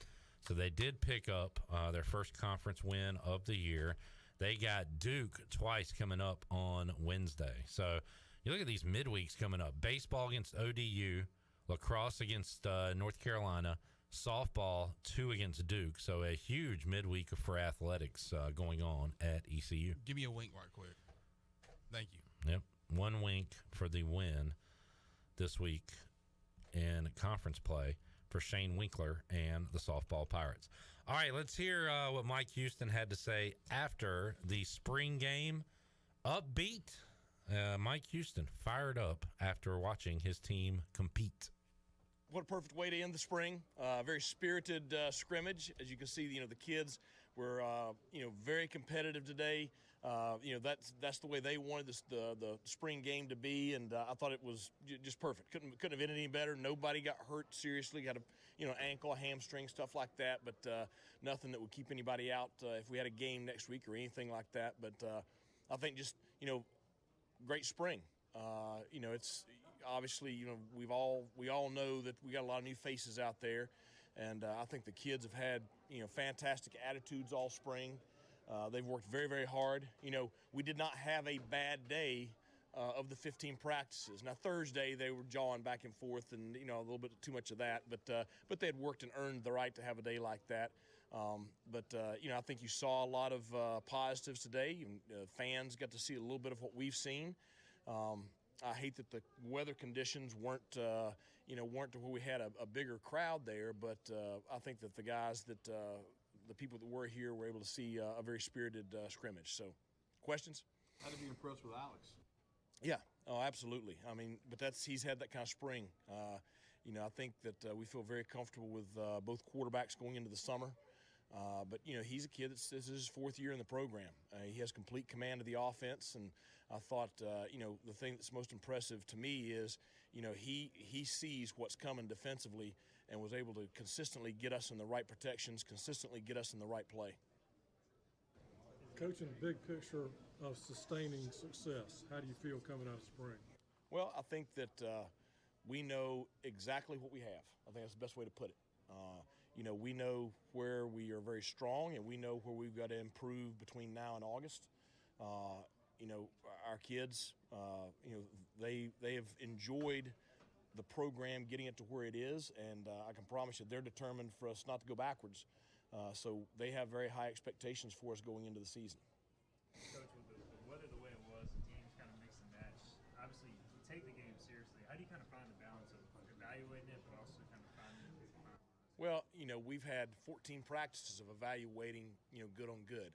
Speaker 18: So they did pick up their first conference win of the year. They got Duke twice coming up on Wednesday. So you look at these midweeks coming up. Baseball against ODU, lacrosse against North Carolina, softball 2 against Duke. So a huge midweek for athletics going on at ECU.
Speaker 19: Give me a wink right quick. Thank you.
Speaker 18: Yep. 1 wink for the win this week in conference play for Shane Winkler and the softball Pirates. All right, let's hear what Mike Houston had to say after the spring game. Upbeat. Mike Houston fired up after watching his team compete.
Speaker 11: What a perfect way to end the spring. Very spirited scrimmage. As you can see, the kids were, very competitive today. that's the way they wanted the spring game to be, and I thought it was just perfect. Couldn't have ended any better. Nobody got hurt seriously. Got a ankle, a hamstring, stuff like that, but nothing that would keep anybody out if we had a game next week or anything like that. But I think just great spring. It's obviously we all know that we got a lot of new faces out there, and I think the kids have had fantastic attitudes all spring. They've worked very, very hard. We did not have a bad day of the 15 practices. Now Thursday they were jawing back and forth, and a little bit too much of that. But they had worked and earned the right to have a day like that. I think you saw a lot of positives today. Fans got to see a little bit of what we've seen. I hate that the weather conditions weren't to where we had a bigger crowd there. But I think that the guys that the people that were here were able to see a very spirited scrimmage. So, questions?
Speaker 1: How did you impress with Alex?
Speaker 11: Yeah, oh, absolutely. I mean, but he's had that kind of spring. I think that we feel very comfortable with both quarterbacks going into the summer. But he's a kid this is his fourth year in the program. He has complete command of the offense, and I thought the thing that's most impressive to me is he sees what's coming defensively and was able to consistently get us in the right protections, consistently get us in the right play.
Speaker 1: Coaching, big picture of sustaining success, how do you feel coming out of spring?
Speaker 11: Well, I think that we know exactly what we have. I think that's the best way to put it. We know where we are very strong, and we know where we've got to improve between now and August. Our kids, they have enjoyed the program getting it to where it is, and I can promise you they're determined for us not to go backwards. So they have very high expectations for us going into the season.
Speaker 2: Coach, with the weather the way it was, the teams kind of mix and match. Obviously, you take the game seriously. How do you kind of find the balance of evaluating it, but also kind of finding the final?
Speaker 11: Well, we've had 14 practices of evaluating, good on good.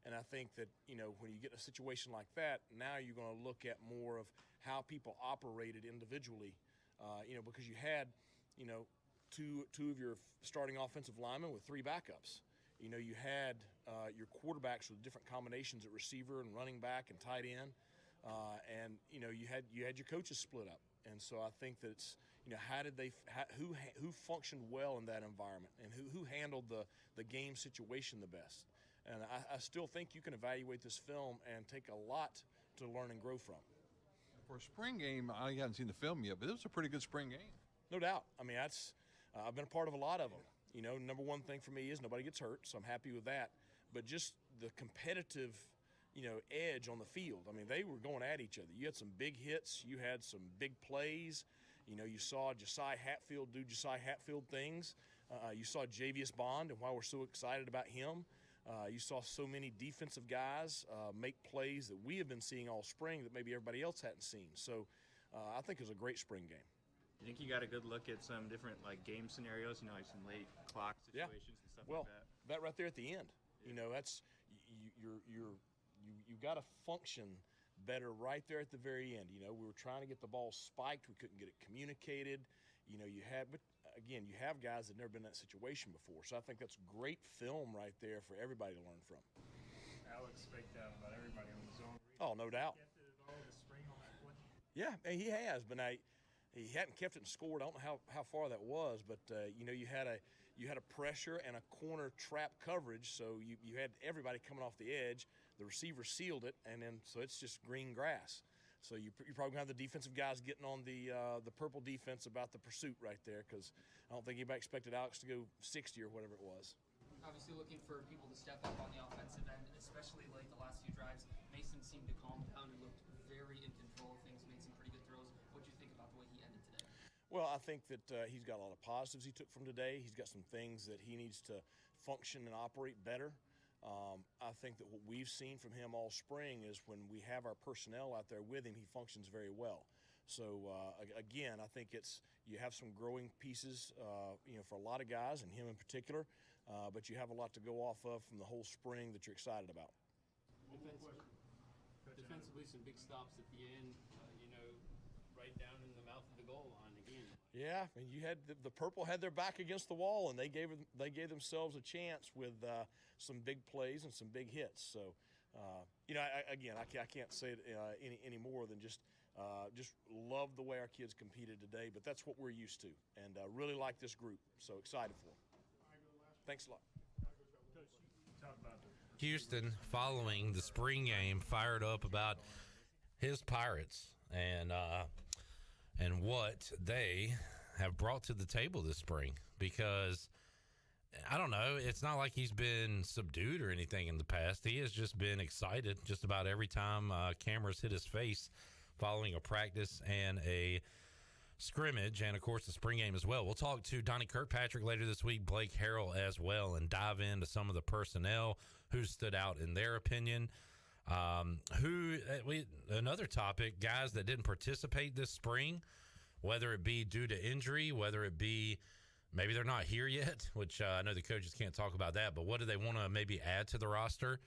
Speaker 11: And I think that, when you get in a situation like that, now you're going to look at more of how people operated individually, because you had, two of your starting offensive linemen with three backups. You had your quarterbacks with different combinations at receiver and running back and tight end. And you had your coaches split up. And so I think that it's, who functioned well in that environment, and who handled the game situation the best. And I still think you can evaluate this film and take a lot to learn and grow from.
Speaker 1: For a spring game, I haven't seen the film yet, but it was a pretty good spring game.
Speaker 11: No doubt. I mean, I've been a part of a lot of them. Number one thing for me is nobody gets hurt, so I'm happy with that. But just the competitive, edge on the field. I mean, they were going at each other. You had some big hits. You had some big plays. You saw Josiah Hatfield do Josiah Hatfield things. You saw Javius Bond, and why we're so excited about him. You saw so many defensive guys make plays that we have been seeing all spring that maybe everybody else hadn't seen. So I think it was a great spring game.
Speaker 2: You think you got a good look at some different game scenarios, like some late clock situations and stuff like that?
Speaker 11: That right there at the end. That's you got to function better right there at the very end. We were trying to get the ball spiked, we couldn't get it communicated. But again, you have guys that never been in that situation before. So I think that's great film right there for everybody to learn from.
Speaker 2: Alex faked out about everybody on the zone.
Speaker 11: Oh, no doubt.
Speaker 2: Kept it all this spring on that play.
Speaker 11: Yeah, he has, but he hadn't kept it and scored. I don't know how far that was, but you had a pressure and a corner trap coverage, so you had everybody coming off the edge. The receiver sealed it, and then so it's just green grass. So you're probably going to have the defensive guys getting on the purple defense about the pursuit right there, because I don't think anybody expected Alex to go 60 or whatever it was.
Speaker 12: Obviously looking for people to step up on the offensive end, especially late the last few drives. Mason seemed to calm down and looked very in control of things, made some pretty good throws. What do you think about the way he ended today?
Speaker 11: Well, I think that he's got a lot of positives he took from today. He's got some things that he needs to function and operate better. I think that what we've seen from him all spring is when we have our personnel out there with him, he functions very well. So, again, I think you have some growing pieces, for a lot of guys, and him in particular, but you have a lot to go off of from the whole spring that you're excited about.
Speaker 12: Defensively, some big stops at the end, right down in the mouth of the goal line again.
Speaker 11: Yeah, and you had the purple had their back against the wall, and they gave themselves a chance with some big plays and some big hits. So I can't say it any more than just love the way our kids competed today. But that's what we're used to, and really like this group. So excited for them. Thanks a lot.
Speaker 18: Houston, following the spring game, fired up about his Pirates and what they have brought to the table this spring, because I don't know, it's not like he's been subdued or anything in the past. He has just been excited just about every time cameras hit his face following a practice and a scrimmage, and of course the spring game as well. We'll talk to Donnie Kirkpatrick later this week, Blake Harrell as well, and dive into some of the personnel who stood out in their opinion. Another topic, guys that didn't participate this spring, whether it be due to injury, whether it be maybe they're not here yet, which I know the coaches can't talk about that, but what do they want to maybe add to the roster,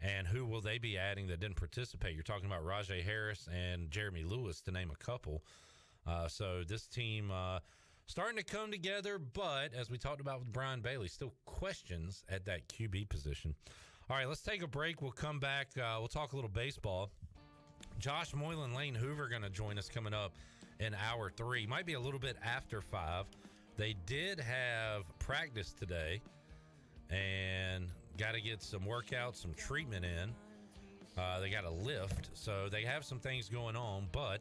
Speaker 18: and who will they be adding that didn't participate? You're talking about Rajay Harris and Jeremy Lewis, to name a couple. So this team starting to come together, but as we talked about with Brian Bailey, still questions at that QB position. All right, let's take a break. We'll come back. We'll talk a little baseball. Josh Moylan, Lane Hoover going to join us coming up in hour 3. Might be a little bit after 5. They did have practice today and got to get some workouts, some treatment in. They got a lift, so they have some things going on, but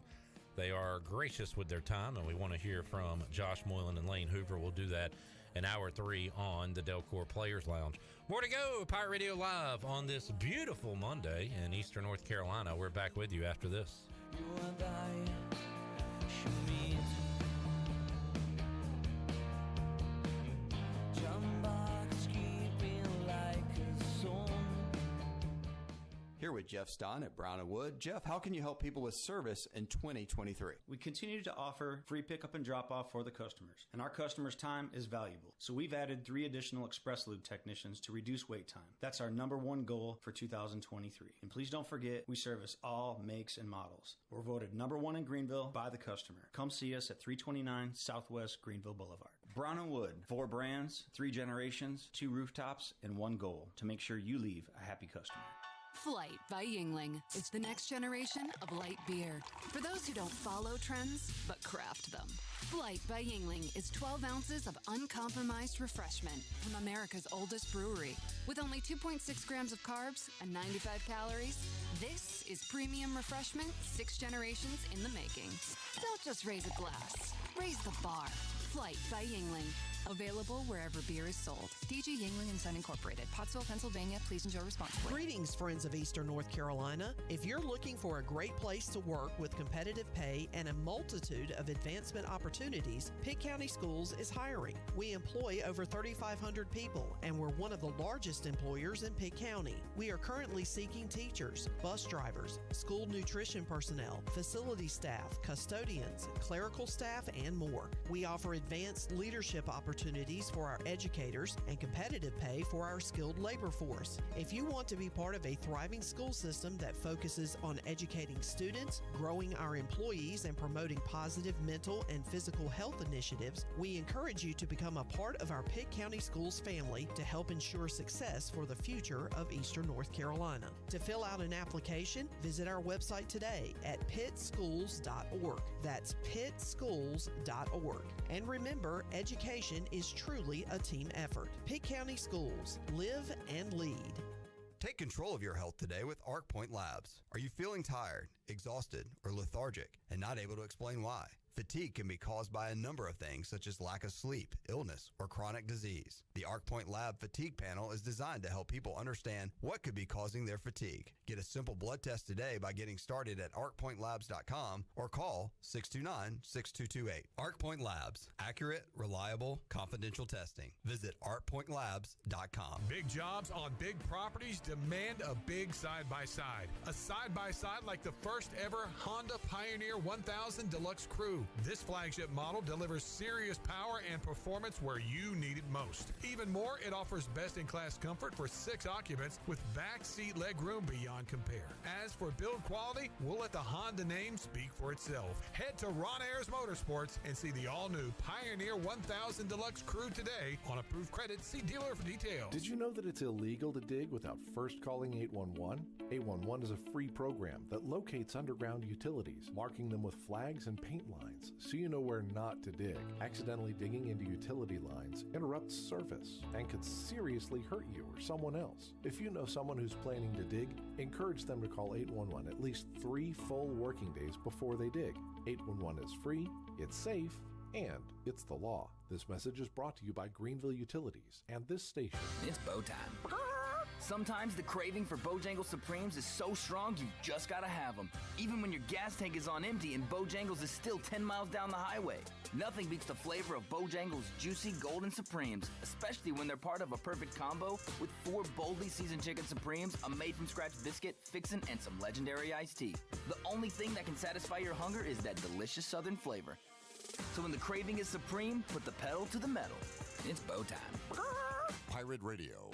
Speaker 18: they are gracious with their time, and we want to hear from Josh Moylan and Lane Hoover. We'll do that in hour 3 on the Delcor Players Lounge. More to go. Pirate Radio Live on this beautiful Monday in Eastern North Carolina. We're back with you after this.
Speaker 15: You and I should meet. Jumbox keeping like a song.
Speaker 4: Here with Jeff Stein at Brown & Wood. Jeff, how can you help people with service in 2023?
Speaker 5: We continue to offer free pickup and drop-off for the customers, and our customers' time is valuable. So we've added 3 additional Express Lube technicians to reduce wait time. That's our #1 goal for 2023. And please don't forget, we service all makes and models. We're voted #1 in Greenville by the customer. Come see us at 329 Southwest Greenville Boulevard.
Speaker 4: Brown & Wood, 4 brands, 3 generations, 2 rooftops, and 1 goal: to make sure you leave a happy customer.
Speaker 6: Flight by Yingling. It's the next generation of light beer. For those who don't follow trends, but craft them. Flight by Yingling is 12 ounces of uncompromised refreshment from America's oldest brewery. With only 2.6 grams of carbs and 95 calories, this is premium refreshment 6 generations in the making. Don't just raise a glass, raise the bar. Flight by Yingling. Available wherever beer is sold. DG Yingling & Son Incorporated, Pottsville, Pennsylvania. Please enjoy responsibly.
Speaker 20: Greetings, friends of Eastern North Carolina. If you're looking for a great place to work with competitive pay and a multitude of advancement opportunities, Pitt County Schools is hiring. We employ over 3,500 people, and we're one of the largest employers in Pitt County. We are currently seeking teachers, bus drivers, school nutrition personnel, facility staff, custodians, clerical staff, and more. We offer advanced leadership opportunities for our educators and competitive pay for our skilled labor force. If you want to be part of a thriving school system that focuses on educating students, growing our employees, and promoting positive mental and physical health initiatives, we encourage you to become a part of our Pitt County Schools family to help ensure success for the future of Eastern North Carolina. To fill out an application, visit our website today at pittschools.org. That's pittschools.org. And remember, education is truly a team effort. Pitt County Schools. Live and lead.
Speaker 4: Take control of your health today with Arc Point Labs. Are you feeling tired, exhausted, or lethargic and not able to explain why? Fatigue can be caused by a number of things, such as lack of sleep, illness, or chronic disease. The ArcPoint Lab Fatigue Panel is designed to help people understand what could be causing their fatigue. Get a simple blood test today by getting started at arcpointlabs.com or call 629-6228. ArcPoint Labs. Accurate, reliable, confidential testing. Visit arcpointlabs.com.
Speaker 17: Big jobs on big properties demand a big side-by-side. A side-by-side like the first ever Honda Pioneer 1000 Deluxe Crew. room. This flagship model delivers serious power and performance where you need it most. Even more, it offers best-in-class comfort for 6 occupants with back seat legroom beyond compare. As for build quality, we'll let the Honda name speak for itself. Head to Ron Ayers Motorsports and see the all-new Pioneer 1000 Deluxe Crew today. On approved credit, see dealer for details.
Speaker 13: Did you know that it's illegal to dig without first calling 811? 811 is a free program that locates underground utilities, marking them with flags and paint lines so you know where not to dig. Accidentally digging into utility lines interrupts service and could seriously hurt you or someone else. If you know someone who's planning to dig, encourage them to call 811 at least 3 full working days before they dig. 811 is free, it's safe, and it's the law. This message is brought to you by Greenville Utilities and this station.
Speaker 14: It's bow time. Sometimes the craving for Bojangles Supremes is so strong you just gotta have them. Even when your gas tank is on empty and Bojangles is still 10 miles down the highway. Nothing beats the flavor of Bojangles juicy golden Supremes, especially when they're part of a perfect combo with 4 boldly seasoned chicken Supremes, a made-from-scratch biscuit, fixin', and some legendary iced tea. The only thing that can satisfy your hunger is that delicious southern flavor. So when the craving is supreme, put the pedal to the metal. It's bow time.
Speaker 3: Pirate Radio.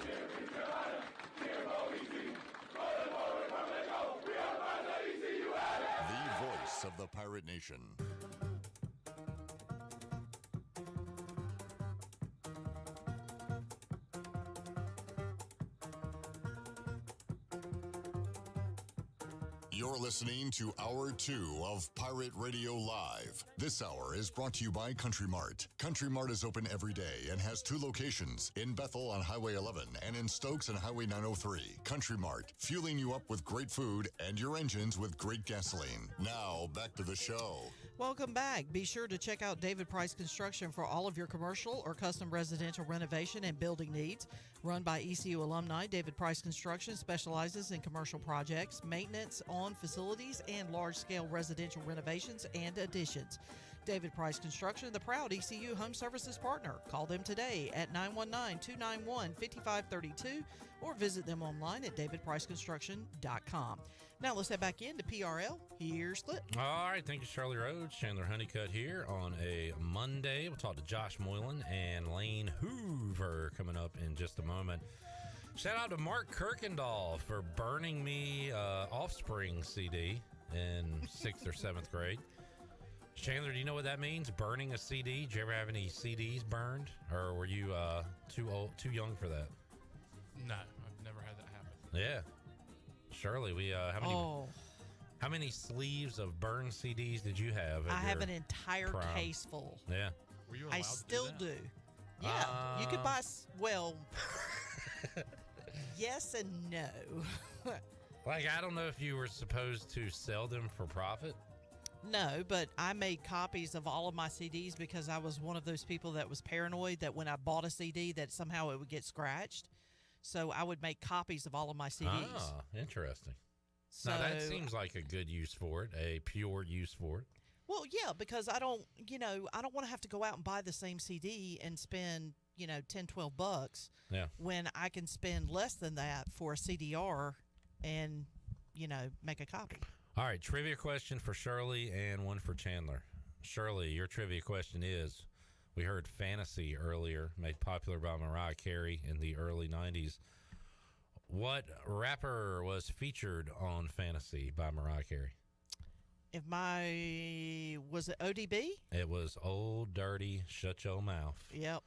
Speaker 3: The voice of the Pirate Nation. You're listening to Hour 2 of Pirate Radio Live. This hour is brought to you by Country Mart. Country Mart is open every day and has 2 locations, in Bethel on Highway 11 and in Stokes on Highway 903. Country Mart, fueling you up with great food and your engines with great gasoline. Now, back to the show.
Speaker 20: Welcome back. Be sure to check out David Price Construction for all of your commercial or custom residential renovation and building needs. Run by ECU alumni, David Price Construction specializes in commercial projects, maintenance on facilities, and large-scale residential renovations and additions. David Price Construction, the proud ECU home services partner. Call them today at 919-291-5532 or visit them online at davidpriceconstruction.com. Now let's head back into PRL. Here's Clip.
Speaker 18: All right, thank you, Shirley Rhodes. Chandler Honeycutt here on a Monday. We'll talk to Josh Moylan and Lane Hoover coming up in just a moment. Shout out to Mark Kirkendall for burning me Offspring CD in 6th or 7th grade. Chandler, do you know what that means? Burning a CD? Did you ever have any CDs burned? Or were you too young for that?
Speaker 19: No, I've never had that happen.
Speaker 18: Yeah. Shirley, how many sleeves of burned CDs did you have?
Speaker 20: I have an entire case full.
Speaker 18: Yeah.
Speaker 19: Were you allowed
Speaker 20: I still
Speaker 19: to do that?
Speaker 20: Yeah. You could buy, yes and no.
Speaker 18: Like, I don't know if you were supposed to sell them for profit.
Speaker 20: No, but I made copies of all of my CDs because I was one of those people that was paranoid that when I bought a CD that somehow it would get scratched. So I would make copies of all of my CDs.
Speaker 18: Ah, interesting.
Speaker 20: So,
Speaker 18: now, that seems like a good use for it, a pure use for it.
Speaker 20: Well, yeah, because I don't want to have to go out and buy the same CD and spend, $10, $12 when I can spend less than that for a CDR and, make a copy.
Speaker 18: All right, trivia question for Shirley and one for Chandler. Shirley, your trivia question is, we heard Fantasy earlier, made popular by Mariah Carey in the early 90s. What rapper was featured on Fantasy by Mariah Carey?
Speaker 20: Was it ODB?
Speaker 18: It was Old Dirty Shut Your Mouth.
Speaker 20: Yep.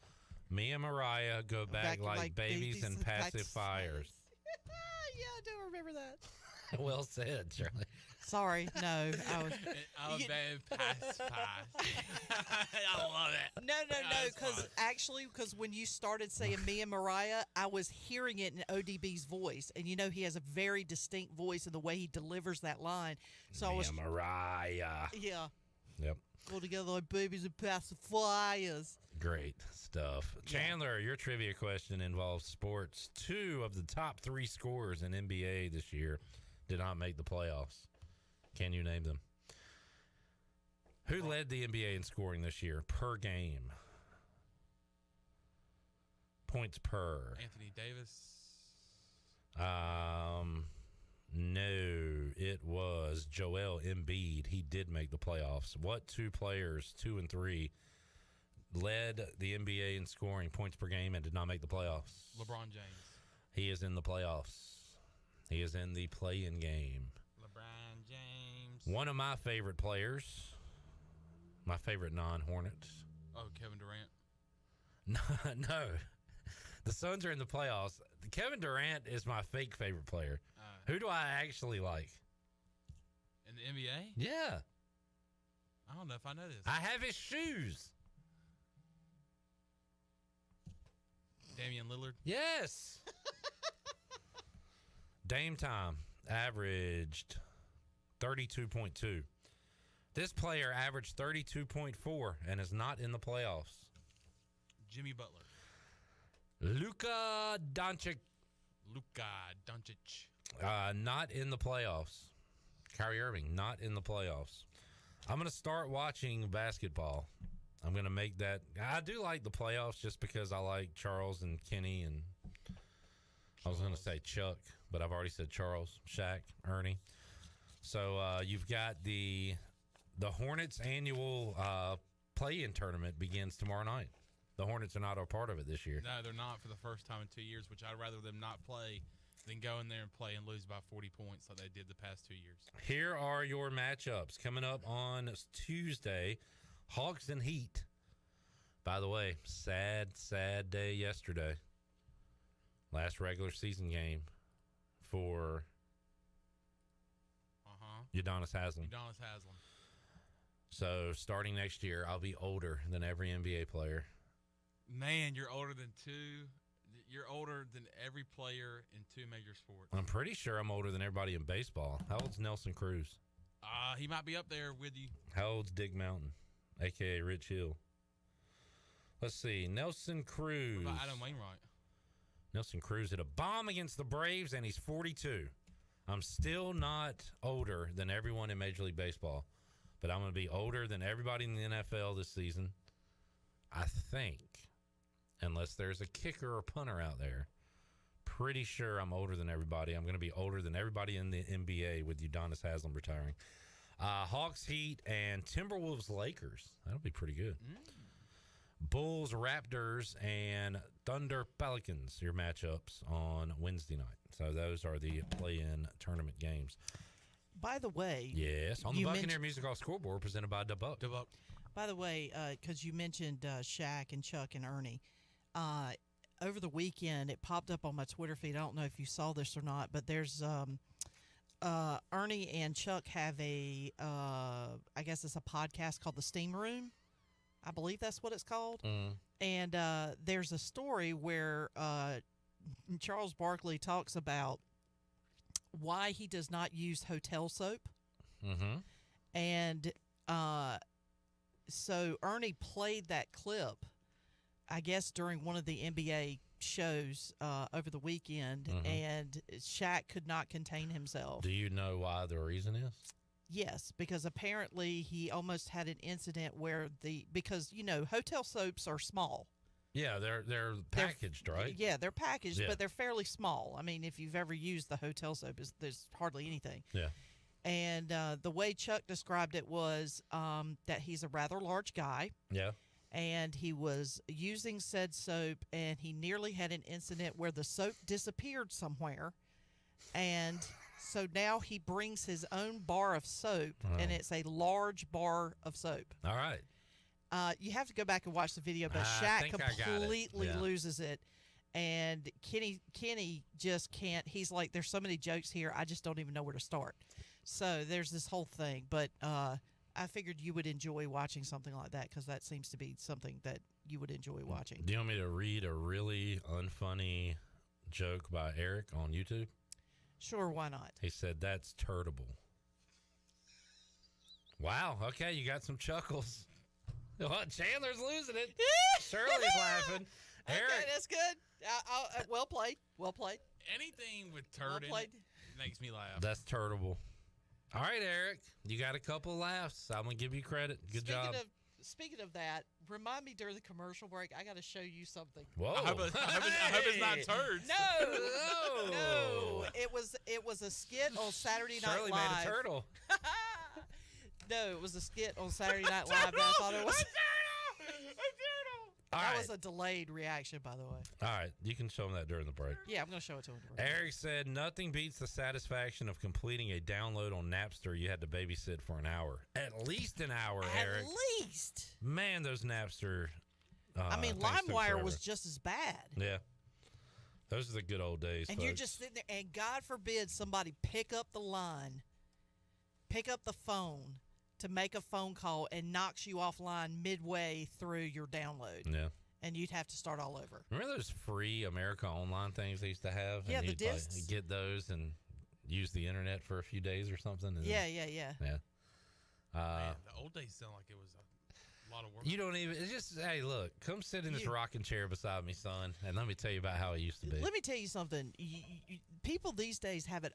Speaker 18: Me and Mariah go back like babies and pacifiers.
Speaker 20: Yeah, I do remember that.
Speaker 18: Well said, Shirley.
Speaker 20: Sorry, no. I
Speaker 19: love it.
Speaker 20: No, because when you started saying me and Mariah, I was hearing it in ODB's voice, and he has a very distinct voice in the way he delivers that line. So
Speaker 18: me and Mariah.
Speaker 20: Yeah.
Speaker 18: Yep.
Speaker 20: Go together like babies and pacifiers.
Speaker 18: Great stuff. Chandler, your trivia question involves sports. 2 of the top 3 scorers in NBA this year did not make the playoffs. Can you name them? Who led the NBA in scoring this year per game? Points per.
Speaker 19: Anthony Davis.
Speaker 18: No, it was Joel Embiid. He did make the playoffs. What two players, 2 and 3, led the NBA in scoring points per game and did not make the playoffs?
Speaker 19: LeBron James.
Speaker 18: He is in the playoffs. He is in the play-in game.
Speaker 19: LeBron James.
Speaker 18: One of my favorite players, my favorite non-Hornets.
Speaker 19: Oh, Kevin Durant.
Speaker 18: No. The Suns are in the playoffs. Kevin Durant is my fake favorite player. Who do I actually like?
Speaker 19: In the NBA?
Speaker 18: Yeah.
Speaker 19: I don't know if I know this.
Speaker 18: I have his shoes.
Speaker 19: Damian Lillard?
Speaker 18: Yes. Dame time averaged 32.2. This player averaged 32.4 and is not in the playoffs.
Speaker 19: Jimmy Butler.
Speaker 18: Luka Doncic. Not in the playoffs. Kyrie Irving, not in the playoffs. I'm going to start watching basketball. I'm going to make that. I do like the playoffs just because I like Charles and Kenny and I was going to say Chuck, but I've already said Charles, Shaq, Ernie. So you've got the Hornets annual play-in tournament begins tomorrow night. The Hornets are not a part of it this year.
Speaker 19: No, they're not for the first time in 2 years, which I'd rather them not play than go in there and play and lose by 40 points like they did the past 2 years.
Speaker 18: Here are your matchups coming up on Tuesday. Hawks and Heat. By the way, sad day yesterday. Last regular season game for Udonis Haslem.
Speaker 19: Udonis Haslem.
Speaker 18: So starting next year, I'll be older than every NBA player.
Speaker 19: Man, you're older than two. You're older than every player in two major sports.
Speaker 18: I'm pretty sure I'm older than everybody in baseball. How old's Nelson Cruz?
Speaker 19: He might be up there with you.
Speaker 18: How old's Dick Mountain, a.k.a. Rich Hill? Let's see. Nelson Cruz.
Speaker 19: What about Adam Wainwright?
Speaker 18: Nelson Cruz hit a bomb against the Braves, and he's 42. I'm still not older than everyone in Major League Baseball, but I'm going to be older than everybody in the NFL this season, I think, unless there's a kicker or punter out there. Pretty sure I'm older than everybody. I'm going to be older than everybody in the NBA with Udonis Haslem retiring. Hawks, Heat, and Timberwolves, Lakers. That'll be pretty good. Bulls, Raptors, and Thunder, Pelicans, your matchups on Wednesday night. So those are the play-in tournament games.
Speaker 20: By the way,
Speaker 18: yes, on the Buccaneer Music Hall scoreboard presented by DeBuck.
Speaker 20: By the way, because you mentioned Shaq and Chuck and Ernie, over the weekend it popped up on my Twitter feed. I don't know if you saw this or not, but there's Ernie and Chuck have a, I guess it's a podcast called The Steam Room. I believe that's what it's called. And there's a story where Charles Barkley talks about why he does not use hotel soap. And so Ernie played that clip, I guess, during one of the NBA shows over the weekend, and Shaq could not contain himself.
Speaker 18: Do you know why the reason is?
Speaker 20: Yes, because apparently he almost had an incident where because, you know, hotel soaps are small.
Speaker 18: Yeah, they're packaged, right?
Speaker 20: Yeah, they're packaged, but they're fairly small. I mean, if you've ever used the hotel soap, there's hardly anything.
Speaker 18: Yeah.
Speaker 20: And the way Chuck described it was that he's a rather large guy.
Speaker 18: Yeah.
Speaker 20: And he was using said soap, and he nearly had an incident where the soap disappeared somewhere. And so now he brings his own bar of soap, and it's a large bar of soap.
Speaker 18: All right.
Speaker 20: You have to go back and watch the video, but Shaq completely loses it. And Kenny just can't. He's like, there's so many jokes here, I just don't even know where to start. So there's this whole thing. But I figured you would enjoy watching something like that because that seems to be something that you would enjoy watching.
Speaker 18: Do you want me to read a really unfunny joke by Eric on YouTube?
Speaker 20: Sure, why not?
Speaker 18: He said, that's turtable. Wow, okay, you got some chuckles. Well, Chandler's losing it. Shirley's laughing. Eric.
Speaker 20: Okay, that's good. Well played. Well played.
Speaker 19: Anything with turd in it makes me laugh.
Speaker 18: That's turtable. All right, Eric, you got a couple of laughs. I'm going to give you credit. Good job.
Speaker 20: speaking of that, remind me during the commercial break. I got to show you something.
Speaker 18: Whoa!
Speaker 19: I hope it's not turds.
Speaker 20: No. It was a skit on Saturday Night
Speaker 18: Shirley
Speaker 20: Live.
Speaker 18: made a turtle.
Speaker 20: No, it was a skit on Saturday Night Live. And I thought it was a turtle. That was a delayed reaction, by the way.
Speaker 18: All right, you can show them that during the break.
Speaker 20: Yeah, I'm going to show it to him.
Speaker 18: Eric said, nothing beats the satisfaction of completing a download on Napster you had to babysit for an hour. At least an hour, Eric.
Speaker 20: At least.
Speaker 18: Man, those Napster
Speaker 20: I mean,
Speaker 18: things took
Speaker 20: LimeWire
Speaker 18: forever.
Speaker 20: was just as bad.
Speaker 18: Yeah. Those are the good old days,
Speaker 20: And
Speaker 18: folks.
Speaker 20: you're just sitting there, and God forbid somebody pick up the phone to make a phone call and knocks you offline midway through your download.
Speaker 18: Yeah.
Speaker 20: And you'd have to start all over.
Speaker 18: Remember those free America Online things they used to have?
Speaker 20: Yeah,
Speaker 18: and
Speaker 20: the
Speaker 18: you'd,
Speaker 20: discs.
Speaker 18: get those and use the internet for a few days or something? And
Speaker 20: Yeah.
Speaker 18: Yeah.
Speaker 19: Man, the old days sound like it was a lot of work.
Speaker 18: You don't even, it's just, hey, look, come sit in this rocking chair beside me, son, and let me tell you about how it used to be.
Speaker 20: Let me tell you something. People these days have it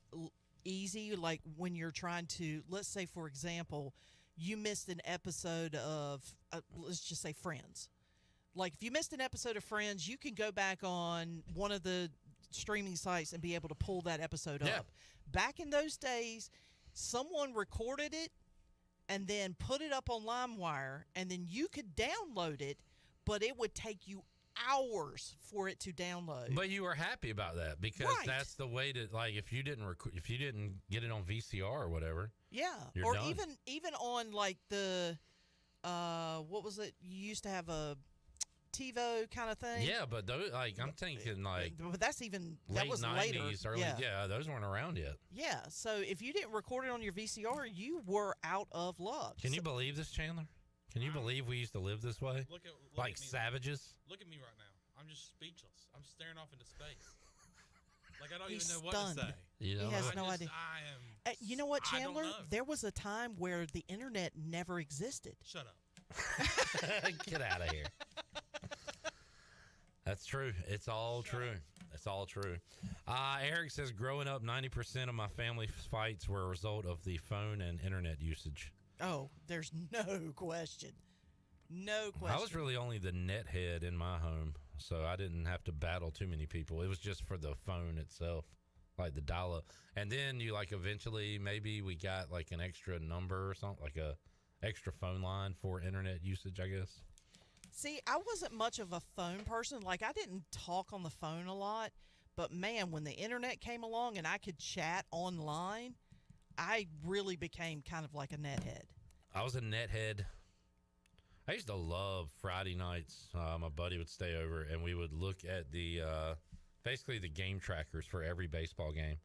Speaker 20: easy, like when you're trying to, let's say, for example, you missed an episode of, let's just say, Friends. Like, if you missed an episode of Friends, you can go back on one of the streaming sites and be able to pull that episode up. Back in those days, someone recorded it and then put it up on LimeWire, and then you could download it, but it would take you hours for it to download.
Speaker 18: But you were happy about that because that's the way to, like, if you didn't get it on VCR or whatever.
Speaker 20: Yeah,
Speaker 18: you're
Speaker 20: or
Speaker 18: done.
Speaker 20: even on like the what was it? You used to have a TiVo kind of thing.
Speaker 18: Yeah, but those, like, I'm thinking like
Speaker 20: But that's even
Speaker 18: late
Speaker 20: that was
Speaker 18: 90s,
Speaker 20: later.
Speaker 18: early, yeah, those weren't around yet.
Speaker 20: Yeah, so if you didn't record it on your VCR, you were out of luck.
Speaker 18: Can you believe this, Chandler? Can you believe we used to live this way?
Speaker 19: Look
Speaker 18: like
Speaker 19: at me.
Speaker 18: savages?
Speaker 19: Look at me right now. I'm just speechless. I'm staring off into space. Like, I don't
Speaker 20: He's
Speaker 19: even know what to
Speaker 20: stunned.
Speaker 19: say.
Speaker 18: You
Speaker 20: He has no idea.
Speaker 19: I am.
Speaker 20: You know what,
Speaker 19: I don't
Speaker 20: Chandler?
Speaker 19: know.
Speaker 20: There was a time where the internet never existed.
Speaker 19: Shut up.
Speaker 18: Get out of here. That's true. It's all true. It's all true. Eric says, growing up, 90% of my family fights were a result of the phone and internet usage.
Speaker 20: Oh, there's no question. No question.
Speaker 18: I was really only the net head in my home, so I didn't have to battle too many people. It was just for the phone itself, like the dial-up. And then you, like, eventually maybe we got like an extra number or something, like a extra phone line for internet usage, I guess.
Speaker 20: See, I wasn't much of a phone person. Like, I didn't talk on the phone a lot. But, man, when the internet came along and I could chat online, I really became kind of like a nethead.
Speaker 18: I was a nethead. I used to love Friday nights. My buddy would stay over, and we would look at the basically the game trackers for every baseball game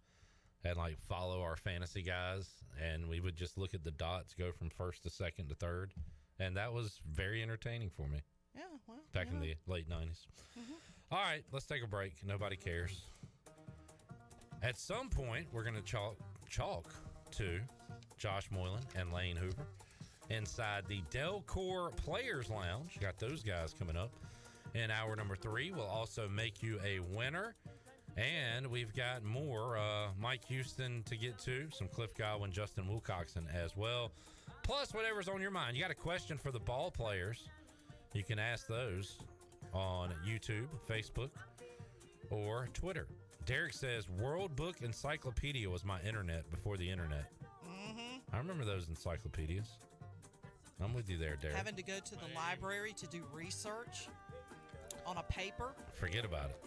Speaker 18: and, like, follow our fantasy guys. And we would just look at the dots, go from first to second to third. And that was very entertaining for me.
Speaker 20: Yeah, well.
Speaker 18: Back in the late 90s. All right, let's take a break. Nobody cares. At some point, we're going to chalk to Josh Moylan and Lane Hoover inside the Delcor Players Lounge. Got those guys coming up in hour number 3. We'll also make you a winner. And we've got more Mike Houston to get to, some Cliff Godwin, Justin Wilcoxon as well. Plus, whatever's on your mind. You got a question for the ball players, you can ask those on YouTube, Facebook, or Twitter. Derek says, World Book Encyclopedia was my internet before the internet. I remember those encyclopedias. I'm with you there, Derek.
Speaker 20: Having to go to the library to do research on a paper.
Speaker 18: Forget about it.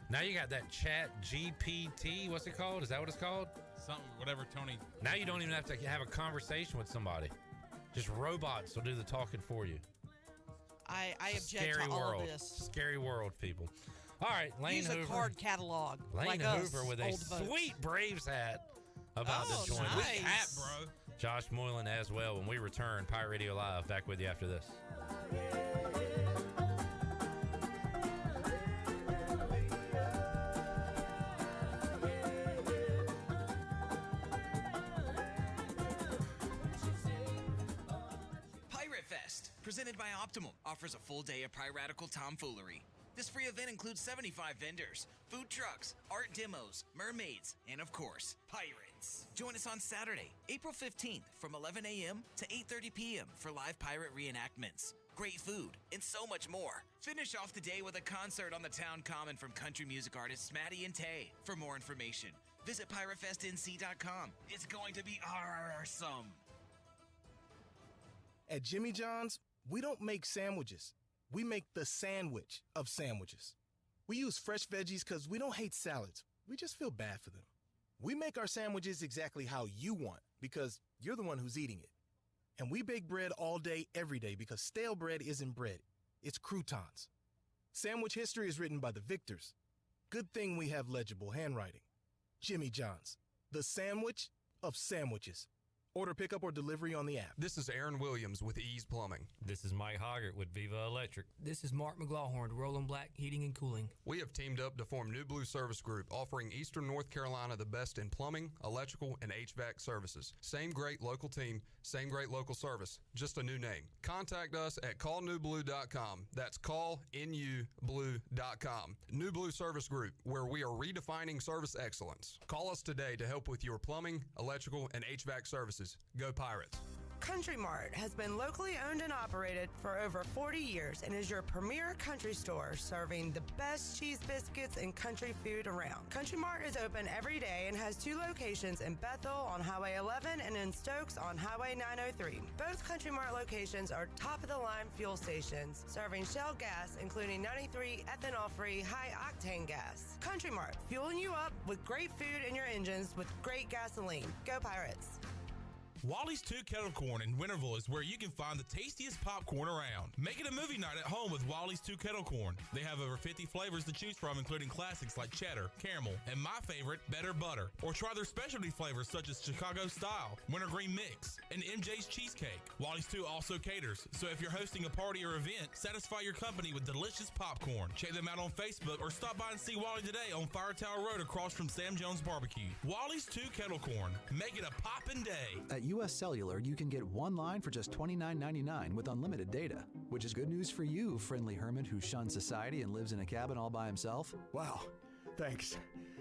Speaker 18: Now you got that Chat GPT. What's it called? Is that what it's called?
Speaker 19: Something, whatever Tony.
Speaker 18: Now you don't even have to have a conversation with somebody. Just robots will do the talking for you.
Speaker 20: I object
Speaker 18: Scary
Speaker 20: to all
Speaker 18: world.
Speaker 20: of this.
Speaker 18: Scary world, people. All right, Lane
Speaker 20: Use
Speaker 18: Hoover.
Speaker 20: a card catalog.
Speaker 18: Lane
Speaker 20: like
Speaker 18: Hoover
Speaker 20: us,
Speaker 18: with a
Speaker 20: old folks.
Speaker 18: sweet Braves hat about to join us.
Speaker 20: Nice.
Speaker 19: Hat, bro.
Speaker 18: Josh Moylan as well. When we return, Pirate Radio Live, back with you after this.
Speaker 7: Pirate Fest, presented by Optimum, offers a full day of piratical tomfoolery. This free event includes 75 vendors, food trucks, art demos, mermaids, and of course, pirates. Join us on Saturday, April 15th from 11 a.m. to 8:30 p.m. for live pirate reenactments, great food, and so much more. Finish off the day with a concert on the town common from country music artists Maddie and Tay. For more information, visit piratefestnc.com. It's going to be awesome.
Speaker 8: At Jimmy John's, we don't make sandwiches. We make the sandwich of sandwiches. We use fresh veggies because we don't hate salads. We just feel bad for them. We make our sandwiches exactly how you want because you're the one who's eating it. And we bake bread all day, every day because stale bread isn't bread. It's croutons. Sandwich history is written by the victors. Good thing we have legible handwriting. Jimmy John's, the sandwich of sandwiches. Order pickup or delivery on the app.
Speaker 16: This is Aaron Williams with Ease Plumbing.
Speaker 21: This is Mike Hoggart with Viva Electric.
Speaker 22: This is Mark McGlawhorn, Roland Black Heating and Cooling.
Speaker 16: We have teamed up to form New Blue Service Group, offering Eastern North Carolina the best in plumbing, electrical, and HVAC services. Same great local team, same great local service, just a new name. Contact us at callnewblue.com. That's callnublue.com. New Blue Service Group, where we are redefining service excellence. Call us today to help with your plumbing, electrical, and HVAC services. Go Pirates.
Speaker 26: Country Mart has been locally owned and operated for over 40 years and is your premier country store serving the best cheese biscuits and country food around. Country Mart is open every day and has 2 locations in Bethel on Highway 11 and in Stokes on Highway 903. Both Country Mart locations are top-of-the-line fuel stations serving Shell gas, including 93 ethanol-free high-octane gas. Country Mart, fueling you up with great food in your engines with great gasoline. Go Pirates!
Speaker 27: Wally's 2 Kettle Corn in Winterville is where you can find the tastiest popcorn around. Make it a movie night at home with Wally's 2 Kettle Corn. They have over 50 flavors to choose from, including classics like cheddar, caramel, and my favorite, better butter. Or try their specialty flavors such as Chicago Style, Wintergreen Mix, and MJ's Cheesecake. Wally's 2 also caters, so if you're hosting a party or event, satisfy your company with delicious popcorn. Check them out on Facebook or stop by and see Wally today on Fire Tower Road across from Sam Jones Barbecue. Wally's 2 Kettle Corn. Make it a poppin' day.
Speaker 28: At U.S. Cellular, you can get one line for just $29.99 with unlimited data, which is good news for you, friendly hermit who shuns society and lives in a cabin all by himself.
Speaker 29: Wow, thanks.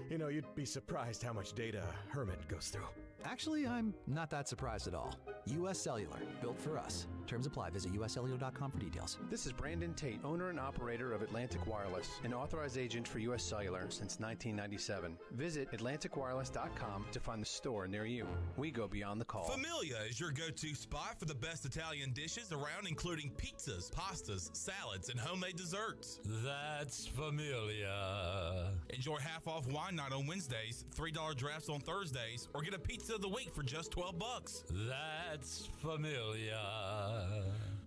Speaker 29: You know, you'd be surprised how much data a hermit goes through.
Speaker 28: Actually, I'm not that surprised at all. U.S. Cellular, built for us. Terms apply. Visit uscellular.com for details.
Speaker 30: This is Brandon Tate, owner and operator of Atlantic Wireless, an authorized agent for U.S. Cellular since 1997. Visit atlanticwireless.com to find the store near you. We go beyond the call.
Speaker 27: Familia is your go-to spot for the best Italian dishes around, including pizzas, pastas, salads, and homemade desserts.
Speaker 21: That's Familia.
Speaker 27: Enjoy half-off wine night on Wednesdays, $3 drafts on Thursdays, or get a pizza of the week for just $12.
Speaker 21: That's Familia.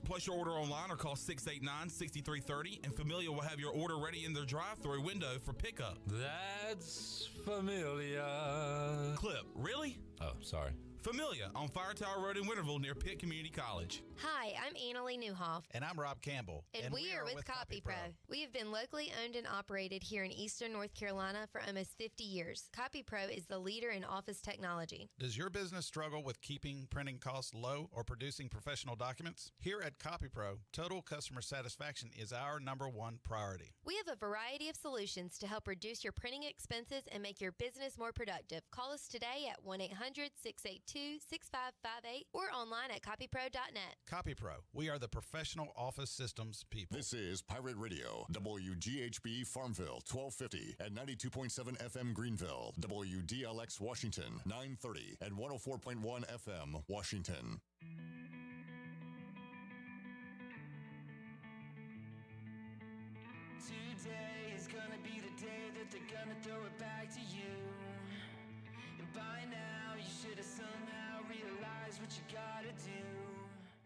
Speaker 27: Place your order online or call 689-6330, and Familia will have your order ready in their drive-thru window for pickup.
Speaker 21: That's Familia.
Speaker 27: Clip, really?
Speaker 21: Oh, sorry.
Speaker 27: Familia on Fire Tower Road in Winterville near Pitt Community College.
Speaker 31: Hi, I'm Annalie Newhoff.
Speaker 32: And I'm Rob Campbell.
Speaker 31: And we are with CopyPro. We have been locally owned and operated here in Eastern North Carolina for almost 50 years. CopyPro is the leader in office technology.
Speaker 32: Does your business struggle with keeping printing costs low or producing professional documents? Here at CopyPro, total customer satisfaction is our #1 priority.
Speaker 31: We have a variety of solutions to help reduce your printing expenses and make your business more productive. Call us today at 1-800-682-6558 or online at copypro.net.
Speaker 32: CopyPro, we are the professional office systems people.
Speaker 3: This is Pirate Radio, WGHB Farmville, 1250 at 92.7 FM Greenville, WDLX Washington, 930 and 104.1 FM Washington.
Speaker 15: Today is gonna be the day that they're gonna throw it back to you. And by now you should have somehow realized what you gotta do.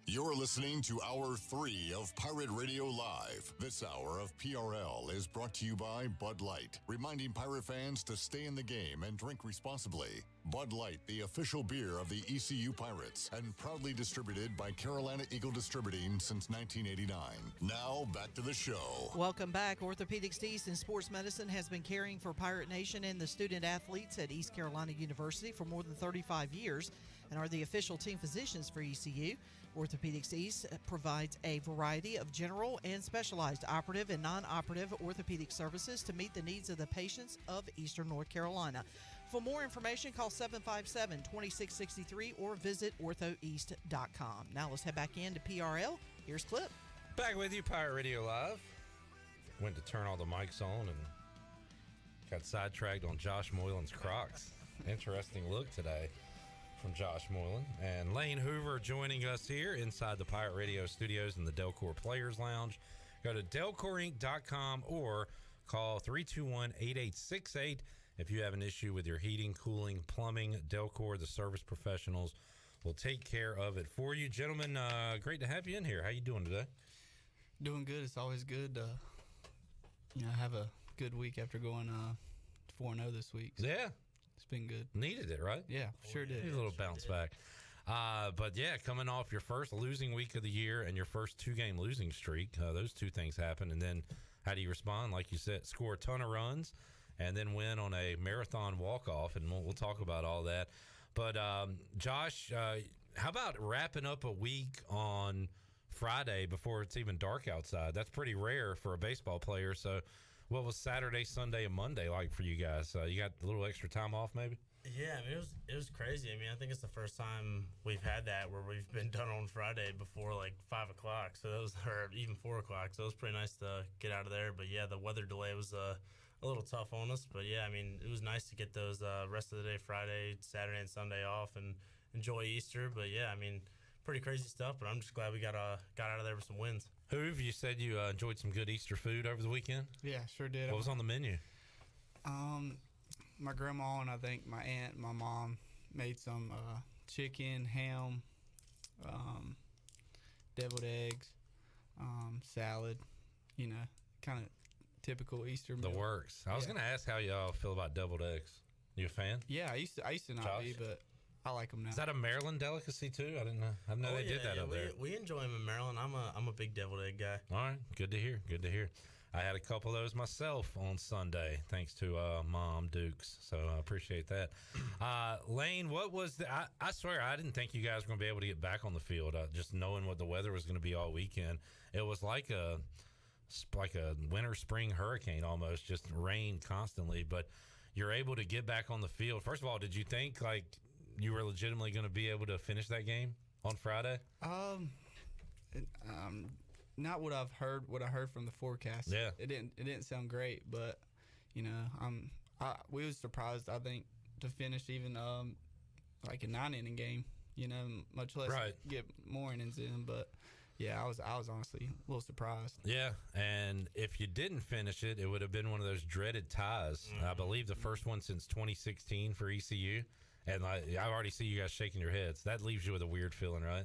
Speaker 3: You're listening to Hour 3 of Pirate Radio Live. This hour of PRL is brought to you by Bud Light, reminding pirate fans to stay in the game and drink responsibly. Bud Light, the official beer of the ECU Pirates, and proudly distributed by Carolina Eagle Distributing since 1989. Now, back to the show.
Speaker 20: Welcome back. Orthopedics East and Sports Medicine has been caring for Pirate Nation and the student athletes at East Carolina University for more than 35 years and are the official team physicians for ECU. Orthopedics East provides a variety of general and specialized operative and non-operative orthopedic services to meet the needs of the patients of Eastern North Carolina. For more information, call 757-2663 or visit orthoeast.com. Now let's head back into PRL. Here's Clip.
Speaker 18: Back with you, Pirate Radio Live. Went to turn all the mics on and got sidetracked on Josh Moylan's Crocs. Interesting look today from Josh Moylan. And Lane Hoover joining us here inside the Pirate Radio studios in the Delcor Players Lounge. Go to delcorinc.com or call 321-8868 if you have an issue with your heating, cooling, plumbing. Delcor, the service professionals, will take care of it for you. Gentlemen, great to have you in here. How you doing today?
Speaker 1: Doing good. It's always good to have a good week after going 4-0 this week. So
Speaker 18: yeah.
Speaker 1: It's been good.
Speaker 18: Needed it, right?
Speaker 1: Yeah, sure did.
Speaker 18: A little bounce back. But yeah, coming off your first losing week of the year and your first 2-game losing streak, those two things happen. And then how do you respond? Like you said, score a ton of runs and then win on a marathon walk-off. And we'll talk about all that. But Josh, how about wrapping up a week on Friday before it's even dark outside? That's pretty rare for a baseball player. So what was Saturday, Sunday, and Monday like for you guys? You got a little extra time off maybe?
Speaker 2: Yeah, I mean, it was crazy. I mean, I think it's the first time we've had that where we've been done on Friday before like 5 o'clock. So that was, or even 4 o'clock. So it was pretty nice to get out of there. But yeah, the weather delay was a little tough on us. But yeah, I mean, it was nice to get those rest of the day, Friday, Saturday, and Sunday off and enjoy Easter. But yeah, I mean, pretty crazy stuff. But I'm just glad we got out of there with some wins.
Speaker 18: Hoove, you said you enjoyed some good Easter food over the weekend?
Speaker 1: Yeah, sure did.
Speaker 18: What was on the menu?
Speaker 1: My grandma and I think my aunt and my mom made some chicken, ham, deviled eggs, salad, kind of typical Easter meal.
Speaker 18: The works. I was going to ask how y'all feel about deviled eggs. You a fan?
Speaker 1: Yeah, I used to not
Speaker 18: Josh?
Speaker 1: be, but I like them now.
Speaker 18: Is that a Maryland delicacy too? I didn't know. I didn't know they did that up there.
Speaker 2: We enjoy them in Maryland. I'm a big deviled egg guy.
Speaker 18: All right, good to hear. Good to hear. I had a couple of those myself on Sunday, thanks to Mom Dukes. So I appreciate that. Lane, what was I swear I didn't think you guys were going to be able to get back on the field. Just knowing what the weather was going to be all weekend, it was like a winter spring hurricane almost, just rain constantly. But you're able to get back on the field. First of all, did you think like you were legitimately going to be able to finish that game on Friday?
Speaker 1: Not what I've heard. What I heard from the forecast.
Speaker 18: Yeah,
Speaker 1: it didn't sound great, but we was surprised. I think to finish even like a 9-inning game. Much less get more innings in. But yeah, I was honestly a little surprised.
Speaker 18: Yeah, and if you didn't finish it, it would have been one of those dreaded ties. Mm-hmm. I believe the first one since 2016 for ECU. And I already see you guys shaking your heads. That leaves you with a weird feeling, right?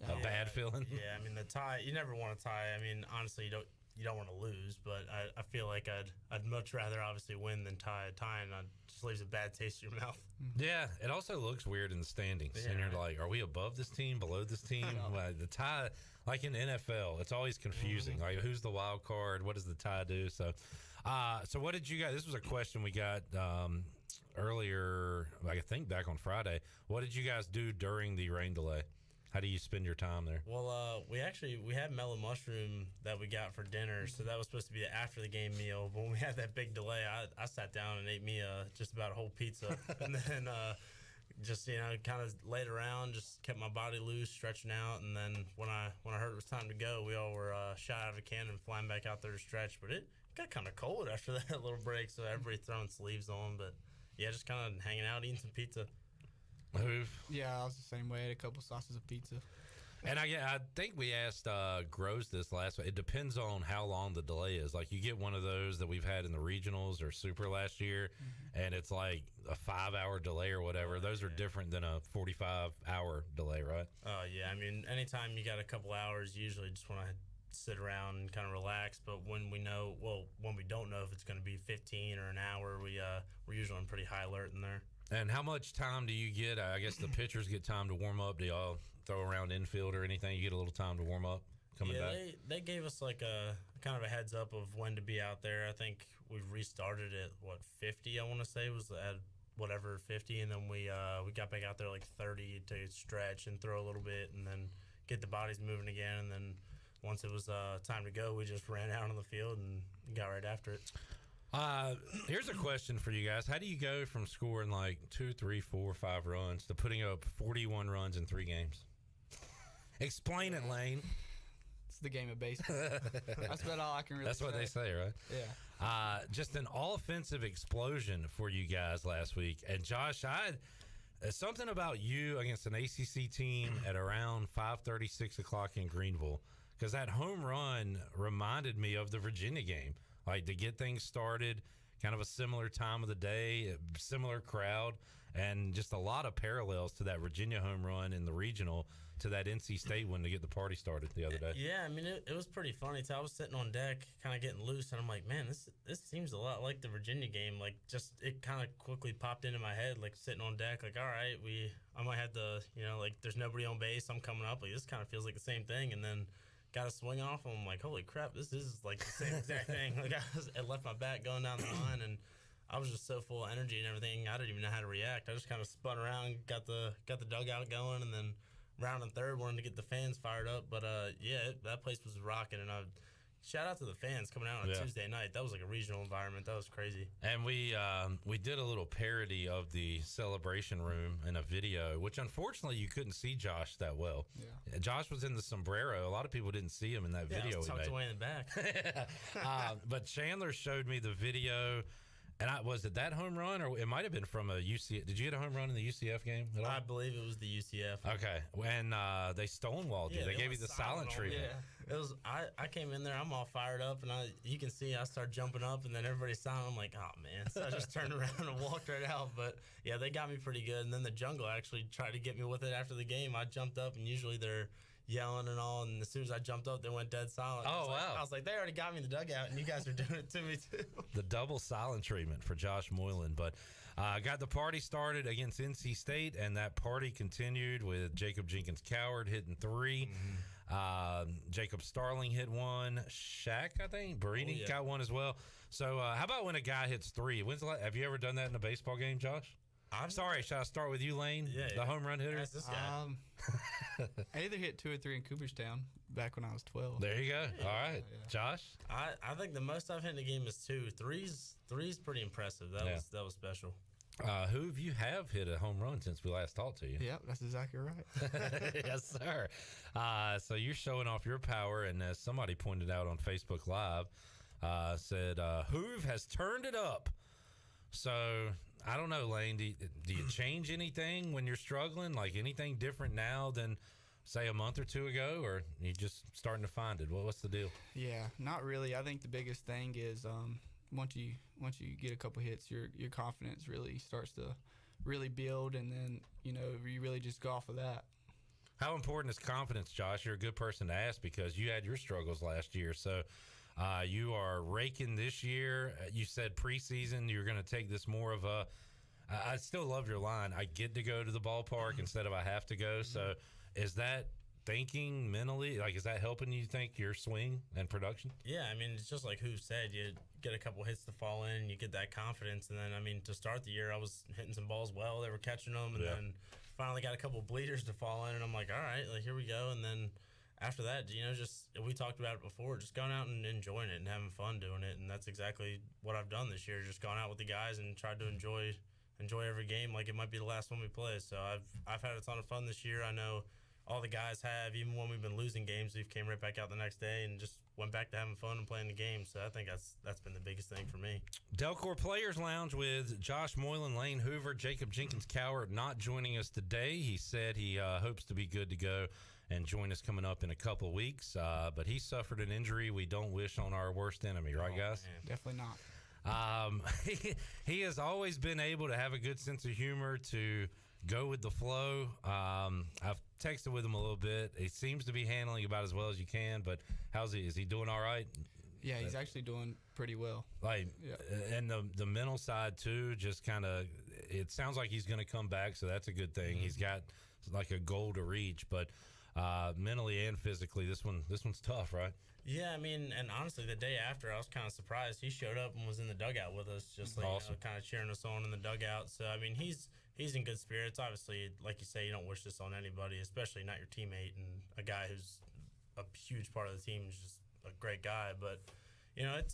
Speaker 18: A bad feeling.
Speaker 2: Yeah, I mean the tie. You never want to tie. I mean, honestly, you don't want to lose. But I feel like I'd much rather obviously win than tie. Tying just leaves a bad taste in your mouth.
Speaker 18: Yeah, it also looks weird in the standings. Yeah. And you're like, are we above this team, below this team? Well, the tie, like in NFL, it's always confusing. Mm-hmm. Like who's the wild card? What does the tie do? So what did you guys? This was a question we got earlier, I think back on Friday. What did you guys do during the rain delay? How do you spend your time there?
Speaker 2: Well, we had mellow mushroom that we got for dinner, so that was supposed to be the after the game meal. But when we had that big delay, I sat down and ate me just about a whole pizza, and then just kind of laid around, just kept my body loose, stretching out, and then when I heard it was time to go, we all were shot out of a cannon, flying back out there to stretch. But it got kind of cold after that little break, so everybody throwing sleeves on, but yeah, just kind of hanging out, eating some pizza.
Speaker 1: Yeah, I was the same way. I had a couple sauces of pizza.
Speaker 18: And I think we asked Groves this last week. It depends on how long the delay is. Like you get one of those that we've had in the regionals or super last year, and it's like a 5-hour delay or whatever. Those are different than a 45-hour delay, right?
Speaker 2: Oh, yeah. I mean, anytime you got a couple hours, you usually just want to sit around and kind of relax. But when we don't know if it's going to be 15 or an hour, we're usually on pretty high alert in there.
Speaker 18: And how much time do you get? I guess the pitchers get time to warm up. Do y'all throw around infield or anything? You get a little time to warm up coming back?
Speaker 2: They gave us like a kind of a heads up of when to be out there. I think we restarted at 50, I want to say, was at whatever 50, and then we got back out there like 30 to stretch and throw a little bit, and then get the bodies moving again. And then once it was time to go, we just ran out on the field and got right after it.
Speaker 18: Here's a question for you guys. How do you go from scoring like 2, 3, 4, 5 runs to putting up 41 runs in 3 games? Explain it, Lane.
Speaker 1: It's the game of baseball. That's about all I can really say.
Speaker 18: That's what they say, right?
Speaker 1: Yeah.
Speaker 18: Just an all-offensive explosion for you guys last week. And Josh, something about you against an ACC team at around 5:30, 6 o'clock in Greenville, because that home run reminded me of the Virginia game. Like, to get things started, kind of a similar time of the day, a similar crowd, and just a lot of parallels to that Virginia home run in the regional to that NC State one to get the party started the other day.
Speaker 2: Yeah, I mean, it was pretty funny. I was sitting on deck, kind of getting loose, and I'm like, man, this seems a lot like the Virginia game. Like, just it kind of quickly popped into my head, like sitting on deck, like, all right, I might have to, like, there's nobody on base, I'm coming up, like, this kind of feels like the same thing, and then got a swing off, and I'm like, holy crap, this is like the same exact thing. Like, I left my bat going down the line, and I was just so full of energy and everything, I didn't even know how to react. I just kind of spun around, got the dugout going, and then round and third, wanted to get the fans fired up. But that place was rocking, and shout out to the fans coming out on a Tuesday night. That was like a regional environment. That was crazy.
Speaker 18: And we did a little parody of the celebration room in a video, which unfortunately you couldn't see Josh that well. Yeah. Josh was in the sombrero. A lot of people didn't see him in that video.
Speaker 2: I was tucked away in the
Speaker 18: back. But Chandler showed me the video. And was it that home run, or it might have been from a UCF? Did you get a home run in the UCF game at all?
Speaker 2: I believe it was the UCF.
Speaker 18: Okay, when they stonewalled you, they gave you the silent treatment.
Speaker 2: Yeah, it was. I came in there, I'm all fired up, and you can see I start jumping up, and then everybody's silent. I'm like, oh man! So I just turned around and walked right out. But yeah, they got me pretty good. And then the jungle actually tried to get me with it after the game. I jumped up, and usually they're yelling and all, and as soon as I jumped up, they went dead silent.
Speaker 18: Oh, wow.
Speaker 2: I was like, they already got me in the dugout, and you guys are doing it to me, too.
Speaker 18: The double silent treatment for Josh Moylan. But got the party started against NC State, and that party continued with Jacob Jenkins-Coward hitting 3. Mm-hmm. Jacob Starling hit 1. Shaq, I think, Barini got 1 as well. So how about when a guy hits 3? Have you ever done that in a baseball game, Josh? I'm sorry, should I start with you, Lane?
Speaker 2: Yeah,
Speaker 18: the home run hitter?
Speaker 2: That's this guy.
Speaker 1: I either hit 2 or 3 in Cooperstown back when I was 12.
Speaker 18: There you go. All right. Josh?
Speaker 2: I think the most I've hit in a game is 2. Three's pretty impressive. That was special.
Speaker 18: Who have you hit a home run since we last talked to you?
Speaker 1: Yep, that's exactly right.
Speaker 18: Yes, sir. So you're showing off your power, and as somebody pointed out on Facebook Live, said, Hoove has turned it up. So I don't know, Lane, do you change anything when you're struggling? Like anything different now than, say, a month or 2 ago, or you just starting to find it? What's the deal?
Speaker 1: Yeah, not really. I think the biggest thing is once you get a couple hits, your confidence really starts to really build, and then you really just go off of that.
Speaker 18: How important is confidence, Josh? You're a good person to ask because you had your struggles last year. So you are raking this year. You said preseason you're going to take this more of a I still love your line. I get to go to the ballpark instead of I have to go. So is that thinking mentally, like, is that helping you think your swing and production?
Speaker 2: Yeah, I mean, it's just like who said, you get a couple hits to fall in, you get that confidence, and then, I mean, to start the year, I was hitting some balls well, they were catching them, and then finally got a couple bleeders to fall in, and I'm like, all right, like, here we go, and then after that, just, we talked about it before, just going out and enjoying it and having fun doing it, and that's exactly what I've done this year, just gone out with the guys and tried to enjoy every game like it might be the last one we play. So I've had a ton of fun this year. I know all the guys have. Even when we've been losing games, we've came right back out the next day and just went back to having fun and playing the game. So I think that's been the biggest thing for me.
Speaker 18: Delcor Players Lounge with Josh Moylan, Lane Hoover, Jacob Jenkins-Coward not joining us today. He said he hopes to be good to go and join us coming up in a couple of weeks. But he suffered an injury we don't wish on our worst enemy, right, guys?
Speaker 1: Man. Definitely not.
Speaker 18: He has always been able to have a good sense of humor, to go with the flow. I've texted with him a little bit. He seems to be handling about as well as you can, but how's he? Is he doing all right?
Speaker 1: Yeah, he's actually doing pretty well.
Speaker 18: Like, and the mental side too, just kind of, it sounds like he's going to come back, so that's a good thing. Mm-hmm. He's got like a goal to reach, but mentally and physically, this one's tough, right?
Speaker 2: Yeah, I mean, and honestly, the day after, I was kind of surprised. He showed up and was in the dugout with us, just like,
Speaker 18: awesome.
Speaker 2: kind of cheering us on in the dugout. So, I mean, he's he's in good spirits. Obviously, like you say, you don't wish this on anybody, especially not your teammate and a guy who's a huge part of the team. Is just a great guy, but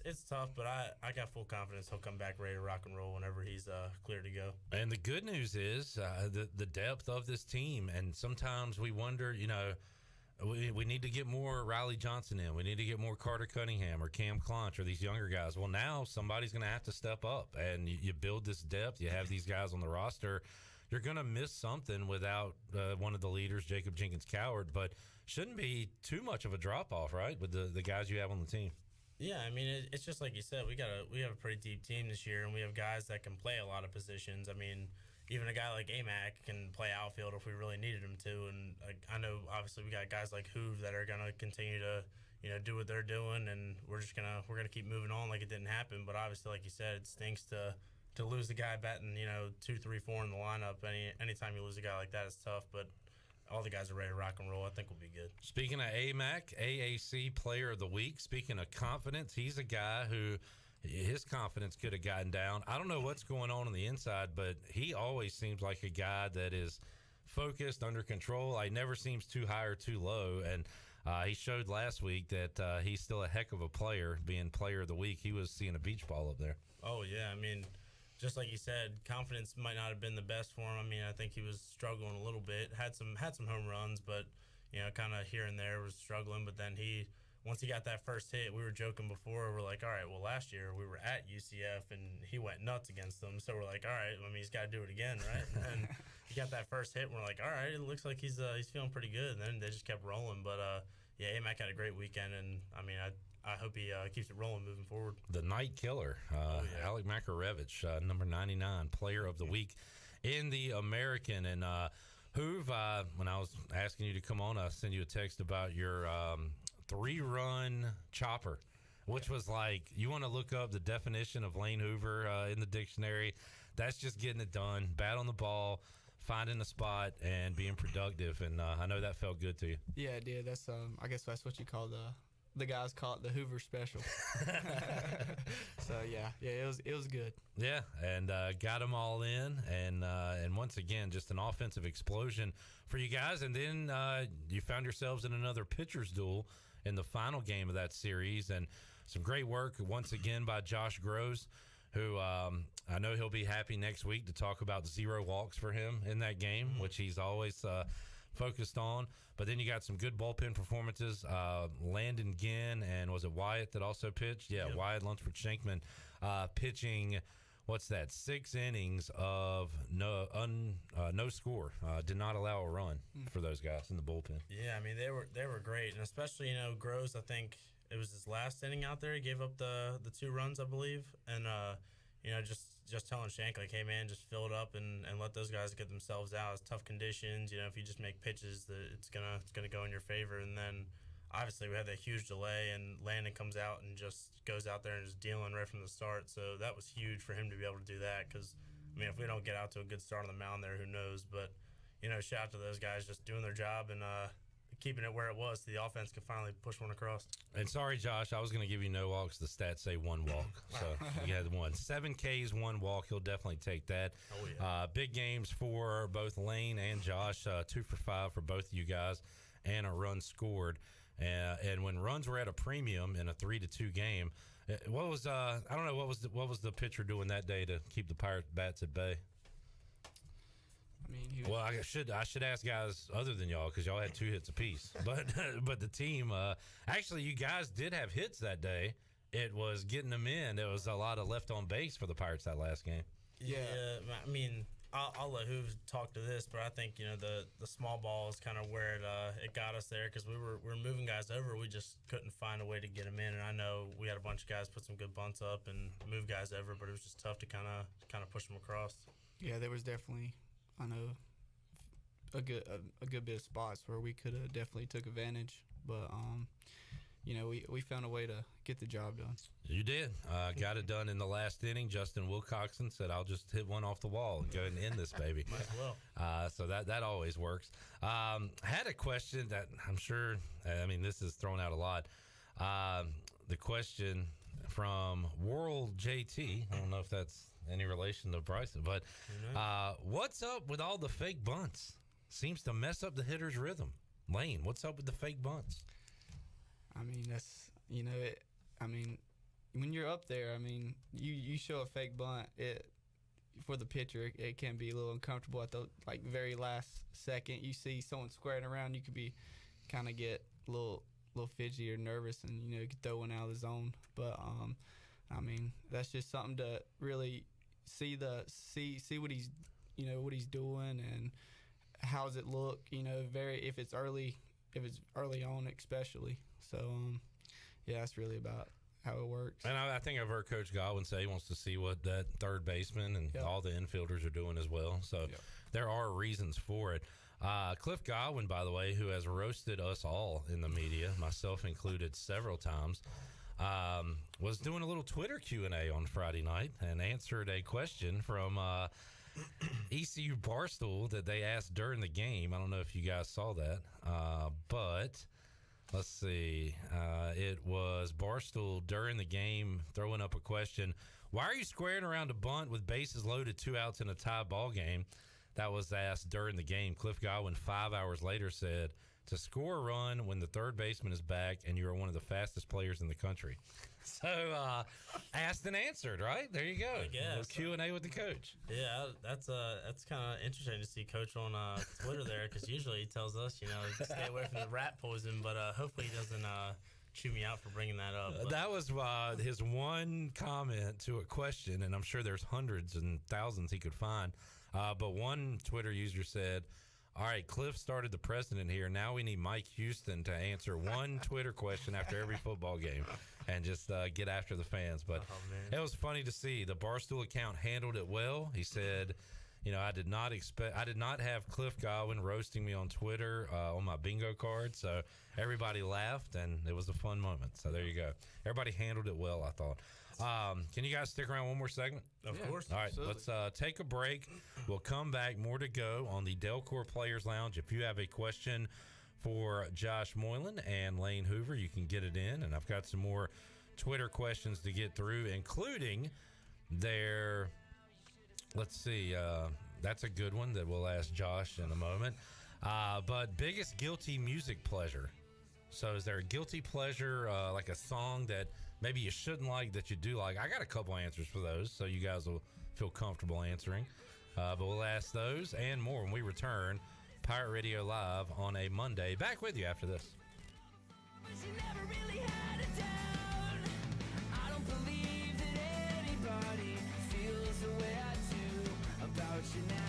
Speaker 2: it's tough. But I got full confidence he'll come back ready to rock and roll whenever he's clear to go.
Speaker 18: And the good news is the depth of this team, and sometimes we wonder, we need to get more Riley Johnson in. We need to get more Carter Cunningham or Cam Clonch or these younger guys. Well, now somebody's going to have to step up, and you build this depth. You have these guys on the roster. You're going to miss something without one of the leaders, Jacob Jenkins-Coward, but shouldn't be too much of a drop-off, right, with the guys you have on the team.
Speaker 2: Yeah, I mean, it's just like you said. We have a pretty deep team this year, and we have guys that can play a lot of positions. I mean, even a guy like AMAC can play outfield if we really needed him to. And I know, obviously, we got guys like Hoove that are gonna continue to, do what they're doing, and we're gonna keep moving on like it didn't happen. But obviously, like you said, it stinks to lose a guy batting, 2, 3, 4 in the lineup. Anytime you lose a guy like that, it's tough. But all the guys are ready to rock and roll. I think we'll be good.
Speaker 18: Speaking of AMAC, AAC Player of the Week. Speaking of confidence, he's a guy who his confidence could have gotten down. I don't know what's going on the inside, but he always seems like a guy that is focused, under control. He never seems too high or too low. And he showed last week that he's still a heck of a player, being Player of the Week. He was seeing a beach ball up there.
Speaker 2: Oh, yeah. I mean, just like you said, confidence might not have been the best for him. I mean, I think he was struggling a little bit. Had some home runs, but kind of here and there was struggling. But then once he got that first hit, we were joking before. We're like, all right, well, last year we were at UCF and he went nuts against them. So we're like, all right, I mean, he's got to do it again, right? And then he got that first hit, and we're like, all right, it looks like he's feeling pretty good. And then they just kept rolling. But yeah, AMAC had a great weekend, and I mean, I hope he keeps it rolling moving forward.
Speaker 18: The night killer, Alec Makarevich, number 99, Player of the Week in the American. And Hoove, when I was asking you to come on, I sent you a text about your 3-run chopper, which was like, you want to look up the definition of Lane Hoover in the dictionary. That's just getting it done, bat on the ball, finding a spot, and being productive. And I know that felt good to you.
Speaker 1: Yeah, it did. That's I guess that's what you call the guys call it the Hoover special. So yeah, it was good.
Speaker 18: Yeah, and got them all in, and once again, just an offensive explosion for you guys. And then you found yourselves in another pitcher's duel in the final game of that series, and some great work once again by Josh Groves, who I know he'll be happy next week to talk about 0 walks for him in that game, which he's always focused on. But then you got some good bullpen performances. Landon Ginn, and was it Wyatt that also pitched? Yeah, yep. Wyatt Lunsford Shankman pitching, 6 innings of no score. Did not allow a run for those guys in the bullpen.
Speaker 2: Yeah, I mean, they were great. And especially, Groves, I think it was his last inning out there. He gave up the 2 runs, I believe. And, just telling Shank, like, hey, man, just fill it up and let those guys get themselves out. It's tough conditions. If you just make pitches, it's gonna go in your favor. And then, obviously, we had that huge delay, and Landon comes out and just goes out there and is dealing right from the start. So that was huge for him to be able to do that because, I mean, if we don't get out to a good start on the mound there, who knows? But, shout out to those guys just doing their job and keeping it where it was so the offense could finally push one across.
Speaker 18: And sorry, Josh, I was going to give you no walks. The stats say 1 walk. So you had 1. 7 Ks, 1 walk. He'll definitely take that.
Speaker 2: Oh, yeah.
Speaker 18: Big games for both Lane and Josh. 2 for 5 for both of you guys, and a run scored. And when runs were at a premium in a 3-2 game, what was I don't know, what was the pitcher doing that day to keep the Pirate bats at bay? Well, I should ask guys other than y'all because y'all had 2 hits apiece. But the team, actually, you guys did have hits that day. It was getting them in. There was a lot of left on base for the Pirates that last game.
Speaker 2: Yeah, I mean, I'll let Hoove talk to this, but I think the small ball is kind of where it got us there because we were moving guys over. We just couldn't find a way to get them in. And I know we had a bunch of guys put some good bunts up and move guys over, but it was just tough to kind of push them across.
Speaker 1: Yeah, there was definitely, I know, a good bit of spots where we could have definitely took advantage, but we found a way to get the job done.
Speaker 18: You did. Got it done in the last inning. Justin Wilcoxon said, "I'll just hit one off the wall and go ahead and end this baby."
Speaker 2: Might as well.
Speaker 18: So that always works. Had a question that I'm sure. I mean, this is thrown out a lot. The question from World JT. I don't know if that's any relation to Bryson, but what's up with all the fake bunts? Seems to mess up the hitter's rhythm. Lane, what's up with the fake bunts?
Speaker 1: I mean, that's, when you're up there, you show a fake bunt, for the pitcher, it can be a little uncomfortable at the very last second. You see someone squaring around, you could be kind of get a little fidgety or nervous, and you could throw one out of the zone. But that's just something to really see what he's what he's doing and how does it look. If it's early on, especially. So yeah, that's really about how it works.
Speaker 18: And I think I've heard Coach Godwin say he wants to see what that third baseman and all the infielders are doing as well. So there are reasons for it. Cliff Godwin, by the way, who has roasted us all in the media, myself included several times, was doing a little Twitter Q&A on Friday night and answered a question from ECU Barstool that they asked during the game. I don't know if you guys saw that, but let's see. It was Barstool during the game throwing up a question. Why are you squaring around a bunt with bases loaded, 2 outs in a tie ball game? That was asked during the game. Cliff Godwin 5 hours later said, to score a run when the third baseman is back and you are one of the fastest players in the country. So asked and answered, right? There you go.
Speaker 2: I guess.
Speaker 18: Q&A with the coach.
Speaker 2: Yeah, that's kind of interesting to see Coach on Twitter there, because usually he tells us, stay away from the rat poison, but hopefully he doesn't chew me out for bringing that up.
Speaker 18: That was his one comment to a question, and I'm sure there's hundreds and thousands he could find. But one Twitter user said, all right, Cliff started the precedent here. Now we need Mike Houston to answer one Twitter question after every football game and just get after the fans. But it was funny to see. The Barstool account handled it well. He said, I did not have Cliff Godwin roasting me on Twitter on my bingo card. So everybody laughed, and it was a fun moment. So there you go. Everybody handled it well, I thought. Can you guys stick around one more segment?
Speaker 2: Of course.
Speaker 18: All right,
Speaker 2: Absolutely.
Speaker 18: let's take a break. We'll come back. More to go on the Delcor Players Lounge. If you have a question for Josh Moylan and Lane Hoover, you can get it in. And I've got some more Twitter questions to get through, including their, let's see, that's a good one that we'll ask Josh in a moment. But biggest guilty music pleasure. So is there a guilty pleasure, like a song that maybe you shouldn't like that you do like? I got a couple answers for those, so you guys will feel comfortable answering. But we'll ask those and more when we return. Pirate Radio Live on a Monday. Back with you after this.
Speaker 15: I don't believe that anybody feels the way I do about you now.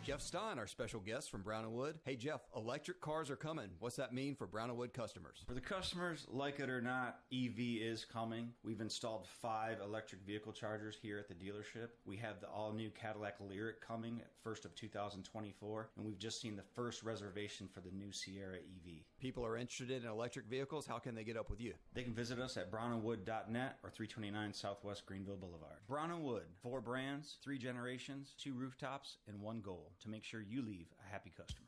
Speaker 4: Jeff Stein, our special guest from Brown & Wood. Hey, Jeff, electric cars are coming. What's that mean for Brown & Wood customers?
Speaker 5: For the customers, like it or not, EV is coming. We've installed 5 electric vehicle chargers here at the dealership. We have the all-new Cadillac Lyriq coming at 1st of 2024, and we've just seen the first reservation for the new Sierra EV.
Speaker 4: People are interested in electric vehicles. How can they get up with you?
Speaker 5: They can visit us at brownandwood.net or 329 Southwest Greenville Boulevard. Brown & Wood, 4 brands, 3 generations, 2 rooftops, and 1 goal: to make sure you leave a happy customer.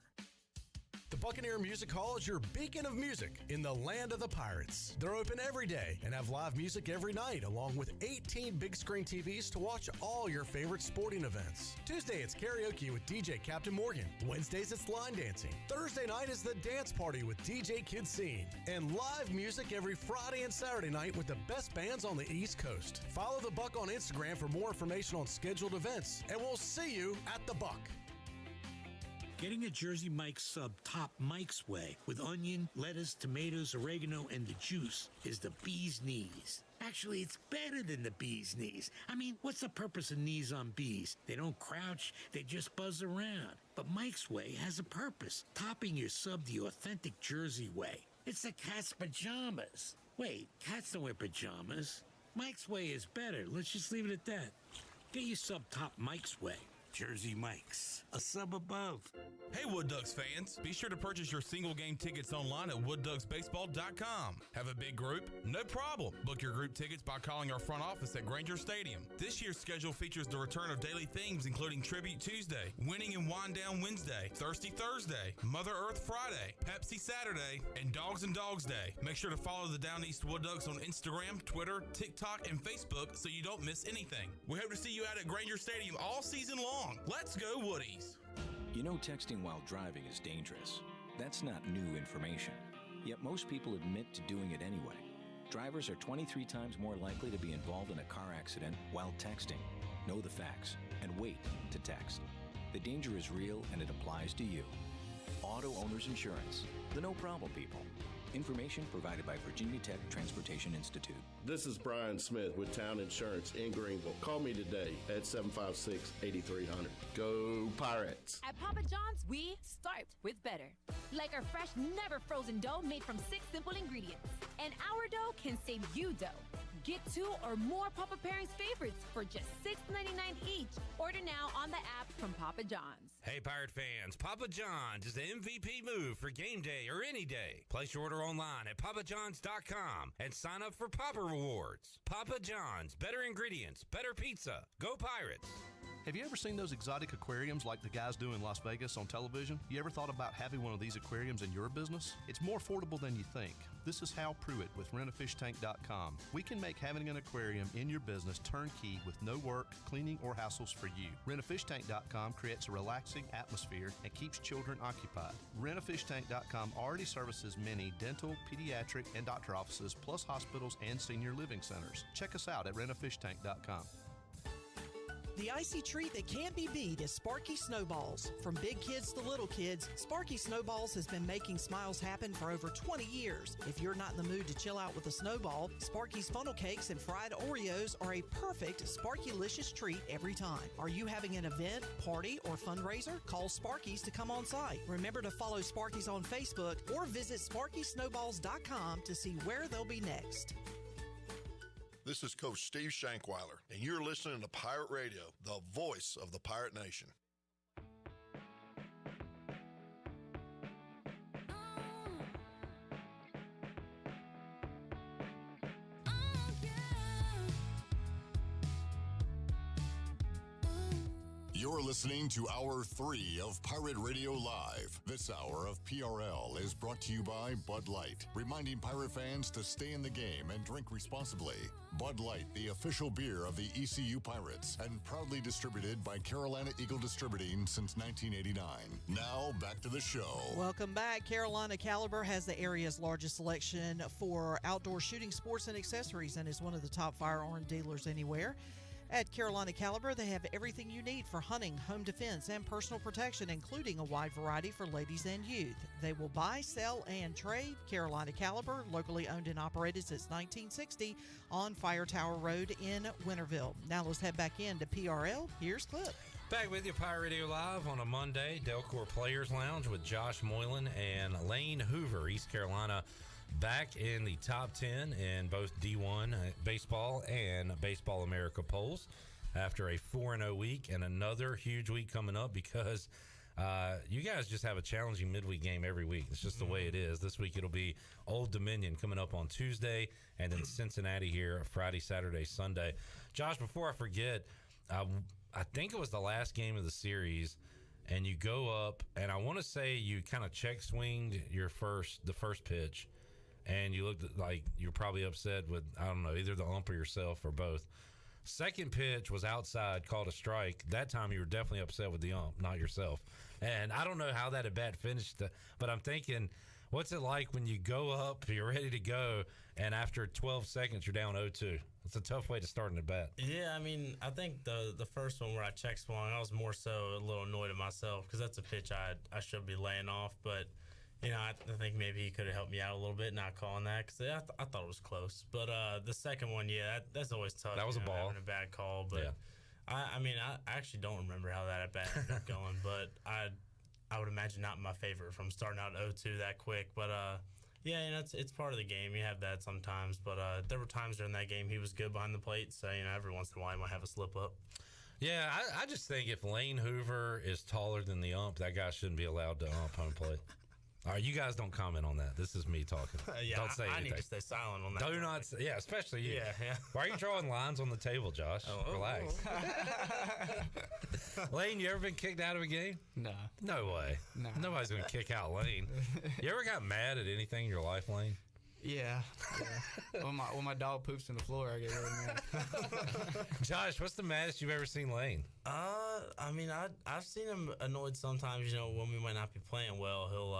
Speaker 8: The Buccaneer Music Hall is your beacon of music in the land of the Pirates. They're open every day and have live music every night, along with 18 big screen TVs to watch all your favorite sporting events. Tuesday, it's karaoke with DJ Captain Morgan. Wednesdays, it's line dancing. Thursday night is the dance party with DJ Kid Scene. And live music every Friday and Saturday night with the best bands on the East Coast. Follow the Buck on Instagram for more information on scheduled events, and we'll see you at the Buck.
Speaker 6: Getting a Jersey Mike's sub top Mike's way with onion, lettuce, tomatoes, oregano, and the juice is the bee's knees. Actually, it's better than the bee's knees. I mean, what's the purpose of knees on bees? They don't crouch, they just buzz around. But Mike's Way has a purpose, topping your sub the authentic Jersey way. It's the cat's pajamas. Wait, cats don't wear pajamas. Mike's Way is better. Let's just leave it at that. Get your sub top Mike's Way. Jersey Mike's, a sub above.
Speaker 27: Hey, Wood Ducks fans, be sure to purchase your single game tickets online at woodducksbaseball.com. Have a big group? No problem. Book your group tickets by calling our front office at Granger Stadium. This year's schedule features the return of daily themes including Tribute Tuesday, Winning and Wind Down Wednesday, Thirsty Thursday, Mother Earth Friday, Pepsi Saturday, and Dogs and Dogs Day. Make sure to follow the Down East Wood Ducks on Instagram, Twitter, TikTok, and Facebook so you don't miss anything. We hope to see you out at Granger Stadium all season long. Let's go Woodies!
Speaker 7: You know texting while driving is dangerous. That's not new information. Yet most people admit to doing it anyway. Drivers are 23 times more likely to be involved in a car accident while texting. Know the facts and wait to text. The danger is real and it applies to you. Auto Owners Insurance. The no problem people. Information provided by Virginia Tech Transportation Institute.
Speaker 9: This is Brian Smith with Town Insurance in Greenville. Call me today at 756-8300. Go Pirates!
Speaker 10: At Papa John's, we start with better. Like our fresh, never frozen dough made from 6 simple ingredients. And our dough can save you dough. Get 2 or more Papa Pairings favorites for just $6.99 each. Order now on the app from Papa John's.
Speaker 18: Hey, Pirate fans, Papa John's is the MVP move for game day or any day. Place your order online at papajohns.com and sign up for Papa Rewards. Papa John's, better ingredients, better pizza. Go Pirates!
Speaker 11: Have you ever seen those exotic aquariums like the guys do in Las Vegas on television? You ever thought about having one of these aquariums in your business? It's more affordable than you think. This is Hal Pruitt with rentafishtank.com. We can make having an aquarium in your business turnkey with no work, cleaning, or hassles for you. Rentafishtank.com creates a relaxing atmosphere and keeps children occupied. Rentafishtank.com already services many dental, pediatric, and doctor offices, plus hospitals and senior living centers. Check us out at rentafishtank.com.
Speaker 20: The icy treat that can't be beat is Sparky Snowballs. From big kids to little kids, Sparky Snowballs has been making smiles happen for over 20 years. If you're not in the mood to chill out with a snowball, Sparky's funnel cakes and fried Oreos are a perfect Sparky-licious treat every time. Are you having an event, party, or fundraiser? Call Sparky's to come on site. Remember to follow Sparky's on Facebook or visit SparkySnowballs.com to see where they'll be next.
Speaker 12: This is Coach Steve Shankweiler, and you're listening to Pirate Radio, the voice of the Pirate Nation.
Speaker 3: You're listening to Hour 3 of Pirate Radio Live. This hour of PRL is brought to you by Bud Light, reminding pirate fans to stay in the game and drink responsibly. Bud Light, the official beer of the ECU Pirates, and proudly distributed by Carolina Eagle Distributing since 1989. Now, back to the show.
Speaker 20: Welcome back. Carolina Caliber has the area's largest selection for outdoor shooting sports and accessories and is one of the top firearm dealers anywhere. At Carolina Caliber, they have everything you need for hunting, home defense, and personal protection, including a wide variety for ladies and youth. They will buy, sell, and trade. Carolina Caliber, locally owned and operated since 1960 on Fire Tower Road in Winterville. Now let's head back into PRL. Here's Clip.
Speaker 18: Back with you, Pirate Radio Live on a Monday, Delcor Players Lounge with Josh Moylan and Lane Hoover, East Carolina, back in the top 10 in both D1 baseball and Baseball America polls after a 4-0 week and another huge week coming up because you guys just have a challenging midweek game every week. It's just the way it is. This week it'll be Old Dominion coming up on Tuesday and then Cincinnati here Friday, Saturday, Sunday. Josh, before I forget, I think it was the last game of the series and you go up and I want to say you kind of check swinged the first pitch. And you looked like you're probably upset with, I don't know, either the ump or yourself or both. Second pitch was outside, called a strike. That time you were definitely upset with the ump, not yourself. And I don't know how that at bat finished, but I'm thinking, what's it like when you go up, you're ready to go, and after 12 seconds you're down 0-2? It's a tough way to start an at bat.
Speaker 2: Yeah, I mean, I think the first one where I check swung, I was more so a little annoyed at myself because that's a pitch I should be laying off, but you know, I think maybe he could have helped me out a little bit not calling that because I thought it was close. But the second one, yeah, that's always tough.
Speaker 18: That was a ball.
Speaker 2: Having a bad call. But,
Speaker 18: yeah.
Speaker 2: I mean, I actually don't remember how that at-bat ended up going. But I would imagine not in my favor from starting out 0-2 that quick. But, yeah, you know, it's part of the game. You have that sometimes. But there were times during that game he was good behind the plate. So, you know, every once in a while he might have a slip-up.
Speaker 18: Yeah, I just think if Lane Hoover is taller than the ump, that guy shouldn't be allowed to ump home plate. All right, you guys don't comment on that. This is me talking. Don't say anything.
Speaker 2: I need to stay silent on that.
Speaker 18: Do not say, yeah, especially you.
Speaker 2: Yeah.
Speaker 18: Why are you drawing lines on the table, Josh? Relax. Lane, you ever been kicked out of a game?
Speaker 1: No.
Speaker 18: No way.
Speaker 1: No.
Speaker 18: Nobody's going to kick out Lane. You ever got mad at anything in your life, Lane?
Speaker 1: Yeah. When my dog poops in the floor, I get really mad.
Speaker 18: Josh, what's the maddest you've ever seen Lane?
Speaker 2: I mean, I've seen him annoyed sometimes. You know, when we might not be playing well, he'll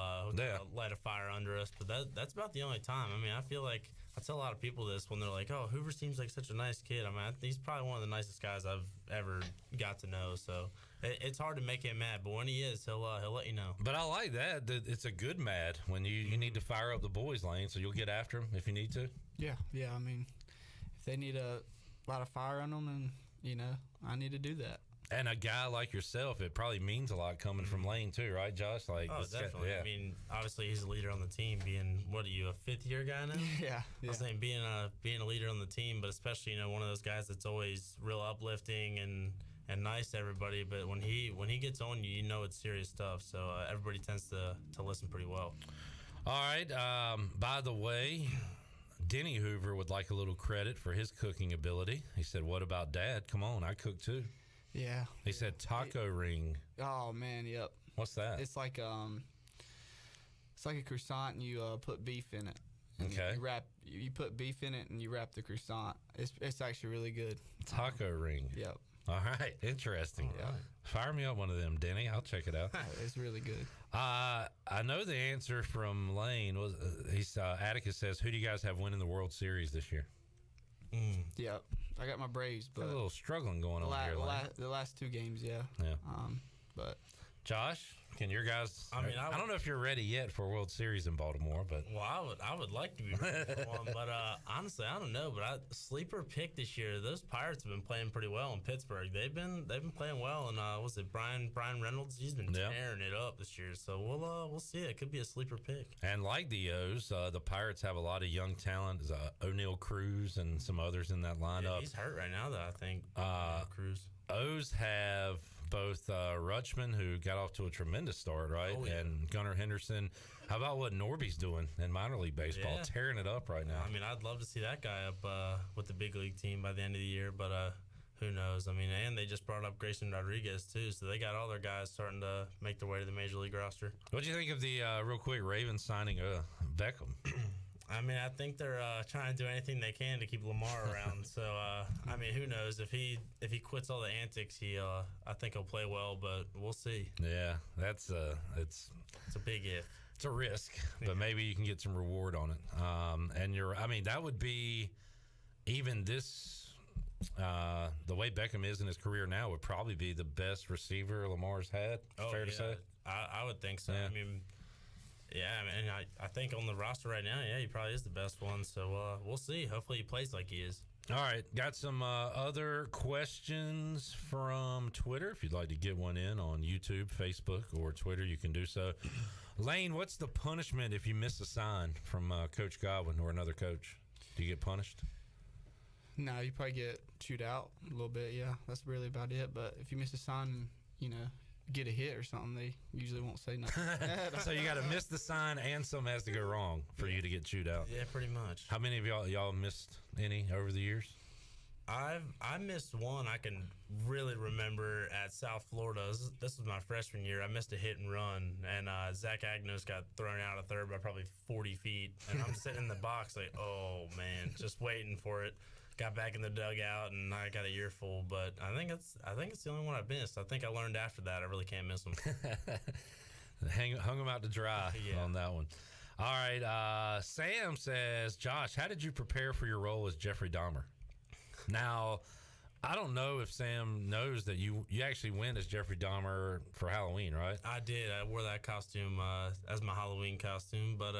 Speaker 2: light a fire under us. But that's about the only time. I mean, I feel like I tell a lot of people this when they're like, "Oh, Hoover seems like such a nice kid." I mean, he's probably one of the nicest guys I've ever got to know. So it's hard to make him mad, but when he is, he'll let you know.
Speaker 18: But I like that it's a good mad when you need to fire up the boys, Lane. So you'll get after them if you need to.
Speaker 1: Yeah. I mean, if they need a lot of fire on them, then I need to do that.
Speaker 18: And a guy like yourself, it probably means a lot coming from Lane too, right, Josh? Like,
Speaker 2: definitely. I mean, obviously he's a leader on the team. Being, what are you, a fifth-year guy now?
Speaker 1: Yeah.
Speaker 2: I was saying being a leader on the team, but especially one of those guys that's always real uplifting and nice to everybody. But when he gets on you, it's serious stuff. So everybody tends to listen pretty well.
Speaker 18: All right. By the way, Denny Hoover would like a little credit for his cooking ability. He said, "What about Dad? Come on, I cook too."
Speaker 1: Yeah.
Speaker 18: He said taco ring.
Speaker 1: Oh man, yep.
Speaker 18: What's that?
Speaker 1: It's like a croissant and you put beef in it. And
Speaker 18: Okay.
Speaker 1: You put beef in it and you wrap the croissant. It's actually really good.
Speaker 18: Taco ring.
Speaker 1: Yep.
Speaker 18: All right. Interesting.
Speaker 1: Yeah.
Speaker 18: Fire me up one of them, Denny. I'll check it out.
Speaker 1: It's really good.
Speaker 18: I know the answer from Lane was Atticus says, "Who do you guys have winning the World Series this year?"
Speaker 1: Yep. I got my Braves, but
Speaker 18: a little struggling going on here.
Speaker 1: The last two games, yeah.
Speaker 18: Yeah.
Speaker 1: But
Speaker 18: Josh, can your guys?
Speaker 2: I mean,
Speaker 18: I don't know if you're ready yet for a World Series in Baltimore, but
Speaker 2: I would like to be ready for one, but honestly, I don't know. But sleeper pick this year, those Pirates have been playing pretty well in Pittsburgh. They've been playing well, and was it Brian Reynolds? He's been tearing it up this year. So we'll see. It could be a sleeper pick.
Speaker 18: And like the O's, the Pirates have a lot of young talent. O'Neal Cruz and some others in that lineup.
Speaker 2: Yeah, he's hurt right now, though. I think Cruz.
Speaker 18: O's have both Rutschman, who got off to a tremendous start, right?
Speaker 2: Oh, yeah.
Speaker 18: And Gunnar Henderson. How about what Norby's doing in minor league baseball?
Speaker 2: Yeah.
Speaker 18: Tearing it up right now.
Speaker 2: I mean, I'd love to see that guy up with the big league team by the end of the year, but who knows? I mean, and they just brought up Grayson Rodriguez, too, so they got all their guys starting to make their way to the major league roster.
Speaker 18: What do you think of the, real quick, Ravens signing Beckham?
Speaker 2: I mean, I think they're trying to do anything they can to keep Lamar around. So, I mean, who knows? If he quits all the antics, I think he'll play well, but we'll see.
Speaker 18: Yeah, that's it's
Speaker 2: a big if.
Speaker 18: It's a risk, but maybe you can get some reward on it. And that would be even this. The way Beckham is in his career now would probably be the best receiver Lamar's had. Fair to say?
Speaker 2: I would think so.
Speaker 18: Yeah.
Speaker 2: I mean, yeah, and I think on the roster right now, he probably is the best one. So we'll see. Hopefully he plays like he is.
Speaker 18: All right, got some other questions from Twitter. If you'd like to get one in on YouTube, Facebook, or Twitter, you can do so. Lane, what's the punishment if you miss a sign from Coach Godwin or another coach? Do you get punished?
Speaker 1: No, you probably get chewed out a little bit, yeah. That's really about it. But if you miss a sign, get a hit or something, they usually won't say nothing.
Speaker 18: So you got to miss the sign and something has to go wrong for you to get chewed out.
Speaker 2: Yeah, pretty much.
Speaker 18: How many of y'all missed any over the years?
Speaker 2: I missed one I can really remember at South Florida. This was my freshman year. I missed a hit and run, and Zach Agnos got thrown out of third by probably 40 feet. And I'm sitting in the box like, oh, man, just waiting for it. Got back in the dugout, and I got a earful. But I think it's the only one I've missed. I think I learned after that I really can't miss them.
Speaker 18: Hung them out to dry on that one. All right, Sam says, Josh, how did you prepare for your role as Jeffrey Dahmer? Now, I don't know if Sam knows that you actually went as Jeffrey Dahmer for Halloween, right?
Speaker 2: I did. I wore that costume as my Halloween costume. But,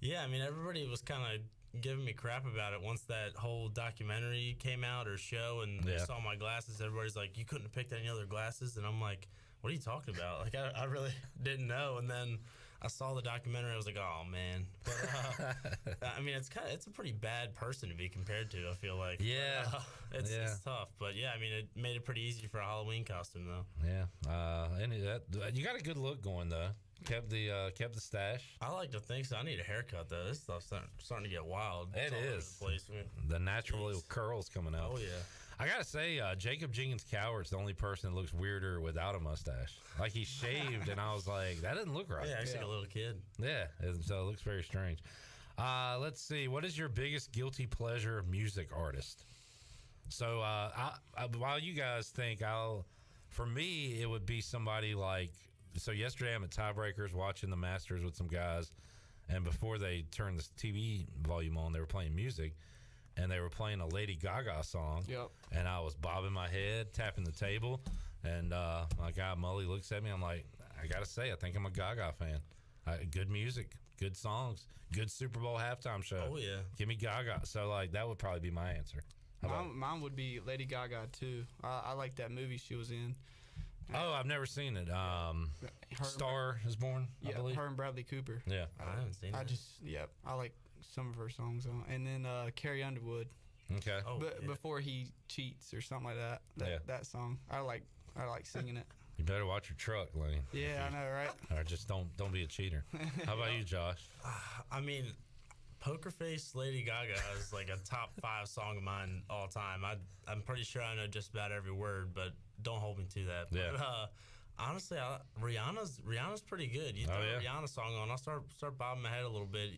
Speaker 2: yeah, I mean, everybody was kind of giving me crap about it once that whole documentary came out or show and they saw my glasses. Everybody's like, you couldn't have picked any other glasses. And I'm like, what are you talking about? Like, I really didn't know. And then I saw the documentary. I was like, oh man. But I mean, it's a pretty bad person to be compared to. I feel like.
Speaker 18: Yeah.
Speaker 2: It's tough, but yeah, I mean, it made it pretty easy for a Halloween costume though.
Speaker 18: Yeah. And you got a good look going though. Kept the stash.
Speaker 2: I like to think so. I need a haircut though. This stuff's starting to get wild.
Speaker 18: It is. The natural little curls coming out.
Speaker 2: Oh yeah.
Speaker 18: I gotta say, Jacob Jenkins Coward's the only person that looks weirder without a mustache. Like he shaved, and I was like, that doesn't look right.
Speaker 2: Yeah, he's like a little kid.
Speaker 18: Yeah, so it looks very strange. Let's see. What is your biggest guilty pleasure music artist? So while you guys think, for me, it would be somebody like. So yesterday I'm at Tiebreakers watching the Masters with some guys, and before they turned the TV volume on, they were playing music. And they were playing a Lady Gaga song.
Speaker 1: Yep.
Speaker 18: And I was bobbing my head, tapping the table. And my guy, Mully, looks at me. I'm like, I got to say, I think I'm a Gaga fan. Good music, good songs, good Super Bowl halftime show.
Speaker 2: Oh, yeah.
Speaker 18: Give me Gaga. So, like, that would probably be my answer.
Speaker 1: Mine would be Lady Gaga, too. I like that movie she was in.
Speaker 18: Oh, I've never seen it. Star is Born, I believe.
Speaker 1: Her and Bradley Cooper.
Speaker 18: Yeah.
Speaker 2: I haven't seen it.
Speaker 1: I like some of her songs on. And then Carrie Underwood.
Speaker 18: Okay.
Speaker 1: Before he cheats or something like that. That song. I like singing it.
Speaker 18: You better watch your truck, Lane.
Speaker 1: Yeah, I know, right?
Speaker 18: Or just don't be a cheater. How about you, Josh?
Speaker 2: I mean, Poker Face Lady Gaga is like a top 5 song of mine all time. I'm pretty sure I know just about every word, but don't hold me to that.
Speaker 18: Yeah.
Speaker 2: But honestly, Rihanna's pretty good. You throw a Rihanna song on, I'll start bobbing my head a little bit.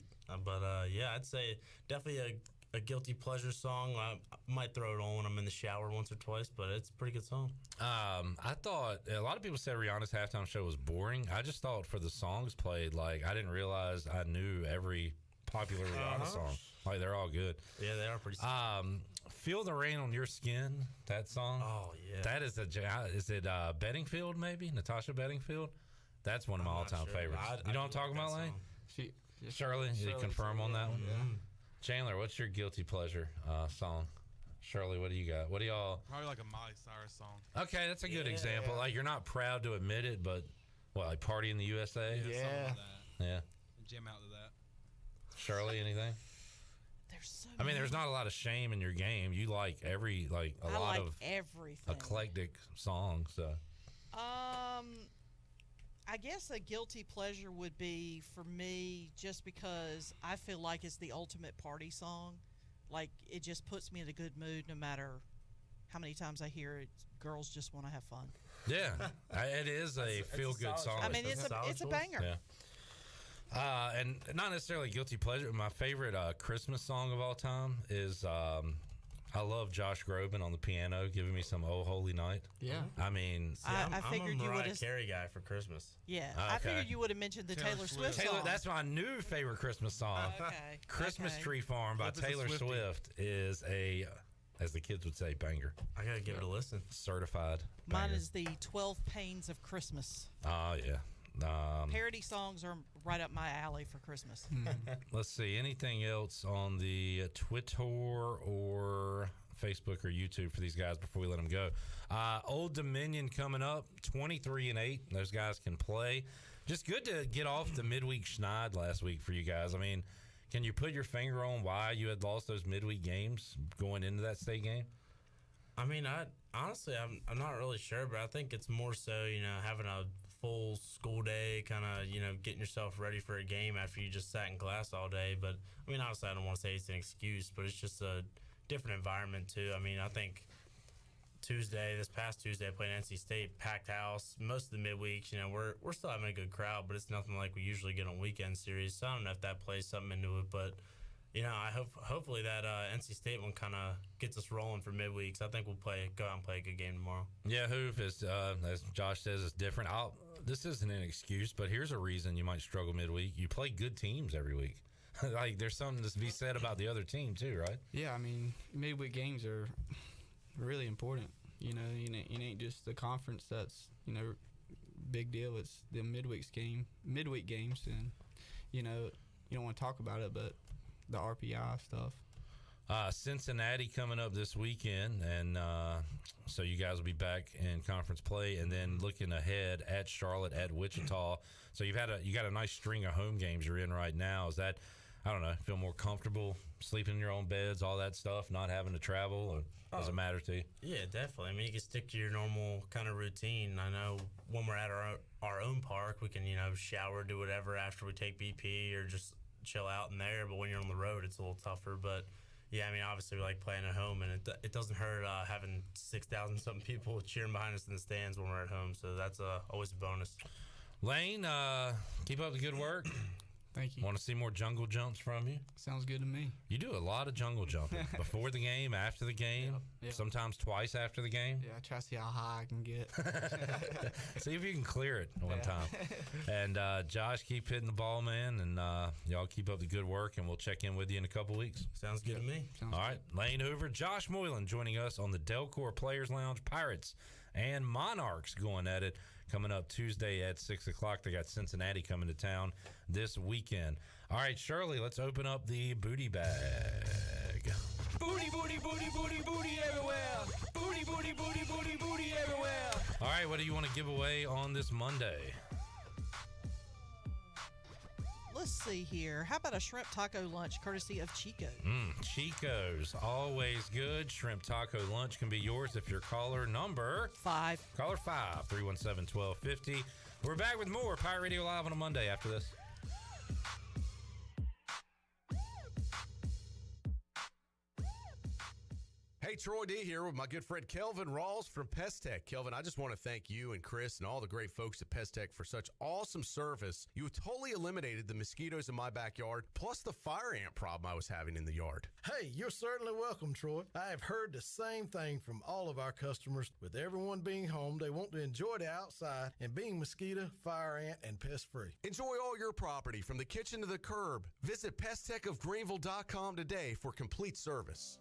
Speaker 2: But yeah, I'd say definitely a guilty pleasure song. I might throw it on when I'm in the shower once or twice, but it's a pretty good song.
Speaker 18: I thought a lot of people said Rihanna's halftime show was boring. I just thought for the songs played, like I didn't realize I knew every popular Rihanna song. Like they're all good.
Speaker 2: Yeah, they are pretty.
Speaker 18: Feel the Rain on Your Skin. That song.
Speaker 2: Oh yeah.
Speaker 18: That is is it Bedingfield maybe? Natasha Bedingfield. That's one of my all-time favorites. You know what I'm talking about, Lane? Shirley, you confirm on that one?
Speaker 1: Yeah.
Speaker 18: Chandler, what's your guilty pleasure song? Shirley, what do you got? What do y'all?
Speaker 13: Probably like a Miley Cyrus song.
Speaker 18: Okay, that's a good example. Like you're not proud to admit it, but like Party in the USA?
Speaker 13: Yeah.
Speaker 18: Yeah.
Speaker 13: And jam out to that.
Speaker 18: Shirley, anything? I mean, there's not a lot of shame in your game. You like a lot of
Speaker 20: everything.
Speaker 18: Eclectic songs. So.
Speaker 20: I guess a guilty pleasure would be for me just because I feel like it's the ultimate party song. Like it just puts me in a good mood no matter how many times I hear it. Girls just want to have fun.
Speaker 18: Yeah, it is a feel-good song.
Speaker 20: I mean, it's a banger.
Speaker 18: Yeah. And not necessarily guilty pleasure. My favorite Christmas song of all time is I love Josh Groban on the piano giving me some "Oh Holy Night."
Speaker 1: Yeah.
Speaker 18: I mean,
Speaker 2: I figured you would have Carey guy for Christmas.
Speaker 20: Yeah, I figured you would have mentioned the Taylor Swift song.
Speaker 18: That's my new favorite Christmas song.
Speaker 20: Okay.
Speaker 18: Christmas Tree Farm by Taylor Swift is a, as the kids would say, banger.
Speaker 2: I gotta give it a listen.
Speaker 18: Certified.
Speaker 20: Mine is the 12 Pains of Christmas.
Speaker 18: Oh yeah.
Speaker 20: Parody songs are right up my alley for Christmas.
Speaker 18: Let's see. Anything else on the Twitter or Facebook or YouTube for these guys before we let them go? Old Dominion coming up, 23-8. Those guys can play. Just good to get off the midweek schneid last week for you guys. I mean, can you put your finger on why you had lost those midweek games going into that state game?
Speaker 2: I mean, honestly, I'm not really sure, but I think it's more so, having a full school day, kind of, getting yourself ready for a game after you just sat in class all day. But, I mean, obviously I don't want to say it's an excuse, but it's just a different environment, too. I mean, I think this past Tuesday, I played NC State, packed house. Most of the midweeks, we're still having a good crowd, but it's nothing like we usually get on weekend series. So I don't know if that plays something into it, but I hopefully that NC State one kind of gets us rolling for midweeks. I think we'll go out and play a good game tomorrow.
Speaker 18: Yeah, Hoof is, as Josh says, is different. This isn't an excuse, but here's a reason you might struggle midweek. You play good teams every week. Like there's something to be said about the other team too, right?
Speaker 1: Yeah, I mean midweek games are really important. You ain't just the conference that's big deal. It's the midweek games, and you don't want to talk about it, but the RPI stuff.
Speaker 18: Cincinnati coming up this weekend, and so you guys will be back in conference play, and then looking ahead at Charlotte, at Wichita. So you got a nice string of home games you're in right now. Is that, I don't know, feel more comfortable sleeping in your own beds, all that stuff, not having to travel, or does it matter to you?
Speaker 2: Yeah, definitely. I mean, you can stick to your normal kind of routine. I know when we're at our own park, we can, shower, do whatever after we take BP, or just chill out in there. But when you're on the road, it's a little tougher. But yeah, I mean, obviously we like playing at home, and it doesn't hurt having 6,000 something people cheering behind us in the stands when we're at home. So that's always a bonus.
Speaker 18: Lane, keep up the good work.
Speaker 1: Thank you.
Speaker 18: Want to see more jungle jumps from you?
Speaker 1: Sounds good to me.
Speaker 18: You do a lot of jungle jumping before the game, after the game, sometimes twice after the game.
Speaker 1: Yeah, I try to see how high I can get.
Speaker 18: See if you can clear it one time. And Josh, keep hitting the ball, man, and y'all keep up the good work, and we'll check in with you in a couple weeks.
Speaker 2: Sounds good to me.
Speaker 18: All right, Lane Hoover, Josh Moylan joining us on the Delcor Players Lounge. Pirates and Monarchs going at it. Coming up Tuesday at 6 o'clock. They got Cincinnati coming to town this weekend. All right, Shirley, let's open up the booty bag.
Speaker 15: Booty, booty, booty, booty, booty everywhere. Booty, booty, booty, booty, booty everywhere.
Speaker 18: All right, what do you want to give away on this Monday?
Speaker 20: Let's see here. How about a shrimp taco lunch courtesy of Chico?
Speaker 18: Chico's, always good. Shrimp taco lunch can be yours if you're caller number
Speaker 20: 5.
Speaker 18: Caller 5, 317-1250. We're back with more Pirate Radio Live on a Monday after this.
Speaker 14: Hey, Troy D here with my good friend Kelvin Rawls from Pest Tech. Kelvin, I just want to thank you and Chris and all the great folks at Pest Tech for such awesome service. You totally eliminated the mosquitoes in my backyard, plus the fire ant problem I was having in the yard.
Speaker 16: Hey, you're certainly welcome, Troy. I have heard the same thing from all of our customers. With everyone being home, they want to enjoy the outside and being mosquito, fire ant, and pest-free.
Speaker 14: Enjoy all your property from the kitchen to the curb. Visit pesttechofgreenville.com today for complete service.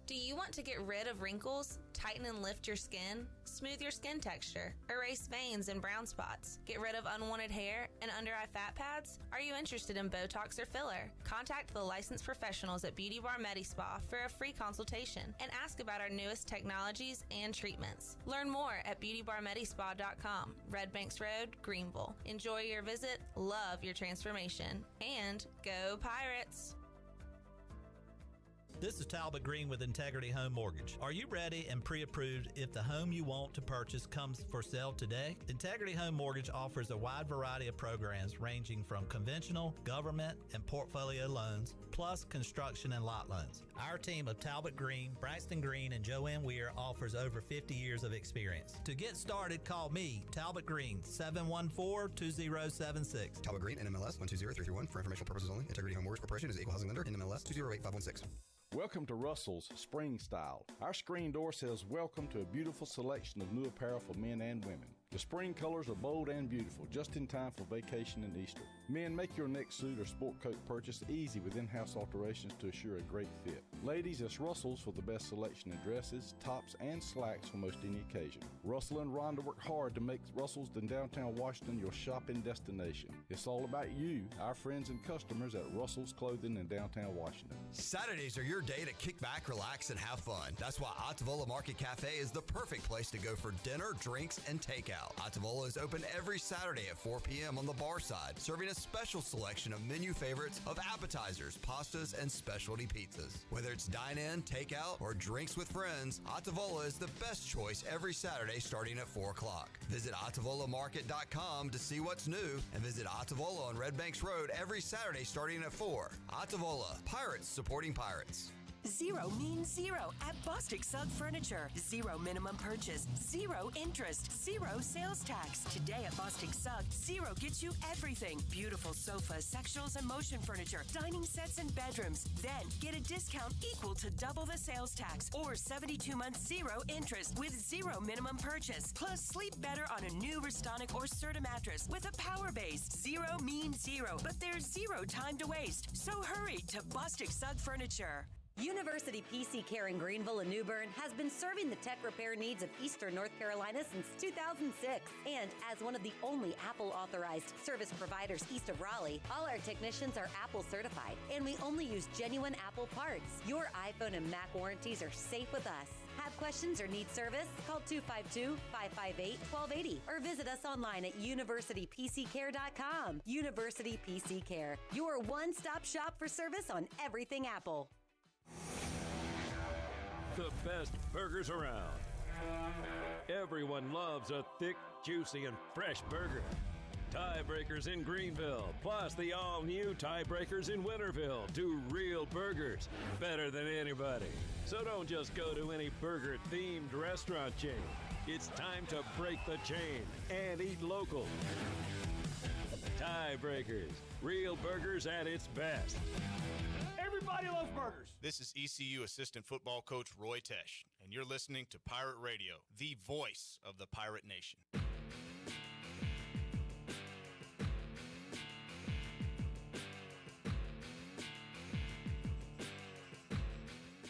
Speaker 17: Do you want to get rid of wrinkles, tighten and lift your skin, smooth your skin texture, erase veins and brown spots, get rid of unwanted hair and under-eye fat pads? Are you interested in Botox or filler? Contact the licensed professionals at Beauty Bar MediSpa for a free consultation and ask about our newest technologies and treatments. Learn more at beautybarmedispa.com, Red Banks Road, Greenville. Enjoy your visit, love your transformation, and go Pirates!
Speaker 19: This is Talbot Green with Integrity Home Mortgage. Are you ready and pre-approved if the home you want to purchase comes for sale today? Integrity Home Mortgage offers a wide variety of programs ranging from conventional, government, and portfolio loans, plus construction and lot loans. Our team of Talbot Green, Braxton Green, and Joanne Weir offers over 50 years of experience. To get started, call me, Talbot Green, 714-2076.
Speaker 22: Talbot Green, NMLS 120331. For informational purposes only. Integrity Home Mortgage Corporation is an equal housing lender. NMLS 208516.
Speaker 27: Welcome to Russell's Spring Style. Our screen door says welcome to a beautiful selection of new apparel for men and women. The spring colors are bold and beautiful, just in time for vacation and Easter. Men, make your next suit or sport coat purchase easy with in-house alterations to assure a great fit. Ladies, it's Russell's for the best selection of dresses, tops, and slacks for most any occasion. Russell and Rhonda work hard to make Russell's in downtown Washington your shopping destination. It's all about you, our friends and customers at Russell's Clothing in downtown Washington.
Speaker 23: Saturdays are your day to kick back, relax, and have fun. That's why Atavola Market Cafe is the perfect place to go for dinner, drinks, and takeout. Atavola is open every Saturday at 4 p.m. on the bar side, serving a special selection of menu favorites of appetizers, pastas, and specialty pizzas. Whether it's dine-in, takeout, or drinks with friends, Atavola is the best choice every Saturday starting at 4 o'clock. Visit AtavolaMarket.com to see what's new, and visit Atavola on Red Banks Road every Saturday starting at 4. Atavola, Pirates supporting Pirates.
Speaker 24: Zero means zero at Bostic Sugg Furniture. Zero minimum purchase, zero interest, zero sales tax. Today at Bostic Sugg, zero gets you everything. Beautiful sofas, sectionals, and motion furniture, dining sets, and bedrooms. Then get a discount equal to double the sales tax or 72 months zero interest with zero minimum purchase. Plus, sleep better on a new Restonic or Serta mattress with a power base. Zero means zero, but there's zero time to waste. So hurry to Bostic Sugg Furniture.
Speaker 4: University PC Care in Greenville and New Bern has been serving the tech repair needs of Eastern North Carolina since 2006. And as one of the only Apple-authorized service providers east of Raleigh, all our technicians are Apple certified, and we only use genuine Apple parts. Your iPhone and Mac warranties are safe with us. Have questions or need service? Call 252-558-1280 or visit us online at universitypccare.com. University PC Care, your one-stop shop for service on everything Apple.
Speaker 5: The best burgers around. Everyone loves a thick, juicy, and fresh burger. Tiebreakers in Greenville, plus the all-new Tiebreakers in Winterville, do real burgers better than anybody. So don't just go to any burger-themed restaurant chain. It's time to break the chain and eat local. Tiebreakers, real burgers at its best.
Speaker 6: Everybody loves burgers. This is ECU assistant football coach Roy Tesh, and you're listening to Pirate Radio, the voice of the Pirate Nation.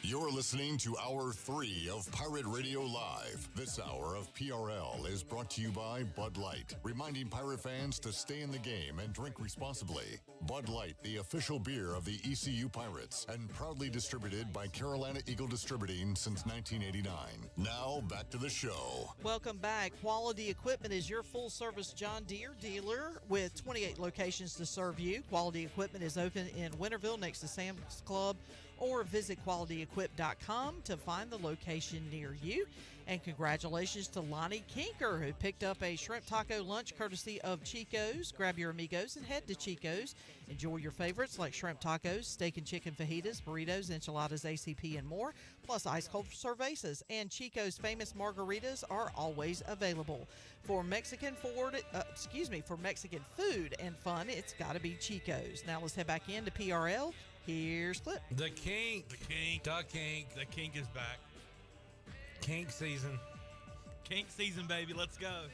Speaker 3: You're listening to Hour 3 of Pirate Radio Live. This hour of PRL is brought to you by Bud Light, reminding Pirate fans to stay in the game and drink responsibly. Bud Light, the official beer of the ECU Pirates, and proudly distributed by Carolina Eagle Distributing since 1989. Now, back to the show.
Speaker 20: Welcome back. Quality Equipment is your full-service John Deere dealer with 28 locations to serve you. Quality Equipment is open in Winterville next to Sam's Club, or visit qualityequip.com to find the location near you. And congratulations to Lonnie Kinker, who picked up a shrimp taco lunch courtesy of Chico's. Grab your amigos and head to Chico's. Enjoy your favorites like shrimp tacos, steak and chicken fajitas, burritos, enchiladas, ACP, and more, plus ice-cold cervezas. And Chico's famous margaritas are always available. For Mexican food and fun, it's got to be Chico's. Now let's head back into PRL. Here's Clip.
Speaker 18: The Kink.
Speaker 13: The Kink.
Speaker 18: The Kink.
Speaker 13: The Kink is back.
Speaker 18: Kink season.
Speaker 13: Kink season, baby. Let's go.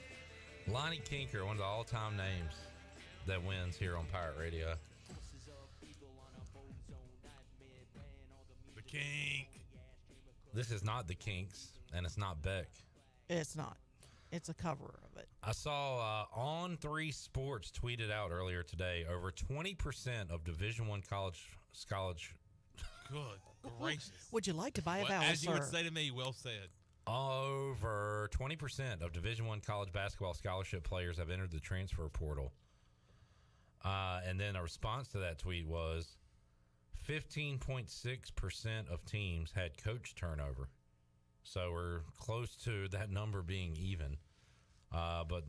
Speaker 18: Lonnie Kinker, one of the all-time names that wins here on Pirate Radio.
Speaker 13: The Kink.
Speaker 18: This is not the Kinks, and it's not Beck.
Speaker 20: It's not. It's a cover of it.
Speaker 18: I saw On3 Sports tweeted out earlier today, over 20% of Division I college.
Speaker 13: Good gracious.
Speaker 20: Would you like to buy a vowel,
Speaker 13: as you
Speaker 20: sir?
Speaker 13: would say to me, well said.
Speaker 18: Over 20% of Division I college basketball scholarship players have entered the transfer portal. And then a response to that tweet was 15.6% of teams had coach turnover. So we're close to that number being even. But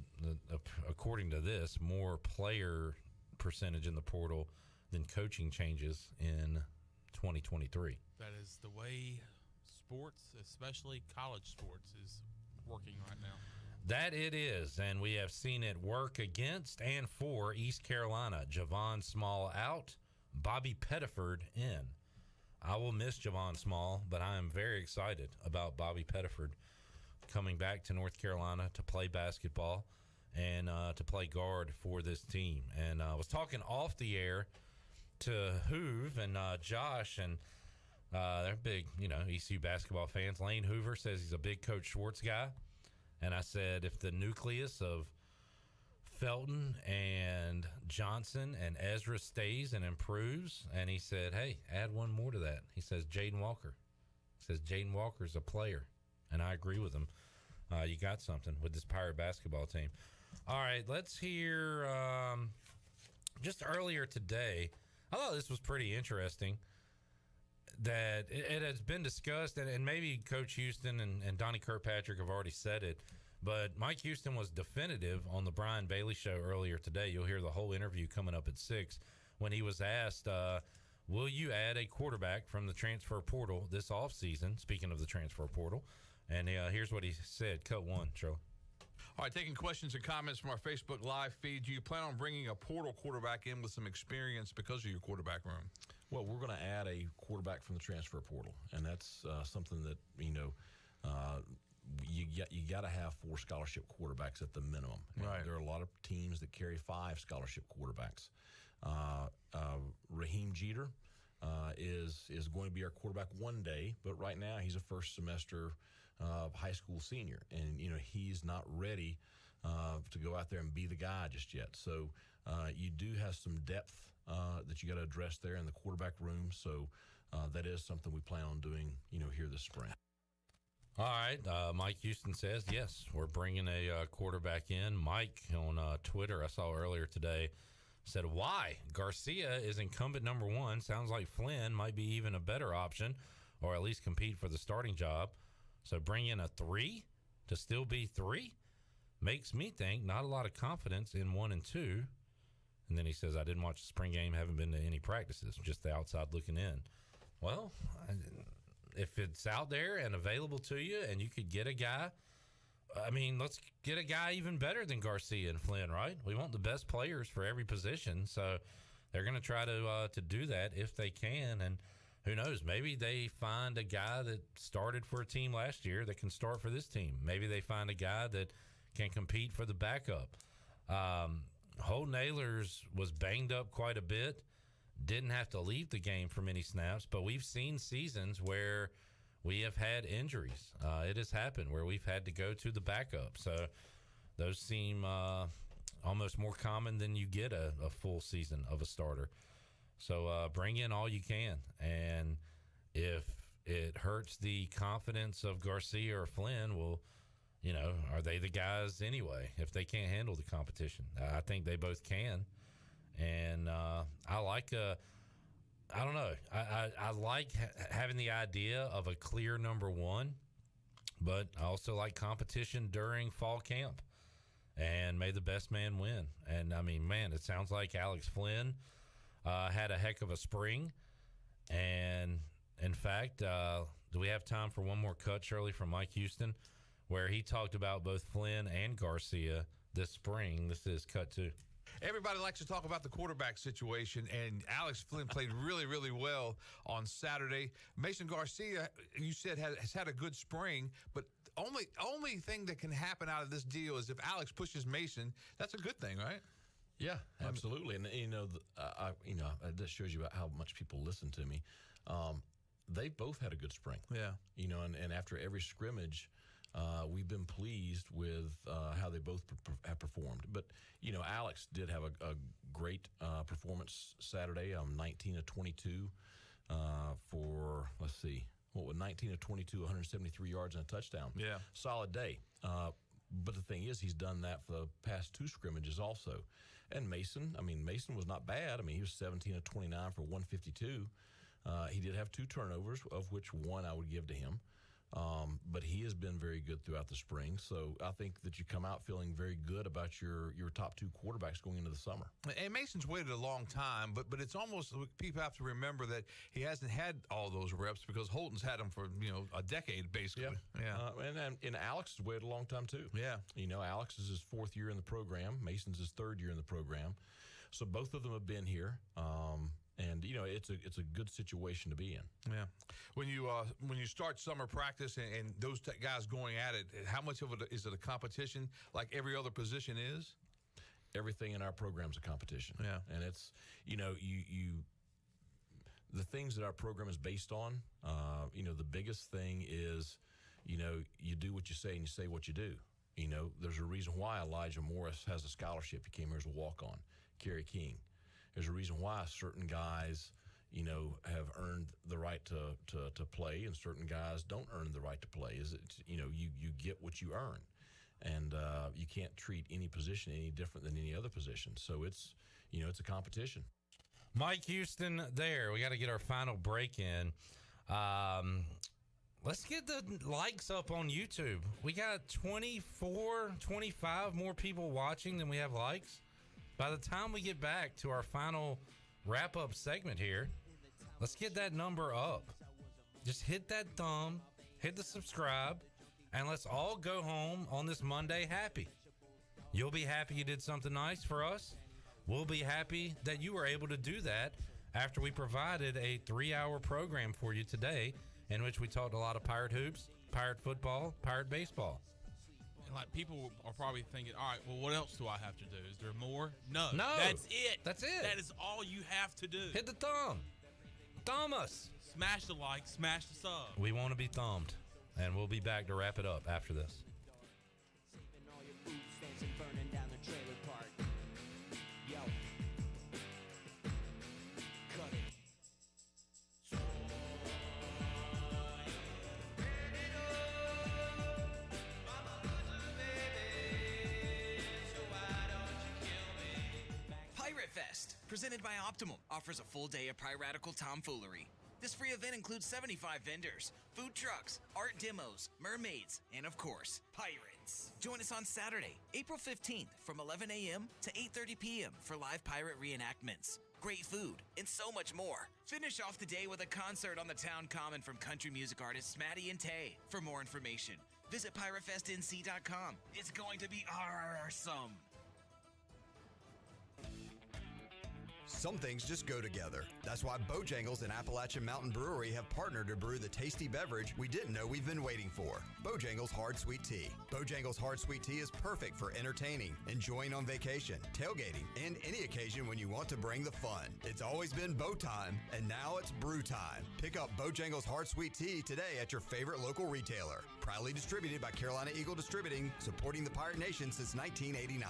Speaker 18: according to this, more player percentage in the portal than coaching changes in 2023.
Speaker 13: That is the way sports, especially college sports, is working right now.
Speaker 18: That it is, and we have seen it work against and for East Carolina. Javon Small out, Bobby Pettiford in. I will miss Javon Small, but I am very excited about Bobby Pettiford coming back to North Carolina to play basketball and to play guard for this team. And I was talking off the air to Hoove and Josh, and they're big, ECU basketball fans. Lane Hoover says he's a big Coach Schwartz guy. And I said, if the nucleus of Felton and Johnson and Ezra stays and improves, and he said, hey, add one more to that. He says Jaden Walker. He says Jaden Walker's a player, and I agree with him. You got something with this Pirate basketball team. All right, let's hear just earlier today, I thought this was pretty interesting, that it has been discussed, and maybe Coach Houston and Donnie Kirkpatrick have already said it, but Mike Houston was definitive on the Brian Bailey show earlier today. You'll hear the whole interview coming up at 6 when he was asked, will you add a quarterback from the transfer portal this offseason, speaking of the transfer portal, and here's what he said. Cut 1, Charlie.
Speaker 27: All right, taking questions and comments from our Facebook Live feed. Do you plan on bringing a portal quarterback in with some experience because of your quarterback room?
Speaker 8: Well, we're going to add a quarterback from the transfer portal, and that's something that, you got to have 4 scholarship quarterbacks at the minimum.
Speaker 27: Right.
Speaker 8: There are a lot of teams that carry 5 scholarship quarterbacks. Raheem Jeter is going to be our quarterback one day, but right now he's a first semester high school senior, and he's not ready to go out there and be the guy just yet. So you do have some depth that you got to address there in the quarterback room. So that is something we plan on doing, here this spring.
Speaker 18: All right. Mike Houston says, yes, we're bringing a quarterback in. Mike on Twitter, I saw earlier today, said, why? Garcia is incumbent number one. Sounds like Flynn might be even a better option, or at least compete for the starting job. So bring in a 3 to still be 3 makes me think not a lot of confidence in 1 and 2. And then he says, I didn't watch the spring game, haven't been to any practices, just the outside looking in. Well, if it's out there and available to you and you could get a guy, let's get a guy even better than Garcia and Flynn, right? We want the best players for every position. So they're going to try to do that if they can. And who knows, maybe they find a guy that started for a team last year that can start for this team. Maybe they find a guy that can compete for the backup. Holton Ahlers was banged up quite a bit, didn't have to leave the game for many snaps, but we've seen seasons where we have had injuries. It has happened where we've had to go to the backup. So those seem almost more common than you get a full season of a starter. So bring in all you can. And if it hurts the confidence of Garcia or Flynn, well, are they the guys anyway if they can't handle the competition? I think they both can. And I like I don't know. I like having the idea of a clear number one, but I also like competition during fall camp. And may the best man win. And, it sounds like Alex Flynn had a heck of a spring. And, in fact, do we have time for one more cut, Shirley, from Mike Houston, where he talked about both Flynn and Garcia this spring? This is cut 2.
Speaker 7: Everybody likes to talk about the quarterback situation, and Alex Flynn played really, really well on Saturday. Mason Garcia, you said, has had a good spring, but only thing that can happen out of this deal is if Alex pushes Mason. That's a good thing, right?
Speaker 8: Yeah, absolutely. And that shows you how much people listen to me. They both had a good spring.
Speaker 7: Yeah.
Speaker 8: And after every scrimmage, we've been pleased with how they both have performed. But, Alex did have a great performance Saturday. 19 of 22 for, 19 of 22, 173 yards and a touchdown.
Speaker 7: Yeah.
Speaker 8: Solid day. But the thing is, he's done that for the past 2 scrimmages also. And Mason was not bad. He was 17 of 29 for 152. He did have 2 turnovers, of which 1 I would give to him. But he has been very good throughout the spring. So I think that you come out feeling very good about your top 2 quarterbacks going into the summer.
Speaker 7: And Mason's waited a long time, but it's almost, people have to remember that he hasn't had all those reps because Holton's had them for, a decade, basically.
Speaker 8: Yep.
Speaker 7: Yeah.
Speaker 8: And Alex has waited a long time, too.
Speaker 7: Yeah.
Speaker 8: Alex is his 4th year in the program. Mason's his 3rd year in the program. So both of them have been here. And it's a good situation to be in.
Speaker 7: Yeah. When you start summer practice and those guys going at it, how much of it is it a competition like every other position is?
Speaker 8: Everything in our program is a competition.
Speaker 7: Yeah.
Speaker 8: And it's the things that our program is based on. The biggest thing is you do what you say and you say what you do. There's a reason why Elijah Morris has a scholarship. He came here as a walk-on. Kerry King. There's a reason why certain guys, have earned the right to play, and certain guys don't earn the right to play. You get what you earn, and you can't treat any position any different than any other position. So it's a competition.
Speaker 18: Mike Houston, there. We got to get our final break in. Let's get the likes up on YouTube. We got 24, 25 more people watching than we have likes. By the time we get back to our final wrap-up segment here, let's get that number up. Just hit that thumb, hit the subscribe, and let's all go home on this Monday happy. You'll be happy you did something nice for us. We'll be happy that you were able to do that after we provided a 3-hour program for you today in which we talked a lot of Pirate hoops, Pirate football, Pirate baseball.
Speaker 13: And people are probably thinking, all right, well, what else do I have to do? Is there more? No.
Speaker 18: No.
Speaker 13: That's it.
Speaker 18: That's it.
Speaker 13: That is all you have to do.
Speaker 18: Hit the thumb. Thumb us.
Speaker 13: Smash the like, smash the sub.
Speaker 18: We want to be thumbed. And we'll be back to wrap it up after this.
Speaker 15: Burning down the trailer park. Yo. Cut it.
Speaker 9: Pirate Fest, presented by Optimum, offers a full day of piratical tomfoolery. This free event includes 75 vendors, food trucks, art demos, mermaids, and of course, pirates. Join us on Saturday, April 15th from 11 a.m. to 8:30 p.m. for live pirate reenactments, great food, and so much more. Finish off the day with a concert on the town common from country music artists Maddie and Tay. For more information, visit piratefestnc.com. It's going to be awesome.
Speaker 23: Some things just go together. That's why Bojangles and Appalachian Mountain Brewery have partnered to brew the tasty beverage we didn't know we've been waiting for. Bojangles Hard Sweet Tea. Bojangles Hard Sweet Tea is perfect for entertaining, enjoying on vacation, tailgating, and any occasion when you want to bring the fun. It's always been Bo time, and now it's brew time. Pick up Bojangles Hard Sweet Tea today at your favorite local retailer. Proudly distributed by Carolina Eagle Distributing, supporting the Pirate Nation since 1989.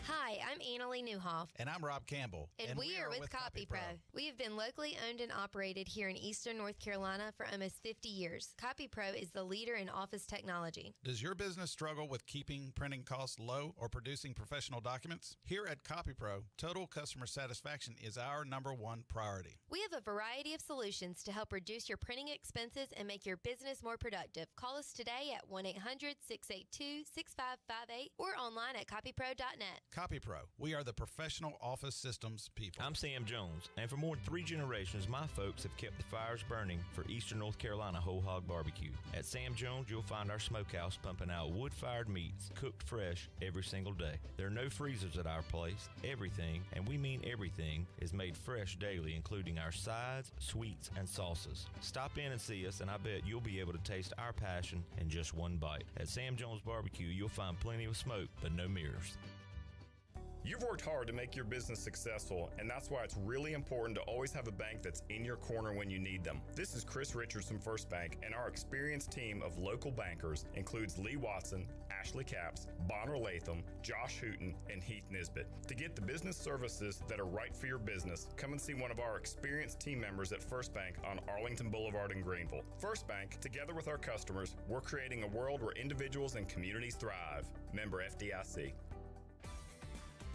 Speaker 10: Hi, I'm Annalie Newhoff.
Speaker 11: And I'm Rob Campbell.
Speaker 10: And we are with CopyPro. We have been locally owned and operated here in Eastern North Carolina for almost 50 years. CopyPro is the leader in office technology.
Speaker 11: Does your business struggle with keeping printing costs low or producing professional documents? Here at CopyPro, total customer satisfaction is our #1 priority.
Speaker 10: We have a variety of solutions to help reduce your printing expenses and make your business more productive. Call us today at 1-800-682-6558 or online at copypro.net.
Speaker 11: CopyPro, we are the professional office systems people.
Speaker 12: I'm Sam Jones, and for more than 3 generations, my folks have kept the fires burning for Eastern North Carolina Whole Hog Barbecue. At Sam Jones, you'll find our smokehouse pumping out wood-fired meats, cooked fresh every single day. There are no freezers at our place. Everything, and we mean everything, is made fresh daily, including our sides, sweets, and sauces. Stop in and see us, and I bet you'll be able to taste our passion in just one bite. At Sam Jones Barbecue, you'll find plenty of smoke, but no mirrors.
Speaker 21: You've worked hard to make your business successful, and that's why it's really important to always have a bank that's in your corner when you need them. This is Chris Richards from First Bank, and our experienced team of local bankers includes Lee Watson, Ashley Capps, Bonner Latham, Josh Hooten, and Heath Nisbet. To get the business services that are right for your business, come and see one of our experienced team members at First Bank on Arlington Boulevard in Greenville. First Bank, together with our customers, we're creating a world where individuals and communities thrive. Member FDIC.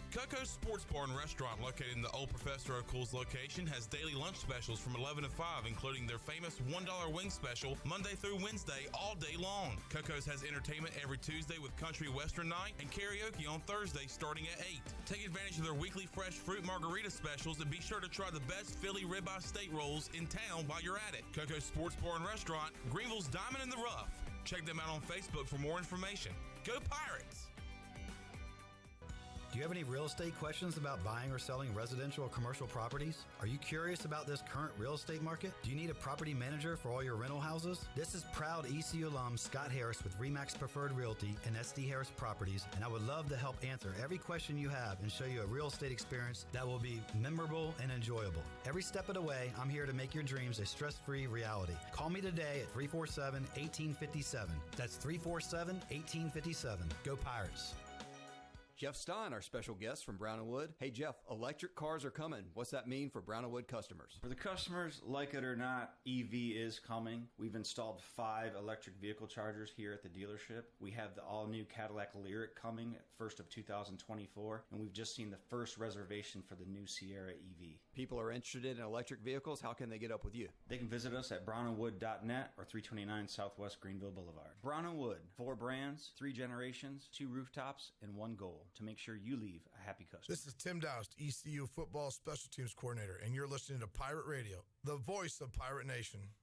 Speaker 27: Coco's Sports Bar and Restaurant, located in the old Professor O'Cool's location, has daily lunch specials from 11 to 5, including their famous $1 wing special Monday through Wednesday all day long. Coco's has entertainment every Tuesday with country western night and karaoke on Thursday starting at 8. Take advantage of their weekly fresh fruit margarita specials and be sure to try the best Philly ribeye steak rolls in town while you're at it. Coco's Sports Bar and Restaurant, Greenville's Diamond in the Rough. Check them out on Facebook for more information. Go Pirates!
Speaker 22: Do you have any real estate questions about buying or selling residential or commercial properties? Are you curious about this current real estate market? Do you need a property manager for all your rental houses? This is proud ECU alum Scott Harris with RE/MAX Preferred Realty and SD Harris Properties, and I would love to help answer every question you have and show you a real estate experience that will be memorable and enjoyable. Every step of the way, I'm here to make your dreams a stress-free reality. Call me today at 347-1857. That's 347-1857. Go Pirates.
Speaker 23: Jeff Stein, our special guest from Brown & Wood. Hey, Jeff, electric cars are coming. What's that mean for Brown & Wood customers?
Speaker 25: For the customers, like it or not, EV is coming. We've installed 5 electric vehicle chargers here at the dealership. We have the all-new Cadillac Lyriq coming at 1st of 2024, and we've just seen the first reservation for the new Sierra EV.
Speaker 23: People are interested in electric vehicles. How can they get up with you?
Speaker 25: They can visit us at brownandwood.net or 329 Southwest Greenville Boulevard. Brown & Wood, 4 brands, 3 generations, 2 rooftops, and 1 goal to make sure you leave a happy customer.
Speaker 16: This is Tim Doust, ECU Football Special Teams Coordinator, and you're listening to Pirate Radio, the voice of Pirate Nation.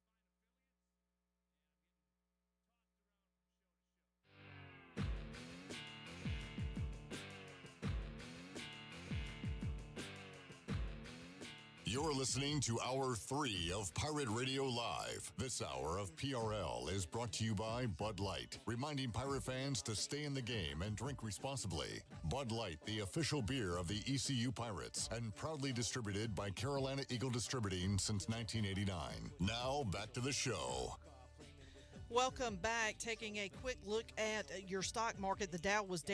Speaker 3: You're listening to Hour 3 of Pirate Radio Live. This hour of PRL is brought to you by Bud Light, reminding Pirate fans to stay in the game and drink responsibly. Bud Light, the official beer of the ECU Pirates, and proudly distributed by Carolina Eagle Distributing since 1989. Now, back to the show.
Speaker 20: Welcome back. Taking a quick look at your stock market. The Dow was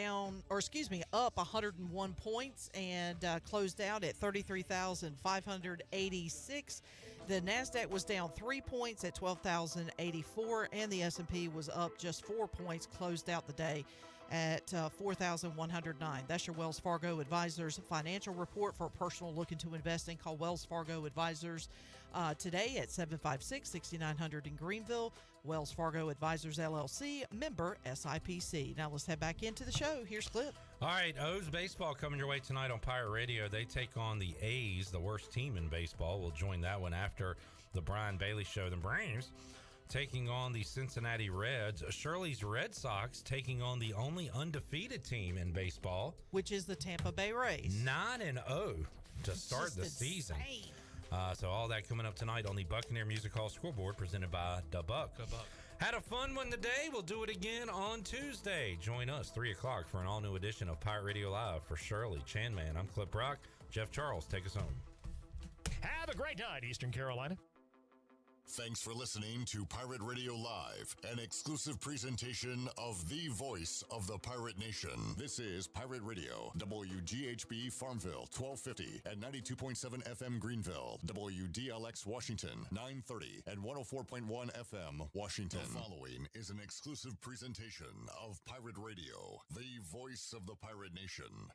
Speaker 20: up 101 points and closed out at 33,586. The NASDAQ was down 3 points at 12,084, and the S&P was up just 4 points, closed out the day at 4,109. That's your Wells Fargo Advisors financial report. For a personal look into investing, call Wells Fargo Advisors today at 756-6900 in Greenville. Wells Fargo Advisors, LLC, member SIPC. Now let's head back into the show. Here's Clip.
Speaker 18: All right, O's baseball coming your way tonight on Pirate Radio. They take on the A's, the worst team in baseball. We'll join that one after the Brian Bailey Show. The Braves taking on the Cincinnati Reds. Shirley's Red Sox taking on the only undefeated team in baseball,
Speaker 20: which is the Tampa Bay Rays.
Speaker 18: 9-0 to start the season. So all that coming up tonight on the Buccaneer Music Hall scoreboard presented by Da Buck. Had a fun one today. We'll do it again on Tuesday. Join us 3 o'clock for an all-new edition of Pirate Radio Live. For Shirley, Chanman, I'm Clip Brock. Jeff Charles, take us home.
Speaker 1: Have a great night, Eastern Carolina.
Speaker 3: Thanks for listening to Pirate Radio Live, an exclusive presentation of the voice of the Pirate Nation. This is Pirate Radio, WGHB Farmville, 1250 and 92.7 FM Greenville, WDLX Washington, 930 and 104.1 FM Washington. The following is an exclusive presentation of Pirate Radio, the voice of the Pirate Nation.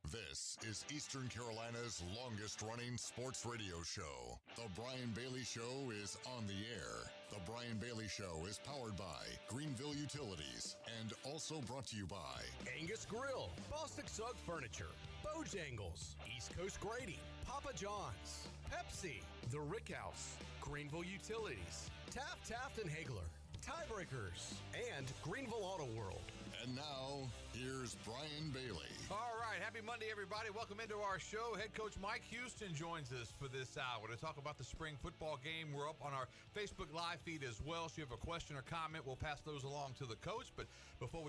Speaker 3: This is Eastern Carolina's longest-running sports radio show. The Brian Bailey Show is on the air. The Brian Bailey Show is powered by Greenville Utilities and also brought to you by
Speaker 2: Angus Grill, Bostic Sugg Furniture, Bojangles, East Coast Grading, Papa John's, Pepsi, The Rick House, Greenville Utilities, Taft and Hagler, Tiebreakers, and Greenville Auto World.
Speaker 3: And now, here's Brian Bailey.
Speaker 7: All right, happy Monday, everybody. Welcome into our show. Head coach Mike Houston joins us for this hour to talk about the spring football game. We're up on our Facebook Live feed as well. So if you have a question or comment, we'll pass those along to the coach. But before we